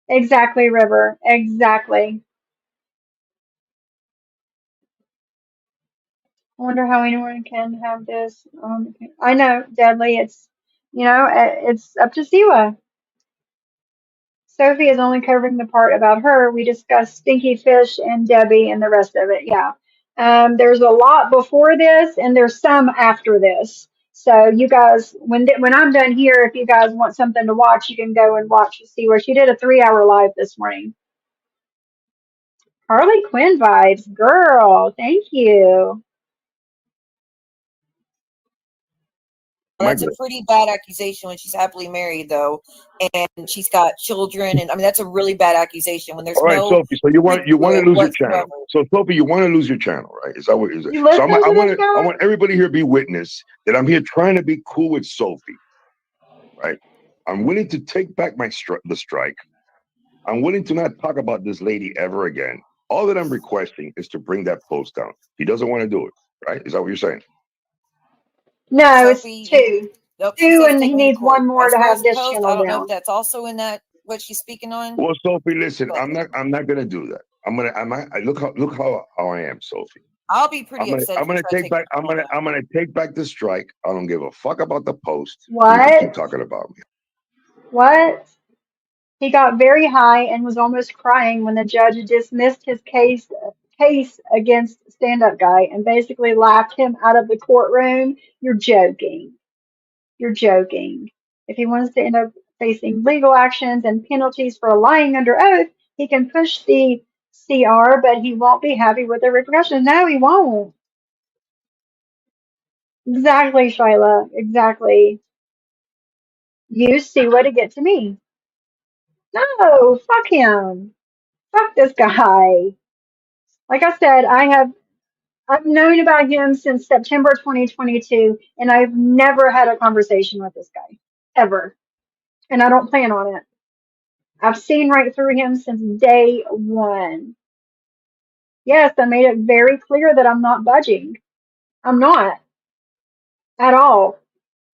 Exactly, River. Exactly. I wonder how anyone can have this. I know, Deadly. It's up to Siwa. Sophie is only covering the part about her. We discussed Stinky Fish and Debbie and the rest of it. Yeah. There's a lot before this, and there's some after this. So you guys, when I'm done here, if you guys want something to watch, you can go and watch and see where she did a 3-hour live this morning. Harley Quinn vibes, girl. Thank you. That's a pretty bad accusation when she's happily married, though, and she's got children, and I mean that's a really bad accusation when there's All right, no. Sophie. So you want to lose your channel. whatsoever. So Sophie, you want to lose your channel, right? Is that what is it? You So listen to this I guy? want everybody here to be witness that I'm here trying to be cool with Sophie, right? I'm willing to take back the strike. I'm willing to not talk about this lady ever again. All that I'm requesting is to bring that post down. He doesn't want to do it, right? Is that what you're saying? No, Sophie, it's 2. Nope, 2, and he needs one more as to far have as this post, channel I don't know down. if that's also in that what she's speaking on. Well, Sophie, listen, I'm not gonna do that. Look how I am, Sophie. I'll be pretty upset. I'm gonna take back the strike. I don't give a fuck about the post. What? You can keep talking about me. What? He got very high and was almost crying when the judge dismissed his case against stand-up guy and basically laughed him out of the courtroom. You're joking. You're joking. If he wants to end up facing legal actions and penalties for lying under oath, he can push the CR, but he won't be happy with the repercussions. No, he won't. Exactly, Shyla. Exactly. You see what to get to me. No, fuck him. Fuck this guy. Like I said, I've known about him since September 2022, and I've never had a conversation with this guy. Ever. And I don't plan on it. I've seen right through him since day one. Yes, I made it very clear that I'm not budging. I'm not. At all.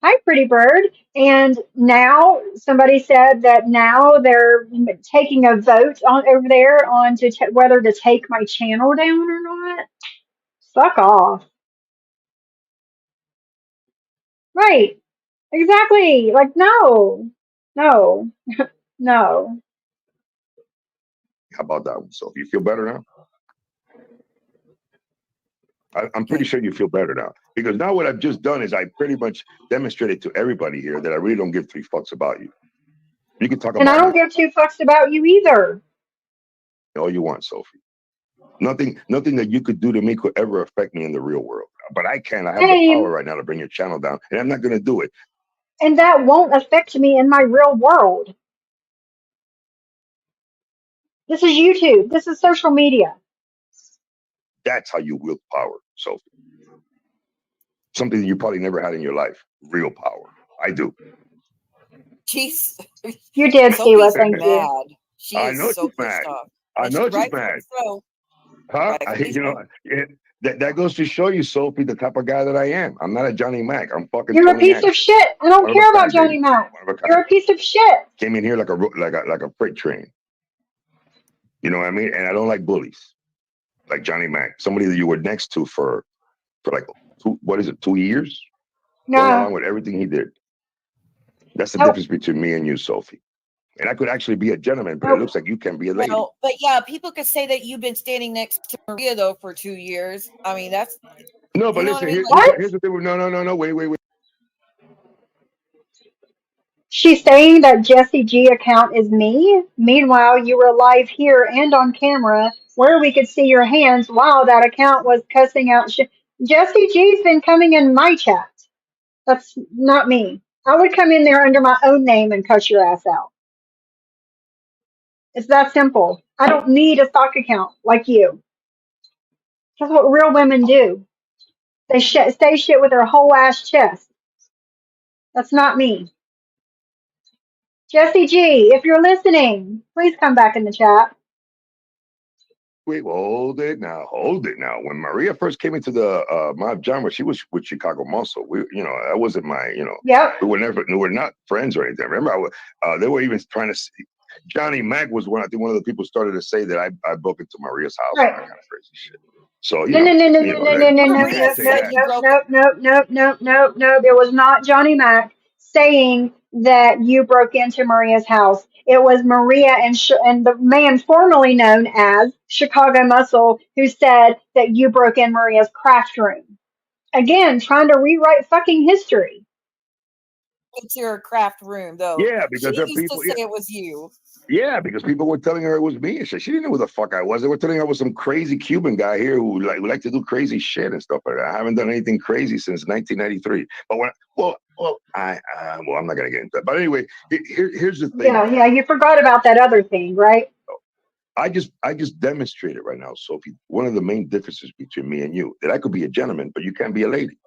Hi, pretty bird. And now somebody said that now they're taking a vote on over there on whether to take my channel down or not. Fuck off. Right. Exactly. Like, no. No. No. How about that one, Sophie? You feel better now? I'm pretty sure you feel better now, because now what I've just done is I pretty much demonstrated to everybody here that I really don't give 3 fucks about you. You can talk And I about me don't give two fucks about you either. all you want, Sophie. Nothing that you could do to me could ever affect me in the real world. But I can. I have the power Same. right now to bring your channel down, and I'm not going to do it. And that won't affect me in my real world. This is YouTube. This is social media. That's how you wield power, Sophie. Something that you probably never had in your life. Real power. I do. Jeez. You did, Sheila. Sophie's Thank you. mad. She I is know so she's pissed mad. off. I And know she's rightfully mad. so. Huh? Rightfully so. That goes to show you, Sophie, the type of guy that I am. I'm not a Johnny Mac. I'm fucking You're a Tony piece of Action. shit. I don't One of a care about kind, Johnny baby. Mac. One of a You're kind. a piece of shit. Came in here like a freight train. You know what I mean? And I don't like bullies, like Johnny Mac. Somebody that you were next to for like 2 years, going No. along with everything he did. That's the Nope. difference between me and you, Sophie. And I could actually be a gentleman, but it looks like you can be a lady. Well, but yeah, people could say that you've been standing next to Maria though for 2 years. I mean, that's No, but you know listen, what I mean? What? here's the thing. No, wait. She's saying that Jesse G account is me. Meanwhile, you were live here and on camera where we could see your hands while that account was cussing out. Jesse G's been coming in my chat. That's not me. I would come in there under my own name and cuss your ass out. It's that simple. I don't need a stock account like you. That's what real women do. They say shit with their whole ass chest. That's not me. Jesse G, if you're listening, please come back in the chat. Wait, well, hold it now. When Maria first came into the mob genre, she was with Chicago Muscle. That wasn't my, Yep. we were not friends or anything. Remember, they were even trying to. Johnny Mac was one. I think one of the people started to say that I broke into Maria's house and Right. that kind of crazy shit. So No. you can't say that. No. There was not Johnny Mac saying that you broke into Maria's house. It was Maria and the man formerly known as Chicago Muscle who said that you broke in Maria's craft room. Again, trying to rewrite fucking history. It's your craft room though. Yeah, She because used to say it was you. Yeah, because people were telling her it was me and shit. She didn't know who the fuck I was. They were telling her I was some crazy Cuban guy here who like to do crazy shit and stuff like that. I haven't done anything crazy since 1993. But I'm not gonna get into that. But anyway, here's the thing. Yeah, you forgot about that other thing, right? I just demonstrated right now, Sophie, one of the main differences between me and you, that I could be a gentleman, but you can't be a lady.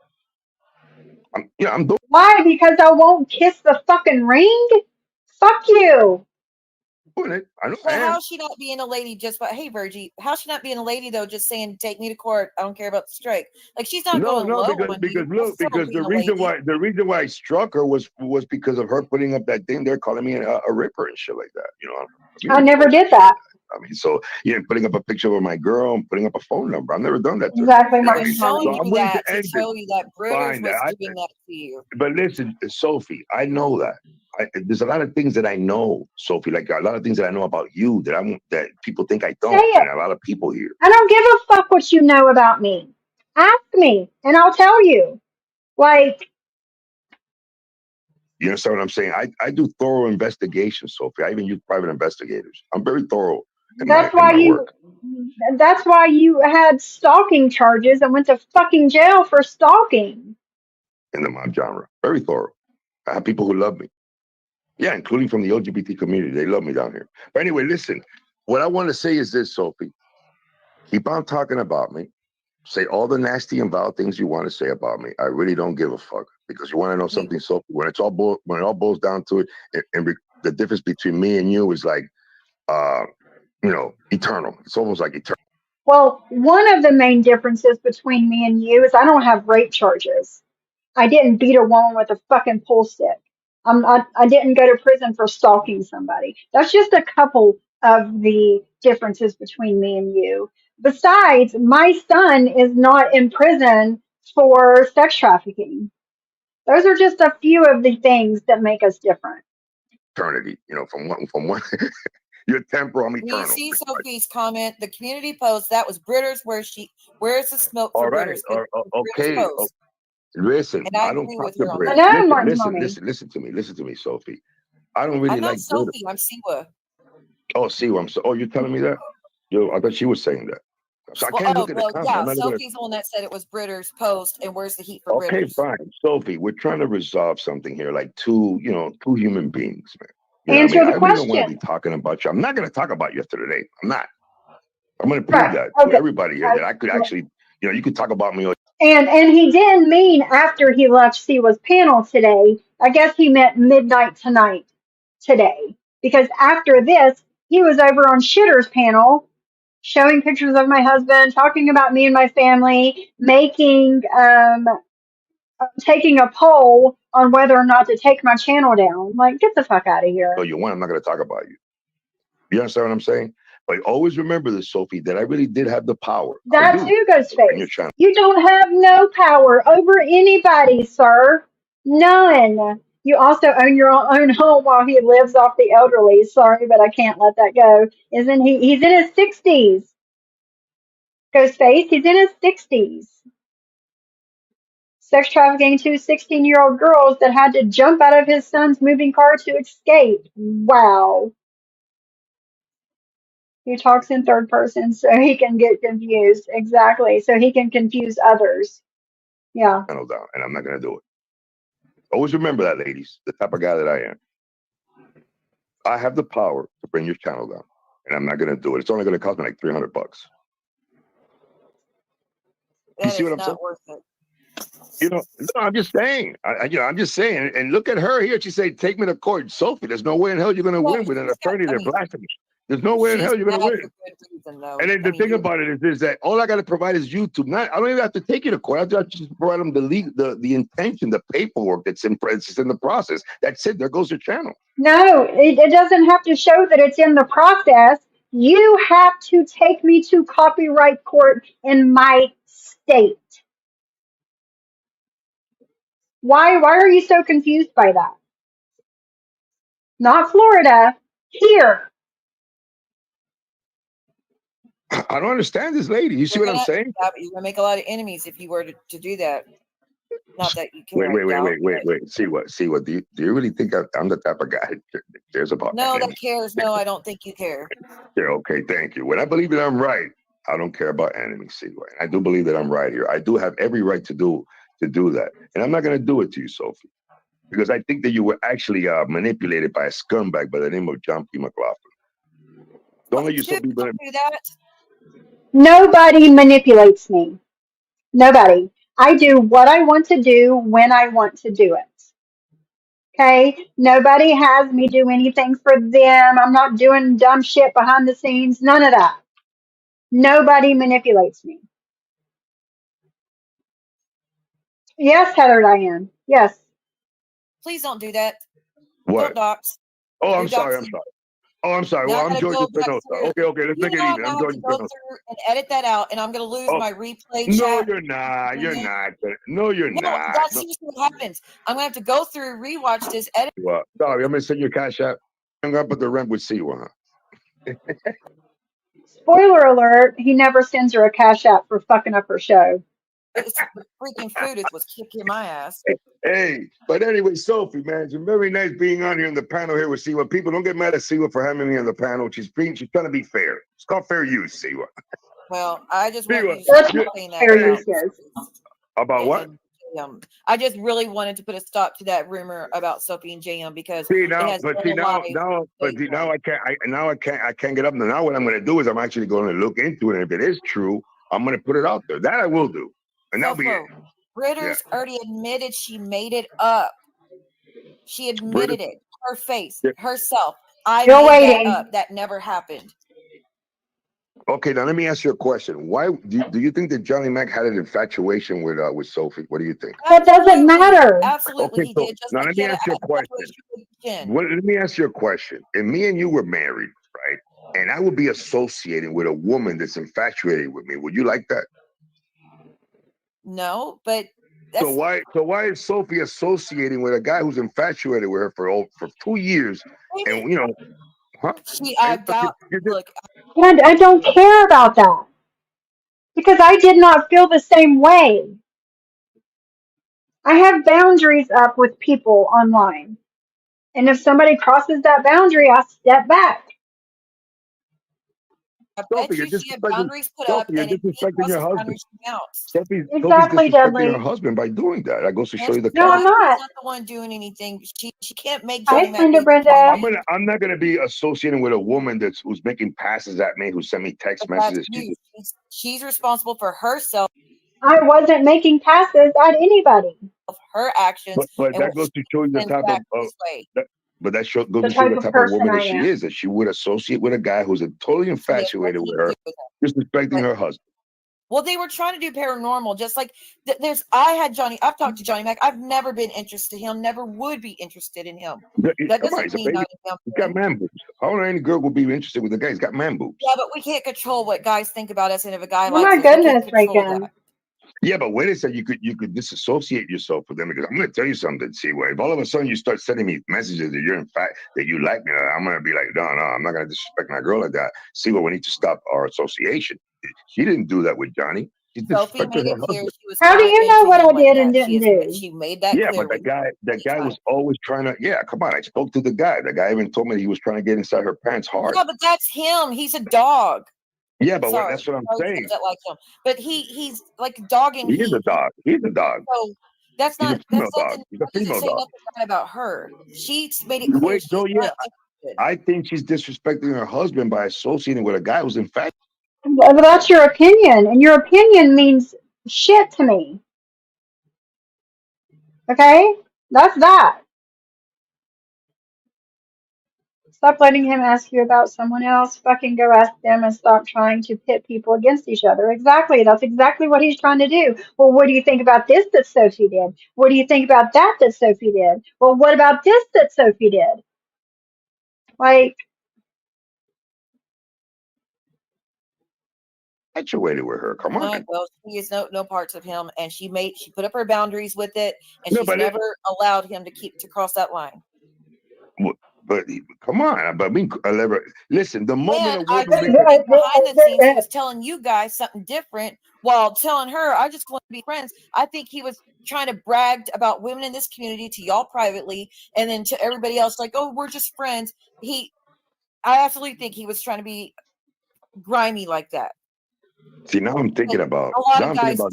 I'm doing Why? Because I won't kiss the fucking ring? Fuck you. it. I know I But am. how's she not being a lady just by hey Virgie, how's she not being a lady though, just saying take me to court, I don't care about the strike. Like she's not going low on you. Because the reason why I struck her was because of her putting up that thing there calling me a ripper and shit like that. I never did that. I mean, so putting up a picture of my girl and putting up a phone number. I've never done that to her. Exactly, You know what I Martin. mean? showing So you I'm willing that to to end show you that Britters Fine, was doing that to you. But listen, Sophie, I know that. There's a lot of things that I know, Sophie, like a lot of things that I know about you that people think I Say don't, it. and a lot of people here. I don't give a fuck what you know about me. Ask me, and I'll tell you. Like, You understand what I'm saying? I do thorough investigations, Sophie. I even use private investigators. I'm very thorough in my work. That's why you had stalking charges and went to fucking jail for stalking. In the mob genre. Very thorough. I have people who love me. Yeah, including from the LGBT community. They love me down here. But anyway, listen, what I want to say is this, Sophie. Keep on talking about me. Say all the nasty and vile things you want to say about me. I really don't give a fuck. Because you want to know something, Sophie, when it all boils down to it, and the difference between me and you is like eternal. It's almost like eternal. Well, one of the main differences between me and you is I don't have rape charges. I didn't beat a woman with a fucking pull stick. I didn't go to prison for stalking somebody. That's just a couple of the differences between me and you. Besides, my son is not in prison for sex trafficking. Those are just a few of the things that make us different. Eternity, from one you're temporal, I'm eternal. You see Sophie's comment, the community post, that was Britters where's the smoke for Britters? Okay. Listen, and I don't agree talk with to her on Brit. that. I know, Martin's mommy. Listen to me, Sophie. I don't really I'm not like glitter. Sophie. I'm Siwa. Oh, see what I'm saying? Oh, you're telling me that? Yo, I thought she was saying that. So I Well, can't look at the comment. yeah. I'm not gonna. Sophie's the one that said it was Britter's post, and where's the heat for Okay, Britters? fine, Sophie. We're trying to resolve something here, like two human beings, man. You know what I Answer mean? the I really don't want to be question. talking about you. I'm not going to talk about you today. I'm not. I'm going to prove Right. that to Okay. everybody here that I could actually, you could talk about me. And he didn't mean after he left Siwa's panel today. I guess he meant midnight tonight today. Because after this, he was over on Shitter's panel showing pictures of my husband, talking about me and my family, taking a poll on whether or not to take my channel down. Like, get the fuck out of here. You want? I'm not going to talk about you. You understand what I'm saying? But always remember this, Sophie, that I really did have the power. I That do. too goes In your face. channel. You don't have no power over anybody, sir. None. You also own your own home while he lives off the elderly. Sorry, but I can't let that go. Isn't he? He's in his 60s. Ghostface, he's in his 60s. Sex trafficking two 16-year-old girls that had to jump out of his son's moving car to escape. Wow. He talks in third person so he can get confused. Exactly. So he can confuse others. Yeah. Channel down, and I'm not going to do it. Always remember that, ladies, the type of guy that I am. I have the power to bring your channel down, and I'm not going to do it. It's only going to cost me like $300. You see what I'm saying? Not worth it. No, I'm just saying. I'm just saying. And look at her here. She said, "Take me to court, Sophie. There's no way in hell you're going to win with an attorney that blasphemy. There's no way in hell you're going to win." For good reason, though. And then the thing about it is that all I got to provide is YouTube. I don't even have to take you to court. I just provide them the intention, the paperwork that's in the process. That's it. There goes your channel. No, it doesn't have to show that it's in the process. You have to take me to copyright court in my state. Why are you so confused by that? Not Florida, here. I don't understand this lady. You see what I'm saying? You're gonna make a lot of enemies if you were to do that. Not that you care. Wait. See what? Do you really think I'm the type of guy that cares about? No, that cares. No, I don't think you care. Yeah, okay, thank you. When I believe that I'm right, I don't care about enemies. See, I do believe that I'm right here. I do have every right to do that, and I'm not going to do it to you, Sophie, because I think that you were actually manipulated by a scumbag by the name of John P. McLaughlin. Don't let yourself be do that. Nobody manipulates me. Nobody. I do what I want to do when I want to do it. Okay? Nobody has me do anything for them. I'm not doing dumb shit behind the scenes. None of that. Nobody manipulates me. Yes, Heather Diane. Yes. Please don't do that. What? Don't dox. Oh, I'm sorry. Oh, I'm sorry. Well, I'm George Espinosa. Okay, let's make it even. I'm George Espinosa. And edit that out, and I'm going to lose my replay No, chat. you're not. You're not. No, you're not. That's usually what happens. I'm going to have to go through, rewatch this, edit. Well, sorry, I'm going to send you a cash app. I'm going to put the rent with Siwa. Spoiler alert, he never sends her a cash app for fucking up her show. It's freaking food is what's kicking my ass. Hey, but anyway, Sophie, man, it's been very nice being on here in the panel here with Siwa. People don't get mad at Siwa for having me on the panel. She's trying to be fair. It's called fair use, Siwa. Well, I just want you to stop saying that. Fair use, yes. About what? I just really wanted to put a stop to that rumor about Sophie and JM because now I can't get up. Now what I'm going to do is I'm actually going to look into it, and if it is true, I'm going to put it out there. That I will do, and that'll be it. Britters already admitted she made it up. She admitted it. Her face, herself. I made that up. That never happened. Okay, now let me ask you a question. Why do you think that Johnny Mac had an infatuation with Sophie? What do you think? That doesn't matter. Absolutely, he did. Now let me ask you a question. Let me ask you a question. If me and you were married, right, and I would be associating with a woman that's infatuated with me, would you like that? No, but so why is Sophie associating with a guy who's infatuated with her for 2 years? Maybe. And huh? I don't care about that because I did not feel the same way. I have boundaries up with people online, And if somebody crosses that boundary, I step back. I bet Sophie, you're you she had disrespecting. boundaries put up, Sophie, you're and if he disrespecting your crosses husband. boundaries, she bounced. Sophie's Exactly, disrespecting her Dudley. husband by doing that. That goes to show you the No, I'm character. He's not. not the one doing anything. She can't make Hi, Johnny Mac Splenda do Brenda. anything. I'm not gonna be associating with a woman who's making passes at me, who sent me text But that's messages. you. She's responsible for herself, I wasn't making passes at anybody. her actions, But and that what goes she to show you the sends type back of this way. but that goes The to show you type the of type of person woman I that she am. is, that she would associate with a guy who's totally She had infatuated nothing with to her, do with him. disrespecting But her husband. well, they were trying to do paranormal, just like I've talked to Johnny Mac. I've never been interested in him, never would be interested in him. That Come on, doesn't he's a mean baby. not in him. He's got man boobs. I don't know any girl will be interested with a guy. He's got man boobs. Yeah, but we can't control what guys think about us, and if a guy Oh likes my us, we can't goodness, control Reagan. that. Yeah, but wait a second. You could disassociate yourself with them, because I'm going to tell you something. See, if all of a sudden you start sending me messages that you're in fact that you like me, I'm going to be like, no, I'm not going to disrespect my girl like that. See, we need to stop our association. She didn't do that with Johnny. She Sophie disrespected made her it clear husband. she was How do not you know into what him I like did and that. didn't do? She made that Yeah, clear. but that guy was always trying to. Yeah, come on. I spoke to the guy. The guy even told me he was trying to get inside her parents' heart. Yeah, but that's him. He's a dog. Yeah, but Sorry, that's what I'm saying. that like him, but he's like dogging. He is a dog. He's a dog. So that's He's not a female dog. nothing. He's a That doesn't female say dog. nothing bad about her. She's made it clear Wait, she's no, yeah. not interested. I think she's disrespecting her husband by associating with a guy who's infatuated. But that's your opinion, and your opinion means shit to me. Okay? That's that. Stop letting him ask you about someone else. Fucking go ask them and stop trying to pit people against each other. Exactly. That's exactly what he's trying to do. Well, what do you think about this that Sophie did? What do you think about that that Sophie did? Well, what about this that Sophie did? Like, Infatuated with her. Come on. Well, she is no parts of him, and she put up her boundaries with it, and No, she's but never allowed him to cross that line. but come on. But I mean, listen. The moment And a I woman bet makes behind the scenes he was telling you guys something different while telling her, I just want to be friends. I think he was trying to brag about women in this community to y'all privately, and then to everybody else, like, oh, we're just friends. I absolutely think he was trying to be grimy like that. See, now I'm thinking about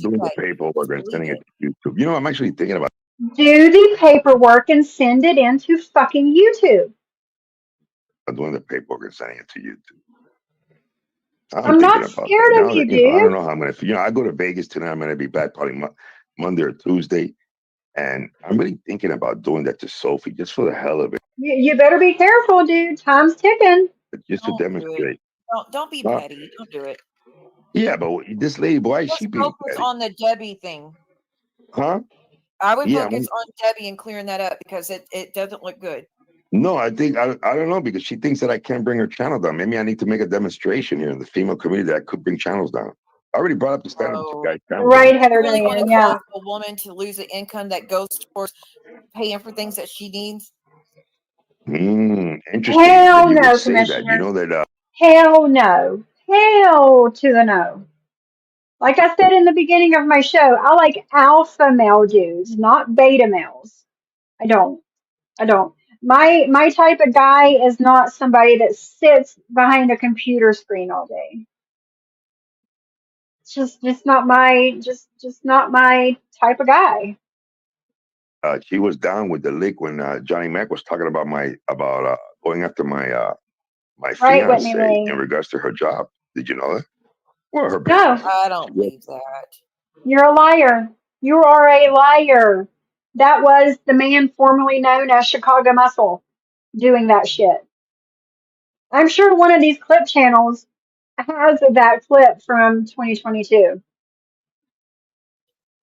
doing the paperwork and sending it to YouTube. You know, I'm actually thinking about do the paperwork and send it into fucking YouTube. doing the paperwork and sending it to YouTube. I'm not scared of you, dude. I don't know how I'm going to. I go to Vegas tonight. I'm going to be back probably Monday or Tuesday, and I'm really thinking about doing that to Sophie just for the hell of it. You better be careful, dude. Time's ticking. Just to demonstrate. Don't be petty. Don't do it. Yeah, but this lady, why is she being focus on the Debbie thing? Huh? I would focus on Debbie and clearing that up, because it doesn't look good. No, I think I don't know, because she thinks that I can't bring her channel down. Maybe I need to make a demonstration here in the female community that I could bring channels down. I already brought up the standard guys. Right, Heather. You really want to cause a woman to lose the income that goes towards paying for things that she needs? Interesting. Hell you no, would say Commissioner. that. You know that. Hell no. Hell to the no. Like I said in the beginning of my show, I like alpha male dudes, not beta males. I don't. My type of guy is not somebody that sits behind a computer screen all day. It's just not my not my type of guy. She was down with the lick when Johnny Mac was talking about going after my fiance in regards to her job. Did you know that? Well, her business. No, I don't believe that. You're a liar. You are a liar. That was the man formerly known as Chicago Muscle doing that shit. I'm sure one of these clip channels has that clip from 2022.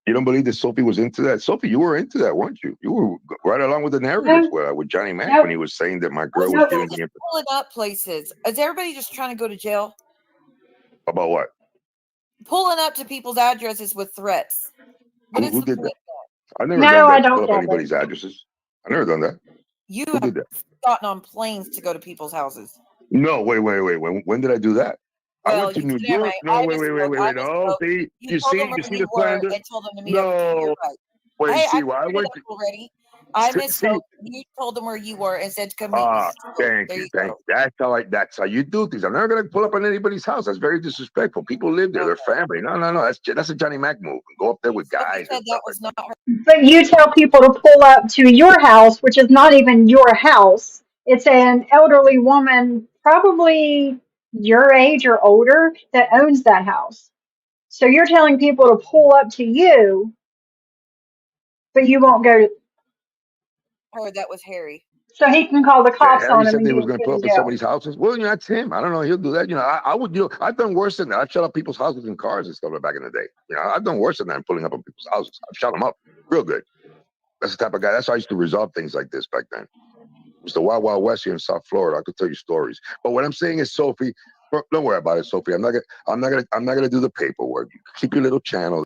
You don't believe that Sophie was into that? Sophie, you were into that, weren't you? You were right along with the narrative with Johnny Mac when he was saying that my girl was giving me pulling up places. Is everybody just trying to go to jail? About what? Pulling up to people's addresses with threats. Who did that? I never no, done that. I don't pull up anybody's addresses. I never done that. You have gotten on planes to go to people's houses. No, wait. When did I do that? Well, I went to New York. No, wait. No, see, you see the slander. And told them to meet no, up. Right. wait. Hey, see, I went to. Already. I See, misspoke. You told them where you were and said to come meet me. So thank there you, you thank go. you. That's how you do things. I'm never gonna pull up on anybody's house. That's very disrespectful. People live there, they're family. No. That's a Johnny Mac move. Go up there with Sophie guys and said stuff that like was that. not her. But you tell people to pull up to your house, which is not even your house. It's an elderly woman, probably your age or older, that owns that house. So you're telling people to pull up to you, but you won't go to, Her that was Harry. so he can call the cops Harry on him said and they get was him gonna put pull in up at jail. somebody's houses. Well, that's him. I don't know. He'll do that. I would. I've done worse than that. I've shut up people's houses and cars and stuff back in the day. I've done worse than that. Pulling up on people's houses. I've shut them up real good. That's the type of guy. That's how I used to resolve things like this back then. It was the Wild Wild West here in South Florida. I could tell you stories. But what I'm saying is, Sophie, don't worry about it, Sophie. I'm not gonna do the paperwork. You keep your little channel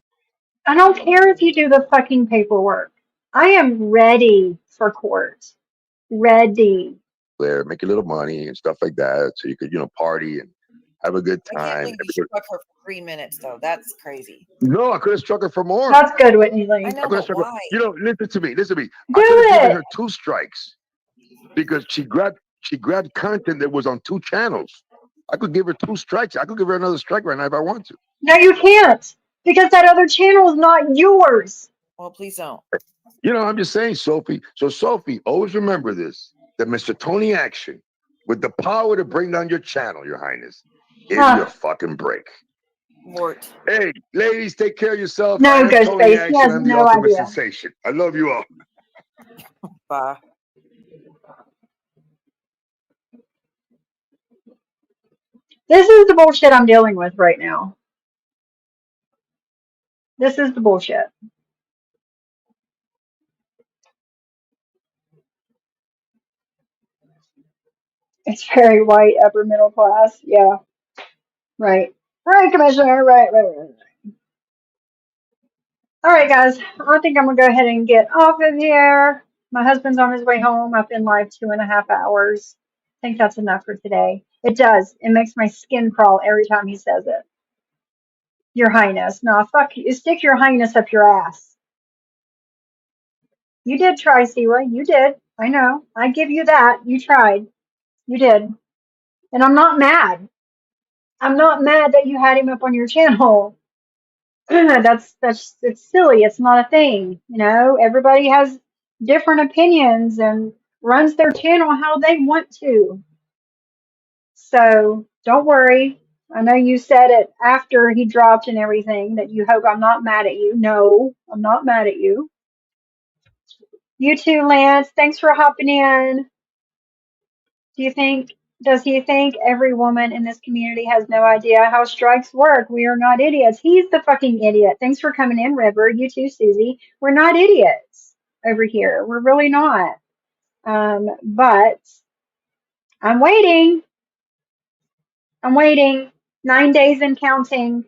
I don't care if you do the fucking paperwork. I am ready for court. Ready. there, make your little money and stuff like that, so you could, party and have a good I can't time. believe you struck her for 3 minutes though. That's crazy. No, I could have struck her for more. That's good, Whitney I Lee. know, I could have but struck her. why? Listen to me. Do I could have given it. her 2 strikes because she grabbed content that was on 2 channels. I could give her 2 strikes. I could give her another strike right now if I want to. No, you can't. Because that other channel is not yours. Well, please don't. I'm just saying, Sophie. So, Sophie, always remember this: that Mr. Tony Action, with the power to bring down your channel, Your Highness, give you a fucking break. Mort. Hey, ladies, take care of yourself. I No, am Tony Ghostface. He Action. has I'm the no ultimate idea. sensation. I love you all. Bye. This is the bullshit I'm dealing with right now. This is the bullshit. It's very white, upper middle class. Yeah, right. Right, Commissioner. Right. All right, guys. I think I'm going to go ahead and get off of here. My husband's on his way home. I've been live 2.5 hours. I think that's enough for today. It does. It makes my skin crawl every time he says it. Your Highness. No, fuck you. Stick your Highness up your ass. You did try, Siwa. You did. I know. I give you that. You tried. You did. And I'm not mad. I'm not mad that you had him up on your channel. That's it's silly. It's not a thing. Everybody has different opinions and runs their channel how they want to. So don't worry. I know you said it after he dropped and everything that you hope I'm not mad at you. No, I'm not mad at you. You too, Lance. Thanks for hopping in. Does he think every woman in this community has no idea how strikes work? We are not idiots. He's the fucking idiot. Thanks for coming in, River. You too, Susie. We're not idiots over here. We're really not. But I'm waiting. I'm waiting. 9 days and counting.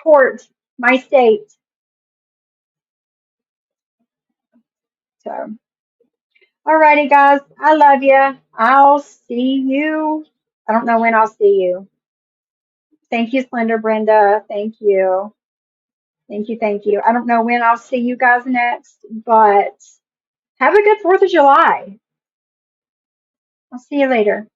Court, my state. So, alrighty, guys. I love you. I'll see you. I don't know when I'll see you. Thank you, Slender Brenda. Thank you. Thank you, thank you. I don't know when I'll see you guys next, but have a good 4th of July. I'll see you later.